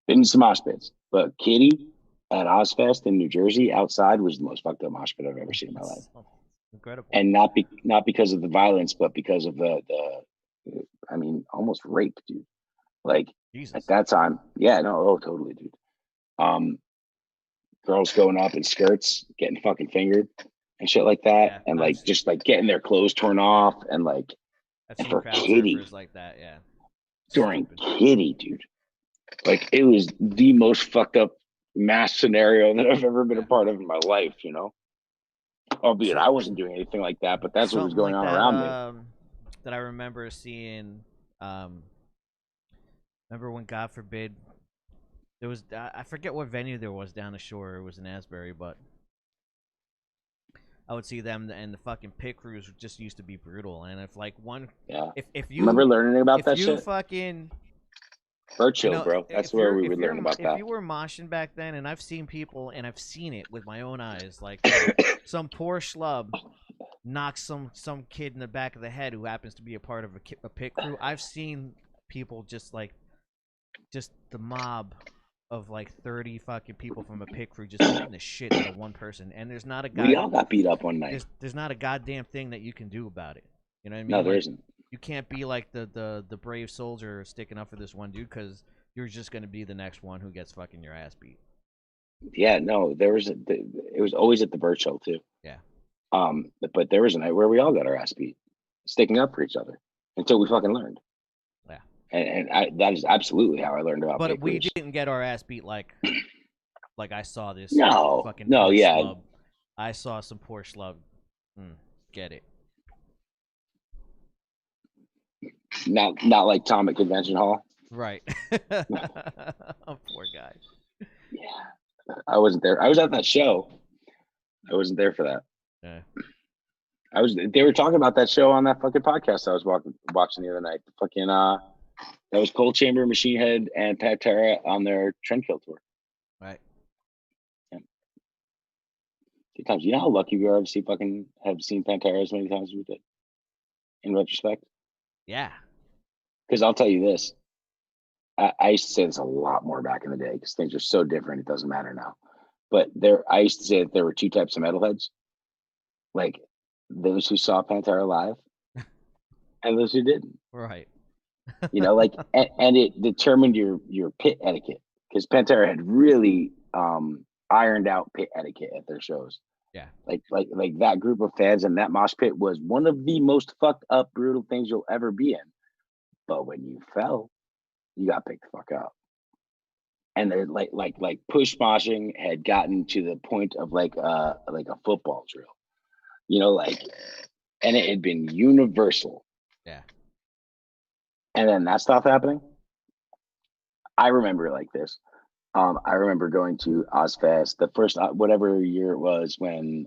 Been in some mosh pits, but Kitty at Ozfest in New Jersey outside was the most fucked up mosh pit I've ever seen in my life. Incredible. And not because of the violence, but because of the I mean, almost rape, dude. Like Jesus. at that time, yeah, no, oh, totally, dude. Girls going up in skirts, getting fucking fingered and shit like that, Yeah, and like just like getting their clothes torn off, and like I've and seen for crowd Kitty surfers like that. Yeah, during stupid. Kitty, dude. Like it was the most fucked up mass scenario that I've ever been a part of in my life, you know. Albeit I wasn't doing anything like that, but that's what was Something going like on that. around me. That I remember seeing. Remember when, God forbid, there was, I forget what venue there was down the shore. It was in Asbury, but I would see them, and the fucking pit crews just used to be brutal. And if like one, Yeah. if you Remember learning about if that you shit? fucking Birchill, bro. That's where we were learning about if that. you were moshing back then, and I've seen people, and I've seen it with my own eyes, like some poor schlub knocks some kid in the back of the head who happens to be a part of a pit crew. I've seen people just the mob of like 30 fucking people from a pit crew just beating the shit out of one person, and there's not a We all got beat up one night. there's not a goddamn thing that you can do about it. You know what I mean? No, there Like, isn't. you can't be like the brave soldier sticking up for this one dude, because you're just gonna be the next one who gets fucking your ass beat. Yeah, no, there was it was always at the Birchill too. Yeah. But there was a night where we all got our ass beat, sticking up for each other until we fucking learned. Yeah. And that is absolutely how I learned about But pit we crews. didn't get our ass beat like I saw this No, fucking no, poor yeah, schlub. I saw some poor schlub. Get it. not like Tom at Convention Hall. Right. Poor guy. Yeah, I wasn't there. I was at that show. I wasn't there for that. Yeah. I was. They were talking about that show on that fucking podcast I was watching the other night. The fucking that was Cold Chamber, Machine Head, and Pantera on their Trendkill tour. Right. Yeah. Good times. You know how lucky we are to have seen Pantera as many times as we did. In retrospect. Yeah. Because I'll tell you this, I used to say this a lot more back in the day because things are so different. It doesn't matter now. But I used to say that there were two types of metalheads, like those who saw Pantera live and those who didn't. Right. You know, like and it determined your pit etiquette because Pantera had really ironed out pit etiquette at their shows. Yeah. Like that group of fans and that mosh pit was one of the most fucked up, brutal things you'll ever be in. But when you fell, you got picked the fuck up. And they're like push moshing had gotten to the point of like a football drill, you know, like, and it had been universal. Yeah. And then that stopped happening. I remember it like this. I remember going to Ozfest, the first whatever year it was when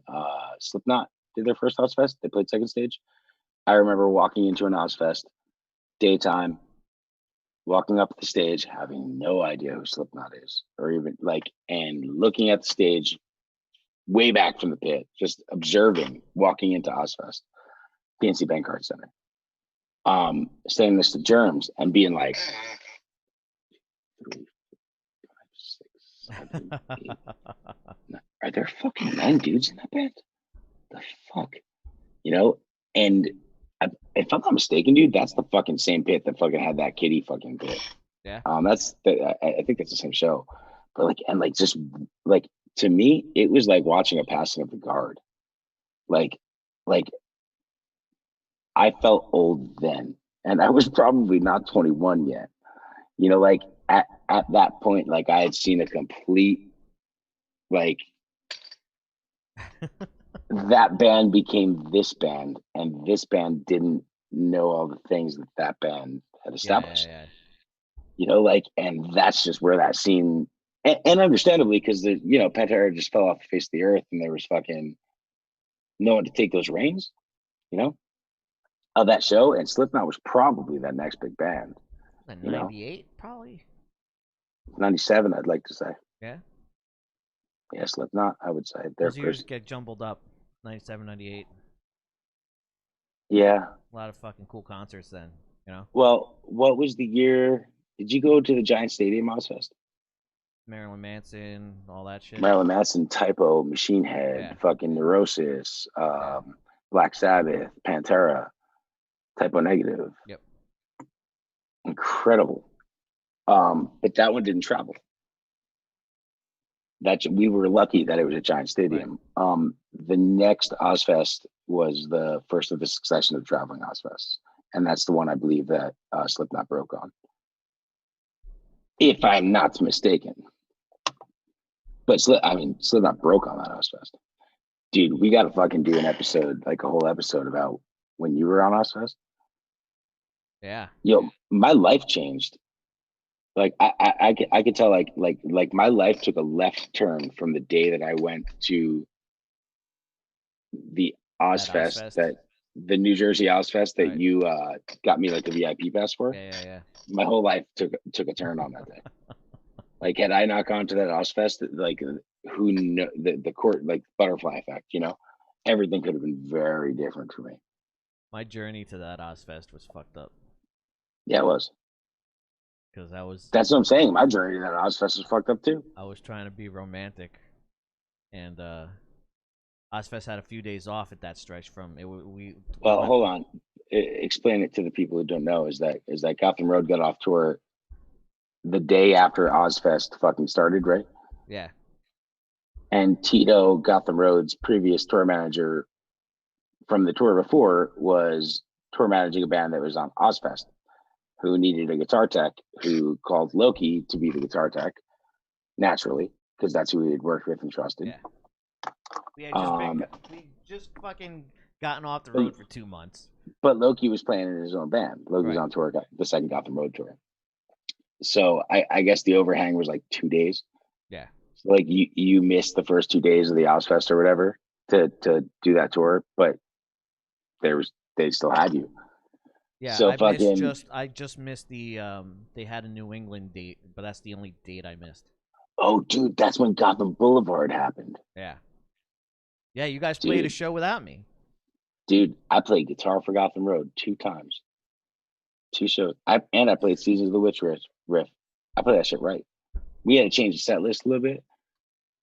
Slipknot did their first Ozfest. They played second stage. I remember walking into an Ozfest, daytime, walking up the stage, having no idea who Slipknot is, or even like, and looking at the stage way back from the pit, just observing, walking into Ozfest, PNC Bank Card Center, saying this to Germs and being like, 3, 5, 6, 7, 8. Are there fucking 9 dudes in that band? The fuck, you know? And if I'm not mistaken, dude, that's the fucking same pit that fucking had that Kitty fucking pit. Yeah. I think that's the same show, but like, and like, just like, to me, it was like watching a passing of the guard. Like I felt old then, and I was probably not 21 yet. You know, like at that point, like I had seen a complete, like that band became this band, and this band didn't know all the things that band had established. Yeah. You know, like, and that's just where that scene, and understandably, because you know, Pantera just fell off the face of the earth, and there was fucking no one to take those reins, you know, of that show. And Slipknot was probably that next big band. Like you know, 98, probably. 97, I'd like to say. Yeah. Yeah, Slipknot, I would say. Those years get jumbled up. 97, 98. Yeah. A lot of fucking cool concerts then, you know? Well, what was the year? Did you go to the Giant Stadium Ozfest? Marilyn Manson, all that shit. Marilyn Manson, Typo, Machine Head, fucking Neurosis, Yeah. Black Sabbath, Pantera, Typo Negative. Yep. Incredible. But that one didn't travel. We were lucky that it was a giant stadium. Right. The next Ozfest was the first of the succession of traveling Ozfests, and that's the one I believe that Slipknot broke on, if I'm not mistaken. But Slipknot broke on that Ozfest. Dude, we got to fucking do an episode, like a whole episode about when you were on Ozfest. Yeah. Yo, my life changed. Like I could tell like my life took a left turn from the day that I went to the Ozfest, that the New Jersey Ozfest that you got me like a VIP pass for. Yeah. My whole life took a turn on that day. Like, had I not gone to that Ozfest, like, who know the court, like, butterfly effect, you know, everything could have been very different for me. My journey to that Ozfest was fucked up. Yeah, it was. Because that's what I'm saying. My journey to that Ozfest was fucked up too. I was trying to be romantic, and Ozfest had a few days off at that stretch from it. Well, hold on. Explain it to the people who don't know. Is that Gotham Road got off tour the day after Ozfest fucking started, right? Yeah. And Tito, Gotham Road's previous tour manager from the tour before, was tour managing a band that was on Ozfest, who needed a guitar tech, who called Loki to be the guitar tech, naturally, because that's who he had worked with and trusted. Yeah. We just fucking gotten off the road for 2 months. But Loki was playing in his own band. Loki was on tour, the second Gotham Road tour. So I guess the overhang was like 2 days. Yeah. So like you missed the first 2 days of the Ozfest or whatever to do that tour, but they still had you. Yeah, so I just missed the they had a New England date, but that's the only date I missed. Oh, dude, that's when Gotham Boulevard happened. Yeah. Yeah, you guys played a show without me. Dude, I played guitar for Gotham Road 2 times. 2 shows. I played Seasons of the Witch riff. I played that shit right. We had to change the set list a little bit,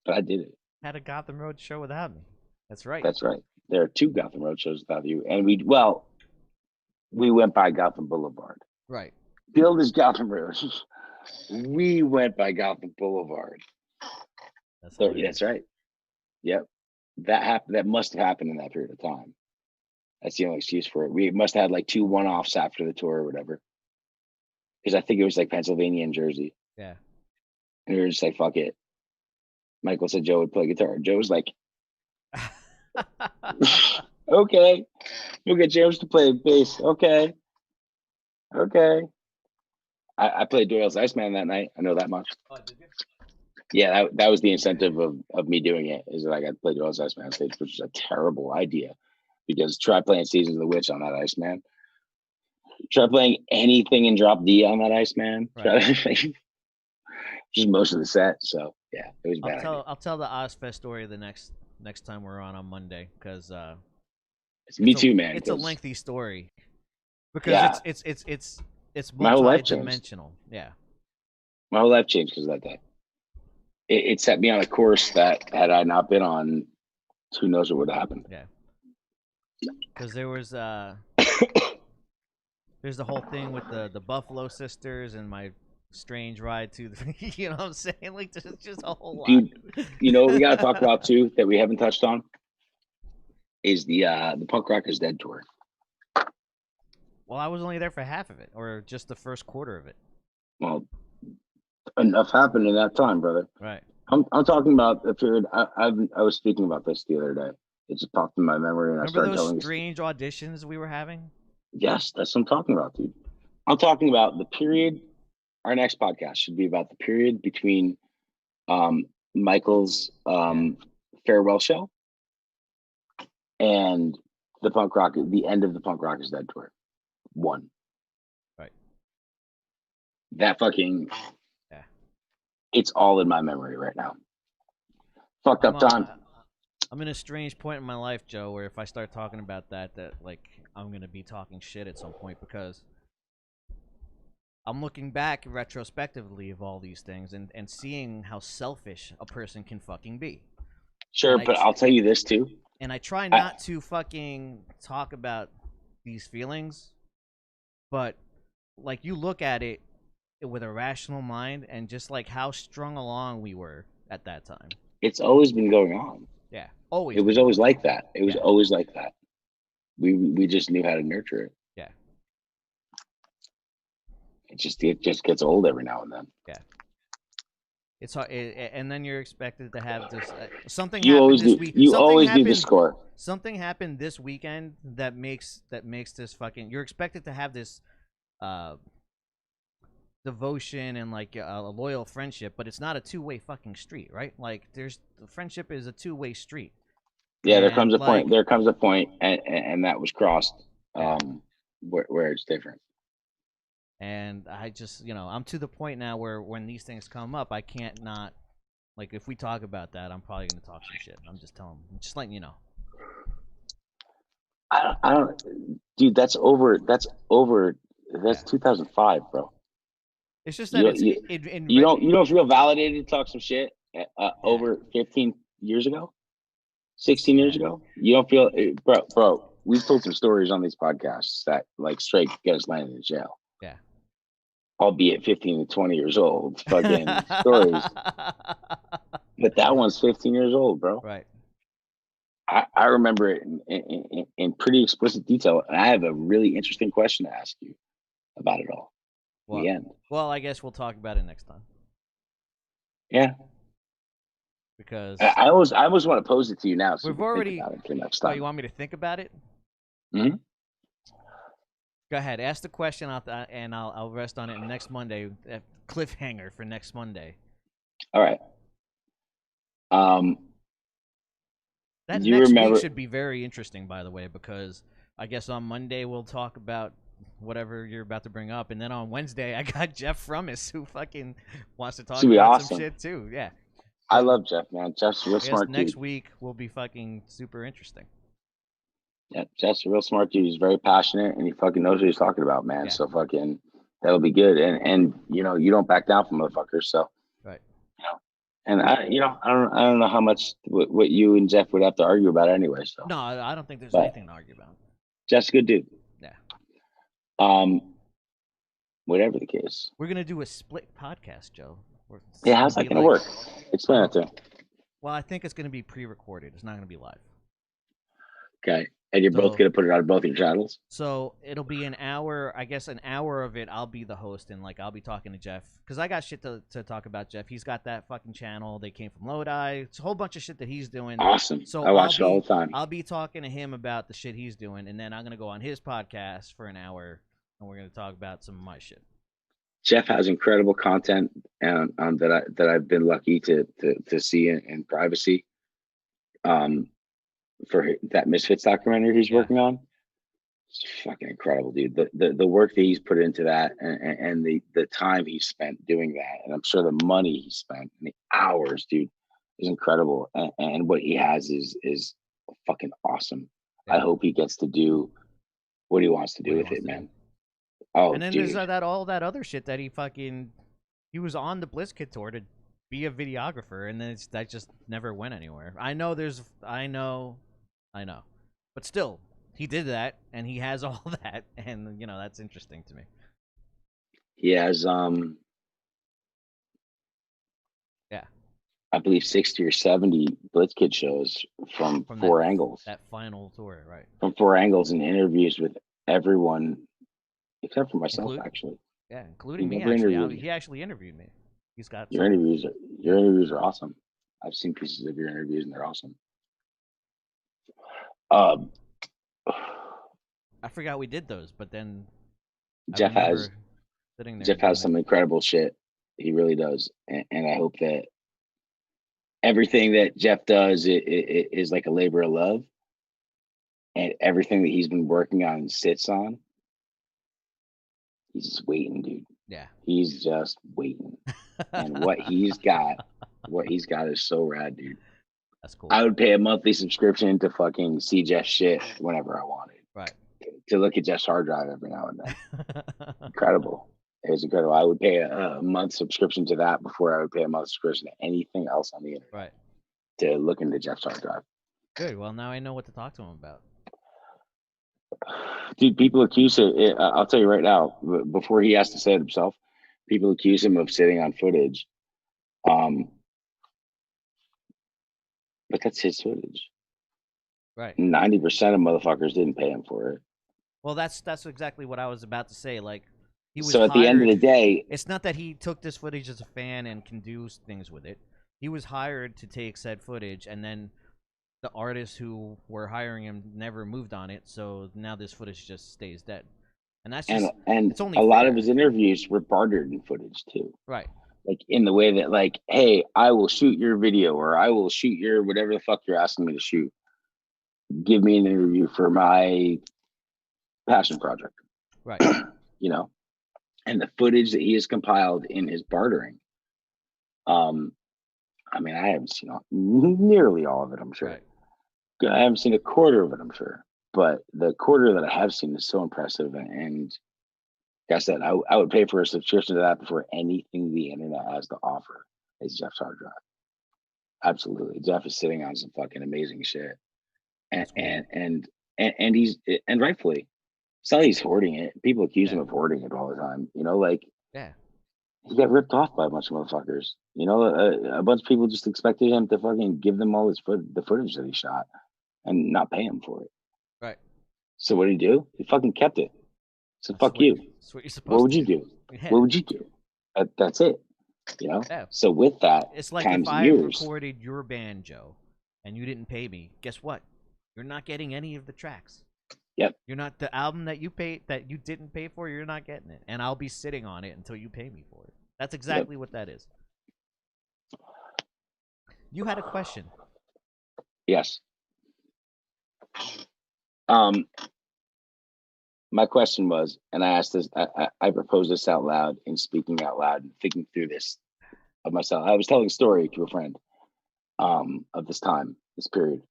but I did it. Had a Gotham Road show without me. That's right. That's right. There are 2 Gotham Road shows without you. And we went by Gotham Boulevard. Right. Billed as Gotham Road. We went by Gotham Boulevard. That's right. Yep. That must have happened in that period of time. That's the only excuse for it. We must have had like 2 one-offs after the tour or whatever. Because I think it was like Pennsylvania and Jersey. Yeah. And we were just like, fuck it. Michael said Joe would play guitar. Joe was like, okay, we'll get James to play bass. Okay. I played Doyle's Iceman that night. I know that much. Oh, did you? Yeah, that was the incentive of me doing it, is that I got to play Doyle's Iceman on stage, which is a terrible idea. Because try playing Seasons of the Witch on that Iceman. Try playing anything in drop D on that Iceman. Right. Just most of the set. So yeah, it was bad. I'll tell the Ozfest story the next time we're on Monday, because me too, man. It's a lengthy story because it's multi-dimensional. Yeah, my whole life changed because of that day. It set me on a course that, had I not been on, who knows what would have happened. Yeah, because there was there's the whole thing with the Buffalo Sisters and my strange ride to the, you know what I'm saying? Like, there's just a whole lot. Dude, you know what we got to talk about too that we haven't touched on is the Punk Rock is Dead tour. Well, I was only there for half of it, or just the first quarter of it. Well, enough happened in that time, brother. Right. I'm talking about the period. I was speaking about this the other day. It just popped in my memory, and Remember I started those strange auditions we were having? Yes, that's what I'm talking about, dude. I'm talking about the period. Our next podcast should be about the period between Michael's farewell show and the end of the Punk Rock is Dead tour. 1. Right. That fucking it's all in my memory right now. Fucked up time. I'm in a strange point in my life, Joe, where if I start talking about that like I'm gonna be talking shit at some point, because I'm looking back retrospectively of all these things and seeing how selfish a person can fucking be. Sure, but I'll tell you this too. And I try not to fucking talk about these feelings, but like you look at it with a rational mind and just like how strung along we were at that time. It's always been going on. Yeah, always. It was always like that. It was always like that. We just knew how to nurture it. Yeah. It just gets old every now and then. Yeah. It's hard, and then you're expected to have this. Something You happened always this do. week. You Something always happened, do the score. Something happened this weekend that makes this fucking. You're expected to have this devotion and like a loyal friendship, but it's not a two-way fucking street, right? Like friendship is a two-way street. Yeah, there comes a point. There comes a point, and that was crossed. Where it's different. And I just, I'm to the point now where when these things come up, I can't not, like, if we talk about that, I'm probably gonna talk some shit. I'm just letting you know. I don't, dude. That's over. That's 2005, bro. It's just that you don't feel validated to talk some shit over 15 years ago, 16 years ago. You don't feel, bro. We've told some stories on these podcasts that like straight get us landed in jail. Yeah. Albeit 15 to 20 years old, fucking stories. But that one's 15 years old, bro. Right. I remember it in pretty explicit detail, and I have a really interesting question to ask you about it all. Well, the end. Well, I guess we'll talk about it next time. Yeah. Because I always want to pose it to you now. So we've already. Think about it for next time. Oh, you want me to think about it? Mm-hmm. Go ahead, ask the question, and I'll rest on it next Monday. Cliffhanger for next Monday. All right. That next week should be very interesting, by the way, because I guess on Monday we'll talk about whatever you're about to bring up, and then on Wednesday I got Jeff Frummis who fucking wants to talk about some shit too. Yeah. I love Jeff, man. Jeff's a real smart dude. Next week will be fucking super interesting. Yeah, Jeff's a real smart dude. He's very passionate, and he fucking knows what he's talking about, man. Yeah. So fucking that'll be good. And you don't back down from motherfuckers. So right. And I don't know how much what you and Jeff would have to argue about anyway. So no, I don't think there's anything to argue about. Jeff's a good dude. Yeah. Whatever the case, we're gonna do a split podcast, Joe. Yeah, how's that gonna work? Explain it to him. Well, I think it's gonna be pre-recorded. It's not gonna be live. Okay. And you're both going to put it on both your channels? So it'll be an hour. I guess an hour of it, I'll be the host, and like I'll be talking to Jeff. Because I got shit to talk about Jeff. He's got that fucking channel. They came from Lodi. It's a whole bunch of shit that he's doing. Awesome. So I watch it all the time. I'll be talking to him about the shit he's doing, and then I'm going to go on his podcast for an hour, and we're going to talk about some of my shit. Jeff has incredible content that I've been lucky to see in privacy. For that Misfits documentary he's working on. It's fucking incredible, dude. The work that he's put into that and the time he spent doing that, and I'm sure the money he spent and the hours, dude, is incredible. And what he has is fucking awesome. Yeah. I hope he gets to do what he wants to do with it, man. Oh, and then dude. There's all that other shit that he was on the BlizzKid tour to be a videographer, and then that just never went anywhere. I know, but still, he did that, and he has all that, and that's interesting to me. He has, yeah, I believe 60 or 70 BlizzKid shows from four angles. That final tour, right? From four angles and interviews with everyone except for myself, actually. Yeah, including me. Actually, he actually interviewed me. He's got your interviews are awesome. I've seen pieces of your interviews, and they're awesome. I forgot we did those, but then Jeff has some incredible shit. He really does, and I hope that everything that Jeff does is like a labor of love, and everything that he's been working on and sits on, he's just waiting, dude. Yeah, he's just waiting, and what he's got is so rad, dude. That's cool. I would pay a monthly subscription to fucking see Jeff's shit whenever I wanted. Right. To look at Jeff's hard drive every now and then. Incredible. It was incredible. I would pay a month subscription to that before I would pay a month subscription to anything else on the internet. Right. To look into Jeff's hard drive. Good. Well, now I know what to talk to him about. Dude, people accuse him. I'll tell you right now, before he has to say it himself, people accuse him of sitting on footage. But that's his footage. Right. 90% of motherfuckers didn't pay him for it. Well, that's exactly what I was about to say. Like, he was So at the end of the day, it's not that he took this footage as a fan and can do things with it. He was hired to take said footage, and then the artists who were hiring him never moved on it. So now this footage just stays dead, and that's just and it's only a lot of fair. his interviews were bartered in footage too. Right. Like in the way that, like, hey, I will shoot your video, or I will shoot your whatever the fuck you're asking me to shoot. Give me an interview for my passion project. Right. You know, and the footage that he has compiled in his bartering. I mean, I haven't seen nearly all of it, I'm sure. Right. I haven't seen a quarter of it, I'm sure. But the quarter that I have seen is so impressive. And like I said, I would pay for a subscription to that before anything the internet has to offer is Jeff's hard drive. Absolutely. Jeff is sitting on some fucking amazing shit. And cool. and he's, and rightfully, it's not like he's hoarding it. People accuse him of hoarding it all the time. You know, like, he got ripped off by a bunch of motherfuckers. You know, a bunch of people just expected him to fucking give them all the footage that he shot and not pay him for it. Right. So what did he do? He fucking kept it. So fuck you. That's what you're supposed what would to you do? Yeah. What would you do? That's it. You know? Yeah. So with that, it's like times if I years, recorded your banjo and you didn't pay me, guess what? You're not getting any of the tracks. Yep. You're not the album that you didn't pay for, you're not getting it. And I'll be sitting on it until you pay me for it. That's exactly what that is. You had a question. Yes. My question was, and I asked this, I proposed this out loud in speaking out loud and thinking through this of myself. I was telling a story to a friend of this time, this period.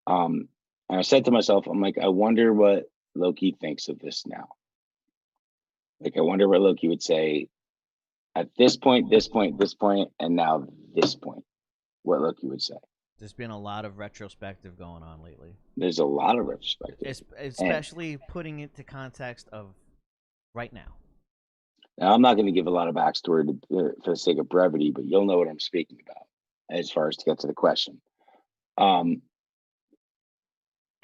And I said to myself, I'm like, I wonder what Loki thinks of this now. Like, I wonder what Loki would say at this point, this point, this point, and now this point, what Loki would say. There's been a lot of retrospective going on lately. There's a lot of retrospective. Especially putting it to context of right now. Now, I'm not going to give a lot of backstory for the sake of brevity, but you'll know what I'm speaking about as far as to get to the question.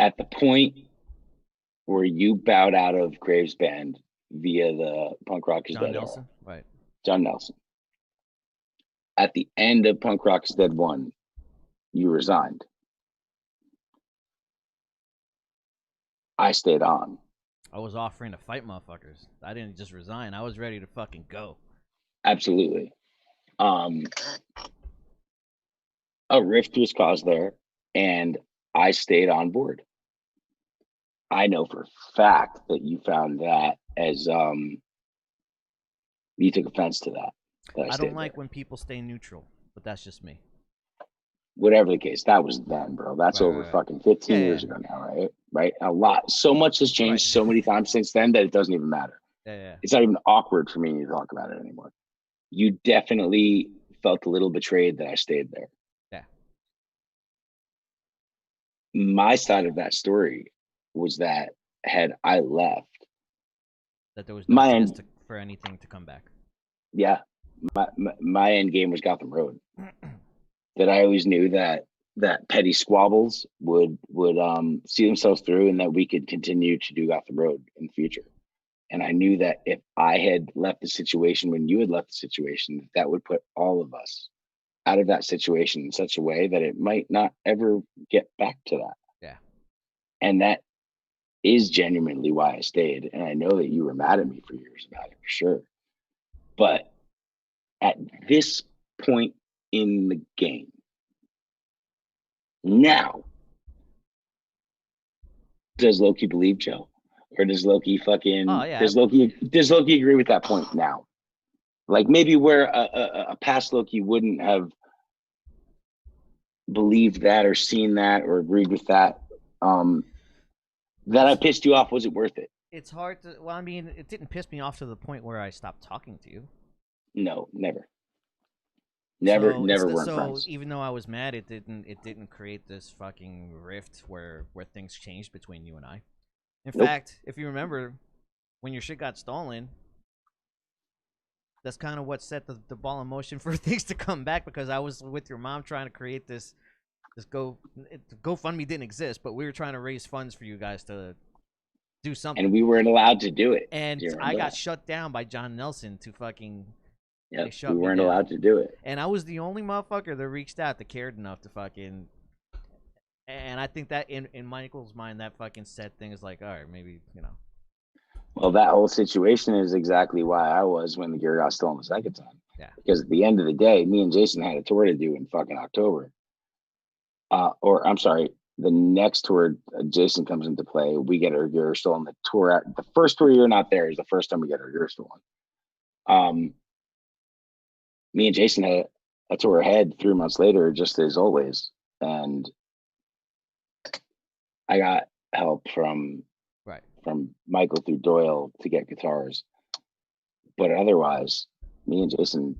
At the point where you bowed out of Graves' band via the Punk Rock is John Dead Nelson, era, right? John Nelson. At the end of Punk Rock is Dead 1, you resigned. I stayed on. I was offering to fight motherfuckers. I didn't just resign. I was ready to fucking go. Absolutely. A rift was caused there, and I stayed on board. I know for a fact that you found that as you took offense to that. I don't like when people stay neutral, but that's just me. Whatever the case, that was then, bro. That's over fucking 15 years ago now, right? Right? A lot. So much has changed so many times since then that it doesn't even matter. It's not even awkward for me to talk about it anymore. You definitely felt a little betrayed that I stayed there. Yeah. My side of that story was that had I left, that there was no chance for anything to come back. Yeah. My end game was Gotham Road. That I always knew that petty squabbles would see themselves through, and that we could continue to do Gotham Road in the future. And I knew that if I had left the situation when you had left the situation, that would put all of us out of that situation in such a way that it might not ever get back to that. Yeah. And that is genuinely why I stayed. And I know that you were mad at me for years about it, for sure. But at this point in the game, now, does Loki believe Joe? Or does Loki fucking does Loki agree with that point now? Like maybe where a past Loki wouldn't have believed that or seen that or agreed with that. That I pissed you off, was it worth it? It's hard to, well, I mean, it didn't piss me off to the point where I stopped talking to you. No, never. Never weren't friends. Even though I was mad, it didn't create this fucking rift where things changed between you and I. In fact, if you remember, when your shit got stolen, that's kind of what set the ball in motion for things to come back, because I was with your mom trying to create this GoFundMe didn't exist, but we were trying to raise funds for you guys to do something. And we weren't allowed to do it. And I got shut down by John Nelson to fucking... Yeah, we weren't allowed to do it. And I was the only motherfucker that reached out, that cared enough to fucking... And I think that in Michael's mind, that fucking set thing is like, all right, maybe, you know. Well, that whole situation is exactly why I was when the gear got stolen the second time. Yeah. Because at the end of the day, me and Jason had a tour to do in fucking October. Or I'm sorry, the next tour, Jason comes into play. We get our gear stolen. The first tour you're not there is the first time we get our gear stolen. Me and Jason had a tour ahead 3 months later, just as always. And I got help from Michael through Doyle to get guitars. But otherwise, me and Jason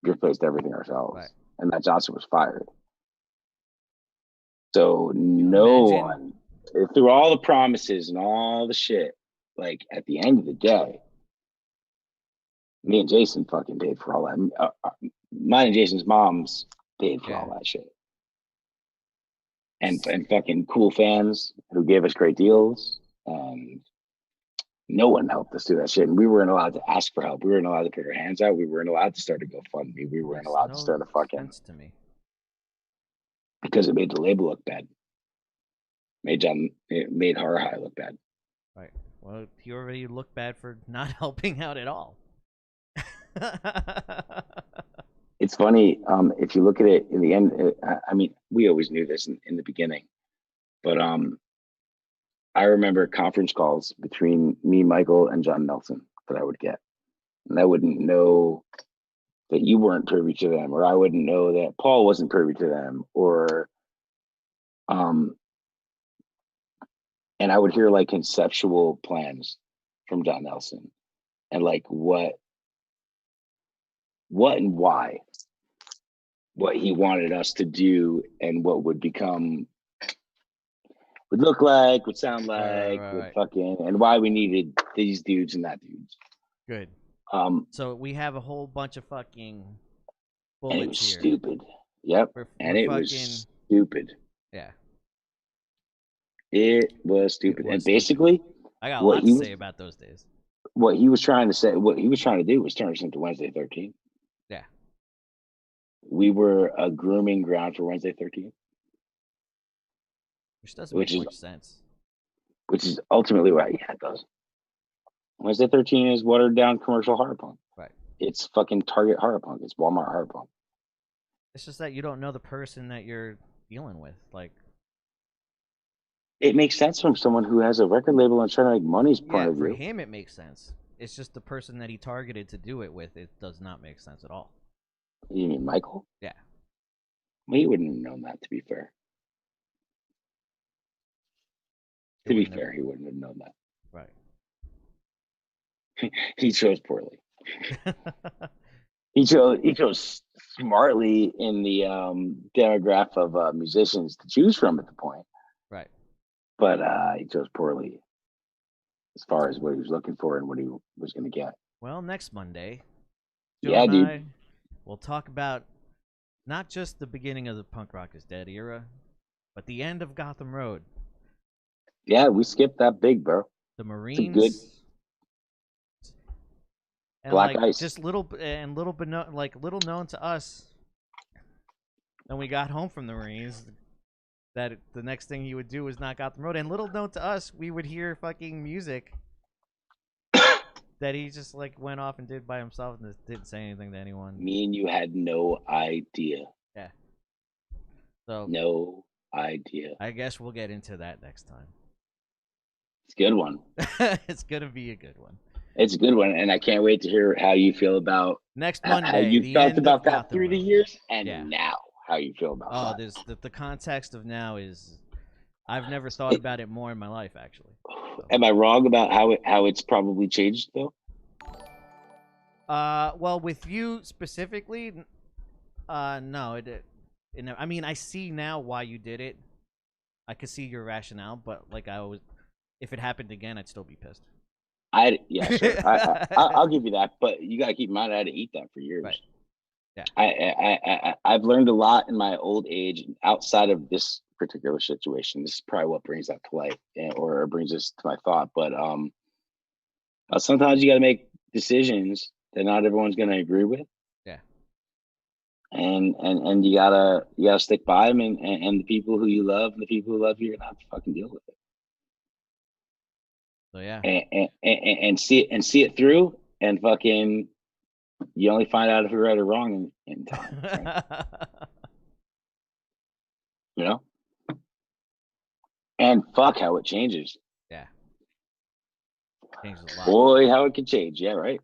replaced everything ourselves. Right. And Matt Johnson was fired. So no one, through all the promises and all the shit, like at the end of the day, me and Jason fucking paid for all that. Mine and Jason's moms paid for all that shit. And fucking cool fans who gave us great deals. No one helped us do that shit. And we weren't allowed to ask for help. We weren't allowed to put our hands out. We weren't allowed to start a GoFundMe. We weren't allowed to start a fucking... to me. Because it made the label look bad. It made Horror High look bad. Right. Well, he already looked bad for not helping out at all. It's funny, if you look at it in the end, I mean, we always knew this in the beginning, but I remember conference calls between me, Michael, and John Nelson that I would get. And I wouldn't know that you weren't privy to them, or I wouldn't know that Paul wasn't privy to them, or and I would hear like conceptual plans from John Nelson and like what and why, what he wanted us to do and what would look like, would sound like, would fucking, and why we needed these dudes and that dudes. Good. So we have a whole bunch of fucking bullets and it was here. Stupid. Yep. It was stupid. Yeah. It was stupid. And basically, I got a lot to say about those days. What he was trying to do was turn us into Wednesday 13th. Yeah. We were a grooming ground for Wednesday 13th. Which doesn't make much sense. Which is ultimately right. Yeah, it does. Wednesday 13 is watered down commercial horror punk. Right. It's fucking Target horror punk. It's Walmart horror punk. It's just that you don't know the person that you're dealing with. Like, it makes sense from someone who has a record label and trying to make money's point of view. For him, it makes sense. It's just the person that he targeted to do it with. It does not make sense at all. You mean Michael? Yeah. Well, he wouldn't have known that, to be fair. To be fair, he wouldn't have known that. Right. He chose poorly. He chose smartly in the demographic of musicians to choose from at the point. Right. But he chose poorly as far as what he was looking for and what he was going to get. Well, next Monday, dude, we'll talk about not just the beginning of the Punk Rock is Dead era, but the end of Gotham Road. Yeah, we skipped that big, bro. The Marines. And Black Ice. Just little known to us. When we got home from the Marines, that the next thing he would do was not Gotham Road. And little known to us, we would hear fucking music that he just like went off and did by himself and didn't say anything to anyone. Me and you had no idea. Yeah. So no idea. I guess we'll get into that next time. It's a good one. It's gonna be a good one. It's a good one, and I can't wait to hear how you feel about next Monday. How you felt about that through the years, and now how you feel about that. Oh, there's the context of now is I've never thought about it more in my life, actually. So. Am I wrong about how it's probably changed though? Well, with you specifically, No, I mean, I see now why you did it. I could see your rationale, but like if it happened again, I'd still be pissed. Yeah, sure. I'll give you that, but you gotta keep in mind I had to eat that for years. Right. Yeah. I've learned a lot in my old age outside of this particular situation. This is probably what brings that to light, or brings this to my thought. But sometimes you got to make decisions that not everyone's going to agree with. Yeah. And you gotta stick by them, and the people who you love and the people who love you, you're gonna have to fucking deal with it. So yeah. And see it through, and fucking, you only find out if you're right or wrong in time. Right? You know? And fuck how it changes. Yeah. Changes a lot. Boy, how it can change. Yeah, right.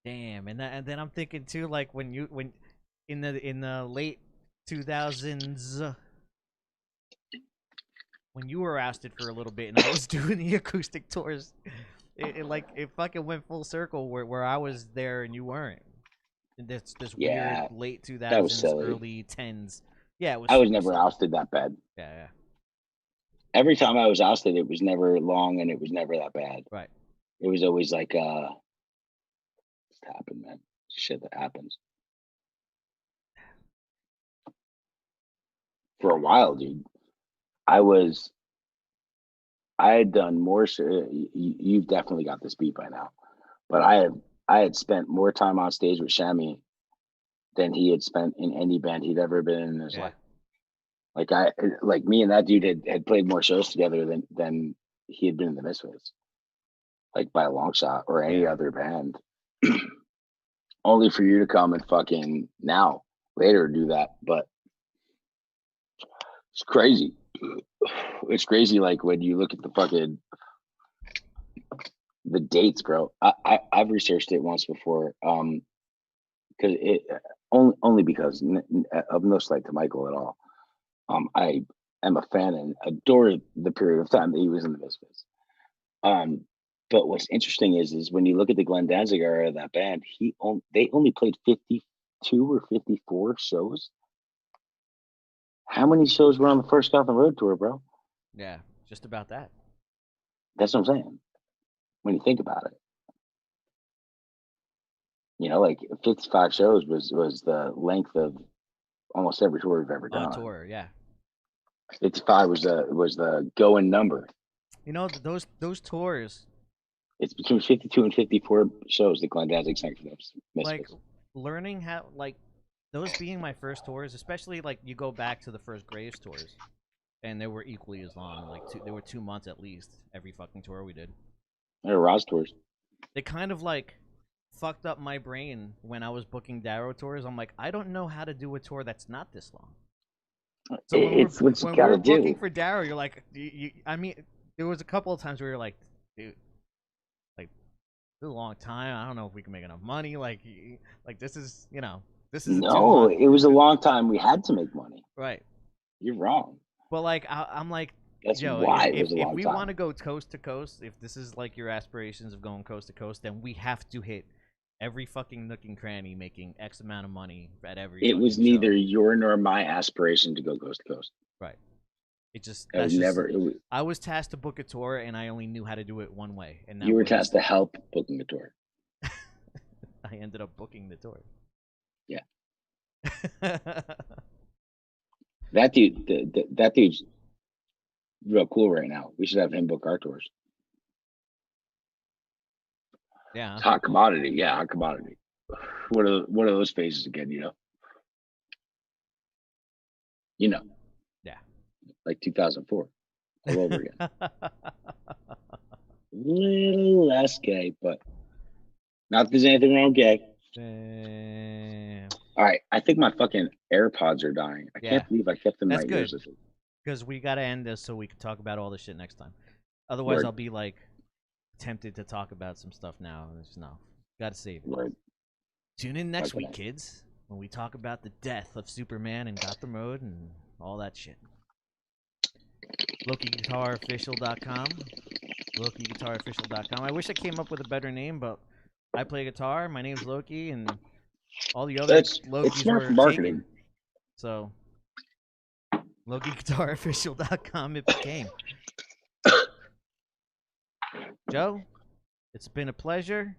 Damn, and then I'm thinking too, like when in the late 2000s, when you were ousted for a little bit and I was doing the acoustic tours, it fucking went full circle where I was there and you weren't. And this weird late 2000s, early 10s. Yeah, it was. I was never ousted that bad. Yeah. Every time I was ousted, it was never long and it was never that bad. Right. It was always like, it's happened, man. Shit that happens. For a while, dude, I had done more. You've definitely got this beat by now, but I had spent more time on stage with Shammy than he had spent in any band he'd ever been in his life. Like me and that dude had played more shows together than he had been in the Misfits, like by a long shot, or any other band. Only for you to come and fucking now later do that, but it's crazy. It's crazy. Like when you look at the dates, bro. I've researched it once before, because it only because of no slight to Michael at all. I am a fan and adore the period of time that he was in the Misfits. But what's interesting is when you look at the Glenn Danzig era of that band, they only played 52 or 54 shows. How many shows were on the first Gotham Road tour, bro? Yeah, just about that. That's what I'm saying. When you think about it, you know, like 55 shows was the length of almost every tour we've ever done. Tour, yeah. 55 was the going number. You know, those tours. It's between 52 and 54 shows that Glenn Danzig sang for them. Like learning how, like those being my first tours, especially like you go back to the first Graves tours, and they were equally as long. Like they were 2 months at least every fucking tour we did. They're Roz tours. They kind of like fucked up my brain when I was booking Darrow tours. I'm like, I don't know how to do a tour that's not this long. So it's what you gotta do. When we're booking for Darrow, you're like, I mean, there was a couple of times where you're like, dude, like, this is a long time. I don't know if we can make enough money. Like this is, this is no. It was a long time. We had to make money. Right. You're wrong. But like, I'm like, that's why it was a long time. If we want to go coast to coast, if this is like your aspirations of going coast to coast, then we have to hit every fucking nook and cranny, making X amount of money at every. It was neither your nor my aspiration to go coast to coast. Right. It just I was tasked to book a tour, and I only knew how to do it one way. And you were tasked to help booking the tour. I ended up booking the tour. Yeah. That dude's real cool right now. We should have him book our tours. Yeah. It's hot commodity. Yeah, hot commodity. What are those phases again, you know? Yeah. Like 2004. All over again. A little less gay, but not that there's anything wrong with gay. All right. I think my fucking AirPods are dying. I can't believe I kept them in my ears. Because we got to end this so we can talk about all this shit next time. Otherwise, I'll be like tempted to talk about some stuff now. Got to save it. Word. Tune in next week, kids, when we talk about the death of Superman and Gotham Road and all that shit. LokiGuitarOfficial.com. LokiGuitarOfficial.com. I wish I came up with a better name, but I play guitar. My name's Loki, and all the other Lokis were marketing. taken. So, LokiGuitarOfficial.com it became. Joe, it's been a pleasure.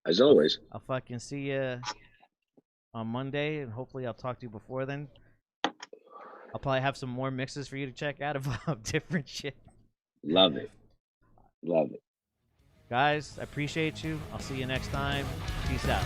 As always. I'll fucking see you on Monday, and hopefully I'll talk to you before then. I'll probably have some more mixes for you to check out of different shit. Love it. Love it. Guys, I appreciate you. I'll see you next time. Peace out.